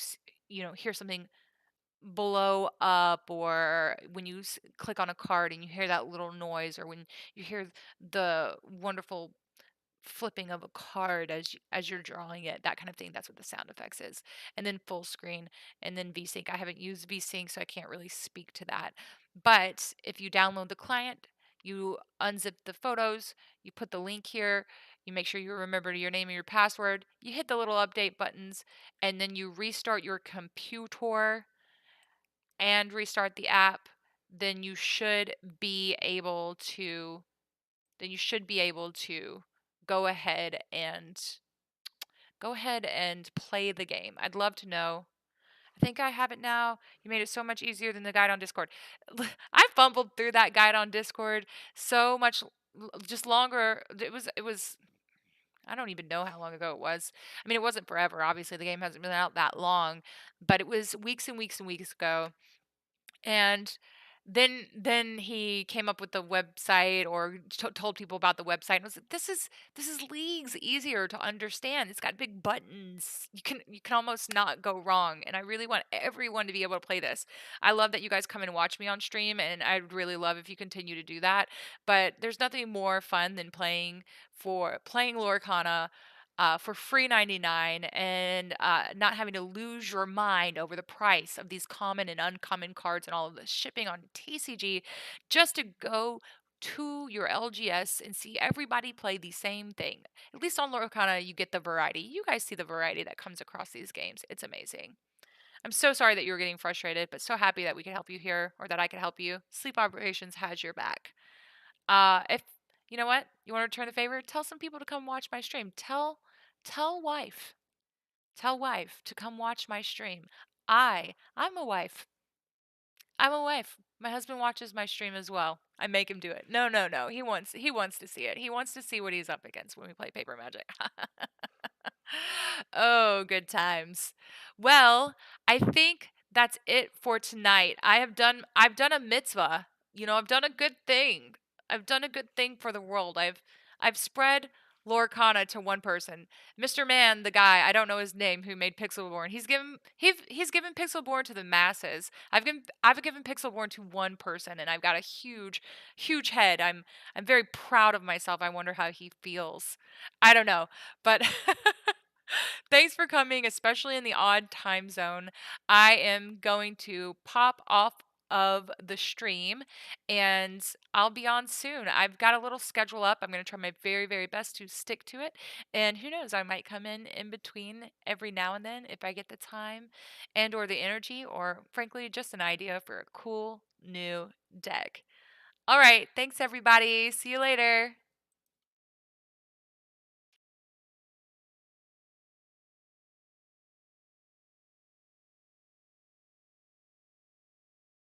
hear something blow up, or when you click on a card and you hear that little noise, or when you hear the wonderful flipping of a card as you're drawing it, that kind of thing. That's what the sound effects is. And then full screen, and then VSync. I haven't used VSync, so I can't really speak to that. But if you download the client, you unzip the photos, you put the link here, you make sure you remember your name and your password, you hit the little update buttons, and then you restart your computer and restart the app, then you should be able to go ahead and play the game. I'd love to know. I think I have it now. You made it so much easier than the guide on Discord. I fumbled through that guide on Discord so much just longer. It was I don't even know how long ago it was. I mean, it wasn't forever. Obviously, the game hasn't been out that long, but it was weeks and weeks and weeks ago. And then he came up with the website, or told people about the website, and was like, this is leagues easier to understand. It's got big buttons. You can almost not go wrong. And I really want everyone to be able to play this. I love that you guys come and watch me on stream, and I'd really love if you continue to do that. But there's nothing more fun than playing Lorcana for free 99, and not having to lose your mind over the price of these common and uncommon cards and all of the shipping on TCG, just to go to your LGS and see everybody play the same thing. At least on Lorcana, you get the variety. You guys see the variety that comes across these games. It's amazing. I'm so sorry that you were getting frustrated, but so happy that we could help you here, or that I could help you. Sleep Operations has your back. If you know what, you want to return the favor, tell some people to come watch my stream. Tell wife, tell wife to come watch my stream. I'm a wife. I'm a wife. My husband watches my stream as well. I make him do it. No, no, no. He wants to see it. He wants to see what he's up against when we play paper magic. Oh, good times. Well, I think that's it for tonight. I've done a mitzvah. I've done a good thing. I've done a good thing for the world. I've spread Lorcana to one person. Mr. Man, the guy, I don't know his name, who made Pixelborn. He's given Pixelborn to the masses. I've given Pixelborn to one person, and I've got a huge head. I'm very proud of myself. I wonder how he feels. I don't know. But thanks for coming, especially in the odd time zone. I am going to pop off of the stream, and I'll be on soon. I've got a little schedule up. I'm going to try my very, very best to stick to it. And who knows, I might come in between every now and then if I get the time and or the energy or frankly just an idea for a cool new deck. All right, thanks everybody. See you later.